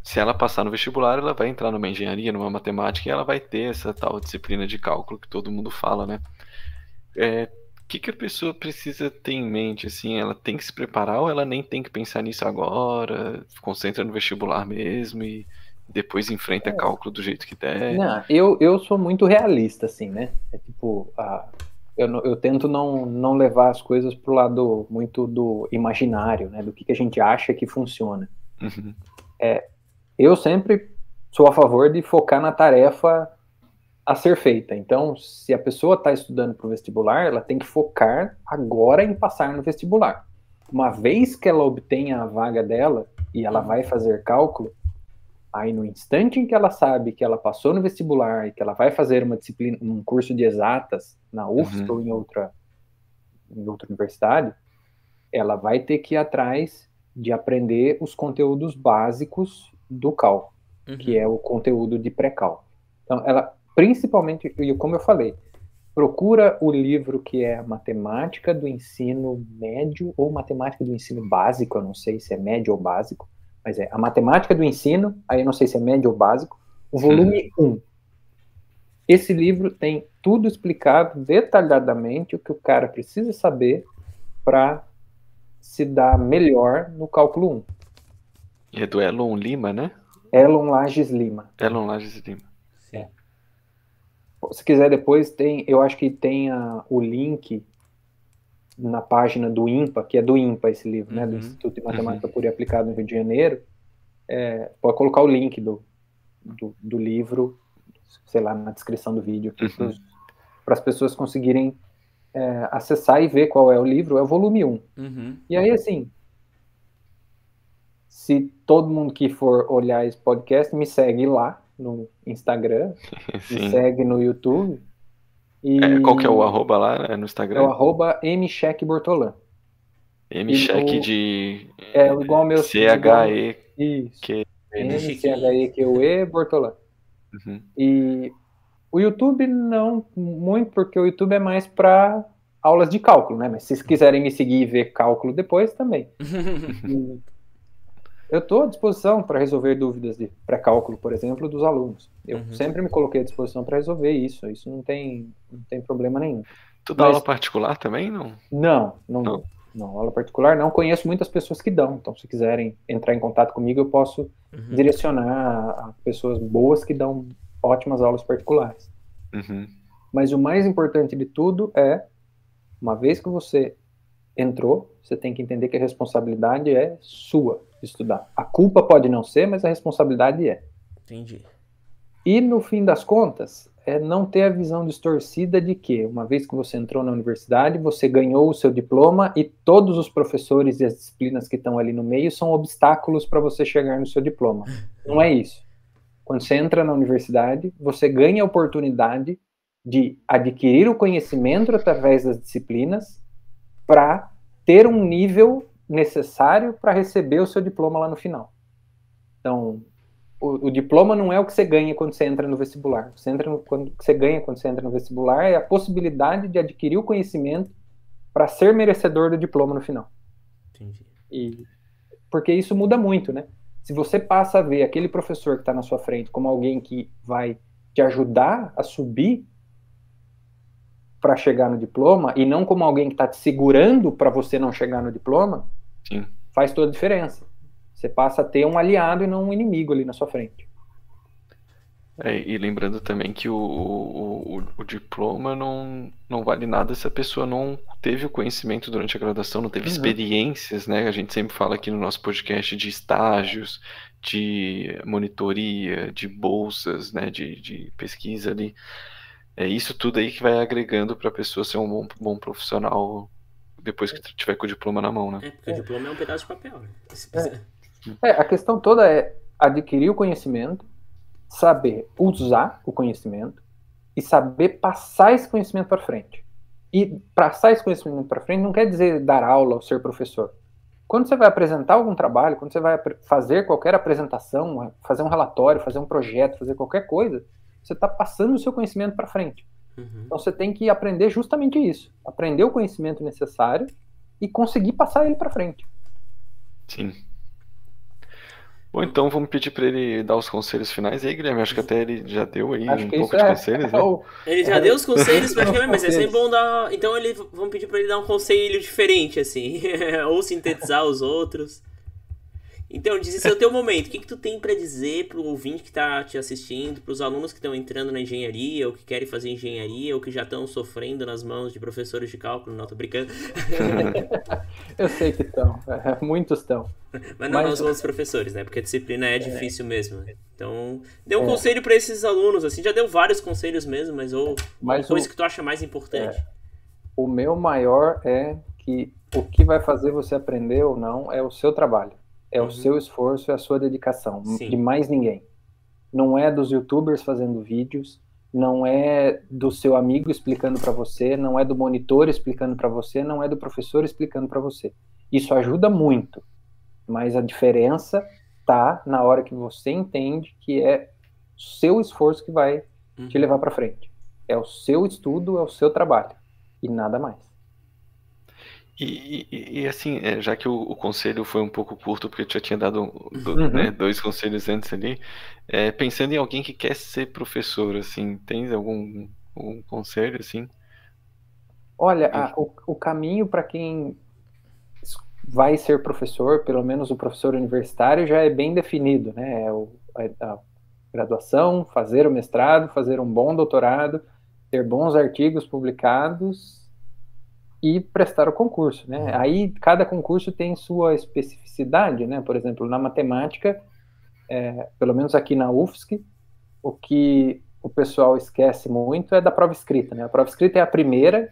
Se ela passar no vestibular, ela vai entrar numa engenharia, numa matemática, e ela vai ter essa tal disciplina de cálculo que todo mundo fala, né? O que a pessoa precisa ter em mente, assim? Ela tem que se preparar ou ela nem tem que pensar nisso agora? Concentra no vestibular mesmo e depois enfrenta cálculo do jeito que der? Não, eu sou muito realista, assim, né? É tipo, eu tento não levar as coisas pro lado muito do imaginário, né? Do que a gente acha que funciona. Eu sempre sou a favor de focar na tarefa a ser feita. Então, se a pessoa está estudando para o vestibular, ela tem que focar agora em passar no vestibular. Uma vez que ela obtenha a vaga dela e ela vai fazer cálculo, aí no instante em que ela sabe que ela passou no vestibular e que ela vai fazer uma disciplina, um curso de exatas na UFSC ou em outra universidade, ela vai ter que ir atrás de aprender os conteúdos básicos do cálculo, que é o conteúdo de pré-cálculo. Então, ela principalmente, e como eu falei, procura o livro que é Matemática do Ensino Médio ou Matemática do Ensino Básico, eu não sei se é médio ou básico, mas é a Matemática do Ensino, aí eu não sei se é médio ou básico, o volume 1. Esse livro tem tudo explicado detalhadamente o que o cara precisa saber para se dar melhor no cálculo 1. E é do Elon Lima, né? Elon Lages Lima. Elon Lages Lima. Sim. Se quiser depois, eu acho que tem o link na página do INPA, que é do INPA esse livro, né, do Instituto de Matemática Pura e Aplicada no Rio de Janeiro. Pode colocar o link do livro, sei lá, na descrição do vídeo, para as pessoas conseguirem acessar e ver qual é o livro. É o volume 1. E aí, assim, se todo mundo que for olhar esse podcast, me segue lá no Instagram, me segue no YouTube. Qual que é o arroba lá no Instagram? É o arroba mcheckbortolan. Mcheck de... igual ao meu... C-H-E... Isso. M-C-H-E-Q-E Bortolan. E o YouTube não muito, porque o YouTube é mais para aulas de cálculo, né? Mas se vocês quiserem me seguir e ver cálculo depois, também. Eu estou à disposição para resolver dúvidas de pré-cálculo, por exemplo, dos alunos. Eu sempre me coloquei à disposição para resolver isso. Isso não tem problema nenhum. Tu dá aula particular também, não? Não, aula particular não. Conheço muitas pessoas que dão. Então, se quiserem entrar em contato comigo, eu posso direcionar a pessoas boas que dão ótimas aulas particulares. Mas o mais importante de tudo é, uma vez que você entrou, você tem que entender que a responsabilidade é sua de estudar. A culpa pode não ser, mas a responsabilidade é. Entendi. E no fim das contas, é não ter a visão distorcida de que, uma vez que você entrou na universidade, você ganhou o seu diploma e todos os professores e as disciplinas que estão ali no meio são obstáculos para você chegar no seu diploma. Não é isso. Quando você entra na universidade, você ganha a oportunidade de adquirir o conhecimento através das disciplinas para ter um nível necessário para receber o seu diploma lá no final. Então, o diploma não é o que você ganha quando você entra no vestibular. O que você ganha quando você entra no vestibular é a possibilidade de adquirir o conhecimento para ser merecedor do diploma no final. Entendi. Porque isso muda muito, né? Se você passa a ver aquele professor que está na sua frente como alguém que vai te ajudar a subir para chegar no diploma, e não como alguém que está te segurando para você não chegar no diploma, faz toda a diferença. Você passa a ter um aliado e não um inimigo ali na sua frente. E lembrando também que o diploma não vale nada se a pessoa não teve o conhecimento durante a graduação, não teve experiências, né? A gente sempre fala aqui no nosso podcast de estágios, de monitoria, de bolsas, né? De pesquisa ali. É isso tudo aí que vai agregando para a pessoa ser um bom profissional depois que tiver com o diploma na mão, né? Porque o diploma é um pedaço de papel, né? A questão toda é adquirir o conhecimento, saber usar o conhecimento e saber passar esse conhecimento para frente. E passar esse conhecimento para frente não quer dizer dar aula ou ser professor. Quando você vai apresentar algum trabalho, quando você vai fazer qualquer apresentação, fazer um relatório, fazer um projeto, fazer qualquer coisa, você está passando o seu conhecimento para frente. Então você tem que aprender justamente isso. Aprender o conhecimento necessário e conseguir passar ele para frente. Sim. Bom, então vamos pedir para ele dar os conselhos finais aí, Guilherme. Acho que até ele já deu aí um pouco de conselhos, né? Ele já deu os conselhos praticamente, mas é sempre bom dar... Então vamos pedir para ele dar um conselho diferente, assim. Ou sintetizar os outros. Então, esse é o teu momento. O que tu tem para dizer pro ouvinte que tá te assistindo, pros alunos que estão entrando na engenharia, ou que querem fazer engenharia, ou que já estão sofrendo nas mãos de professores de cálculo? Não, tô brincando. Eu sei que estão. Muitos estão. Mas não nas mãos dos professores, né? Porque a disciplina é difícil mesmo. Então, dê um conselho para esses alunos, assim. Já deu vários conselhos mesmo, mas uma coisa que tu acha mais importante. O meu maior é que o que vai fazer você aprender ou não é o seu trabalho. É o seu esforço, é a sua dedicação. De mais ninguém. Não é dos youtubers fazendo vídeos, não é do seu amigo explicando para você, não é do monitor explicando para você, não é do professor explicando para você. Isso ajuda muito, mas a diferença tá na hora que você entende que é o seu esforço que vai te levar para frente. É o seu estudo, é o seu trabalho e nada mais. E assim, já que o conselho foi um pouco curto, porque eu já tinha dado né, 2 conselhos antes ali, pensando em alguém que quer ser professor, assim, tens algum conselho, assim? Olha, o caminho para quem vai ser professor, pelo menos o professor universitário, já é bem definido, né? a graduação, fazer o mestrado, fazer um bom doutorado, ter bons artigos publicados e prestar o concurso, né? Aí cada concurso tem sua especificidade, né? Por exemplo, na matemática, pelo menos aqui na UFSC, o que o pessoal esquece muito é da prova escrita, né? A prova escrita é a primeira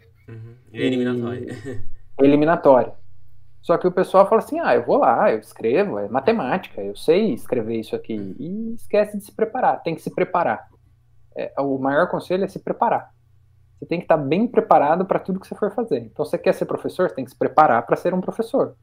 eliminatória. Só que o pessoal fala assim, eu vou lá, eu escrevo, é matemática, eu sei escrever isso aqui, e esquece de se preparar, tem que se preparar. O maior conselho é se preparar. Você tem que estar bem preparado para tudo que você for fazer. Então, você quer ser professor, você tem que se preparar para ser um professor.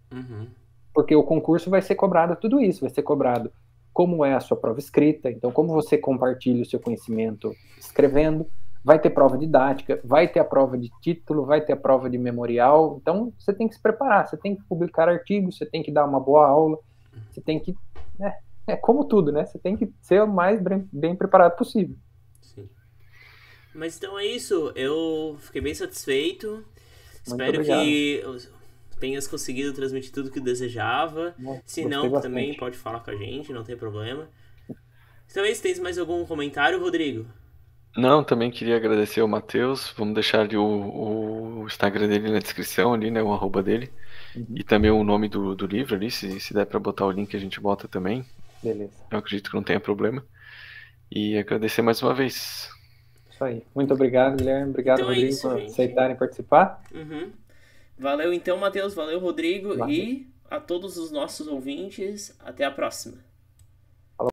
Porque o concurso vai ser cobrado tudo isso, vai ser cobrado como é a sua prova escrita, então como você compartilha o seu conhecimento escrevendo, vai ter prova didática, vai ter a prova de título, vai ter a prova de memorial, então você tem que se preparar, você tem que publicar artigos, você tem que dar uma boa aula, você tem que, é como tudo, né? Você tem que ser o mais bem preparado possível. Sim. Mas então é isso, eu fiquei bem satisfeito, Muito espero obrigado. que tenhas conseguido transmitir tudo que desejava. Se não, também pode falar com a gente, não tem problema. Então é isso, tens mais algum comentário, Rodrigo? Não, também queria agradecer ao Matheus. Vamos deixar ali o Instagram dele na descrição ali, né? O arroba dele. E também o nome do livro ali, se der pra botar o link a gente bota também. Beleza. Eu acredito que não tenha problema. E agradecer mais uma vez. Isso aí. Muito obrigado, Guilherme. Obrigado, Então Rodrigo, por aceitarem participar. Valeu então, Matheus. Valeu, Rodrigo. E a todos os nossos ouvintes, até a próxima.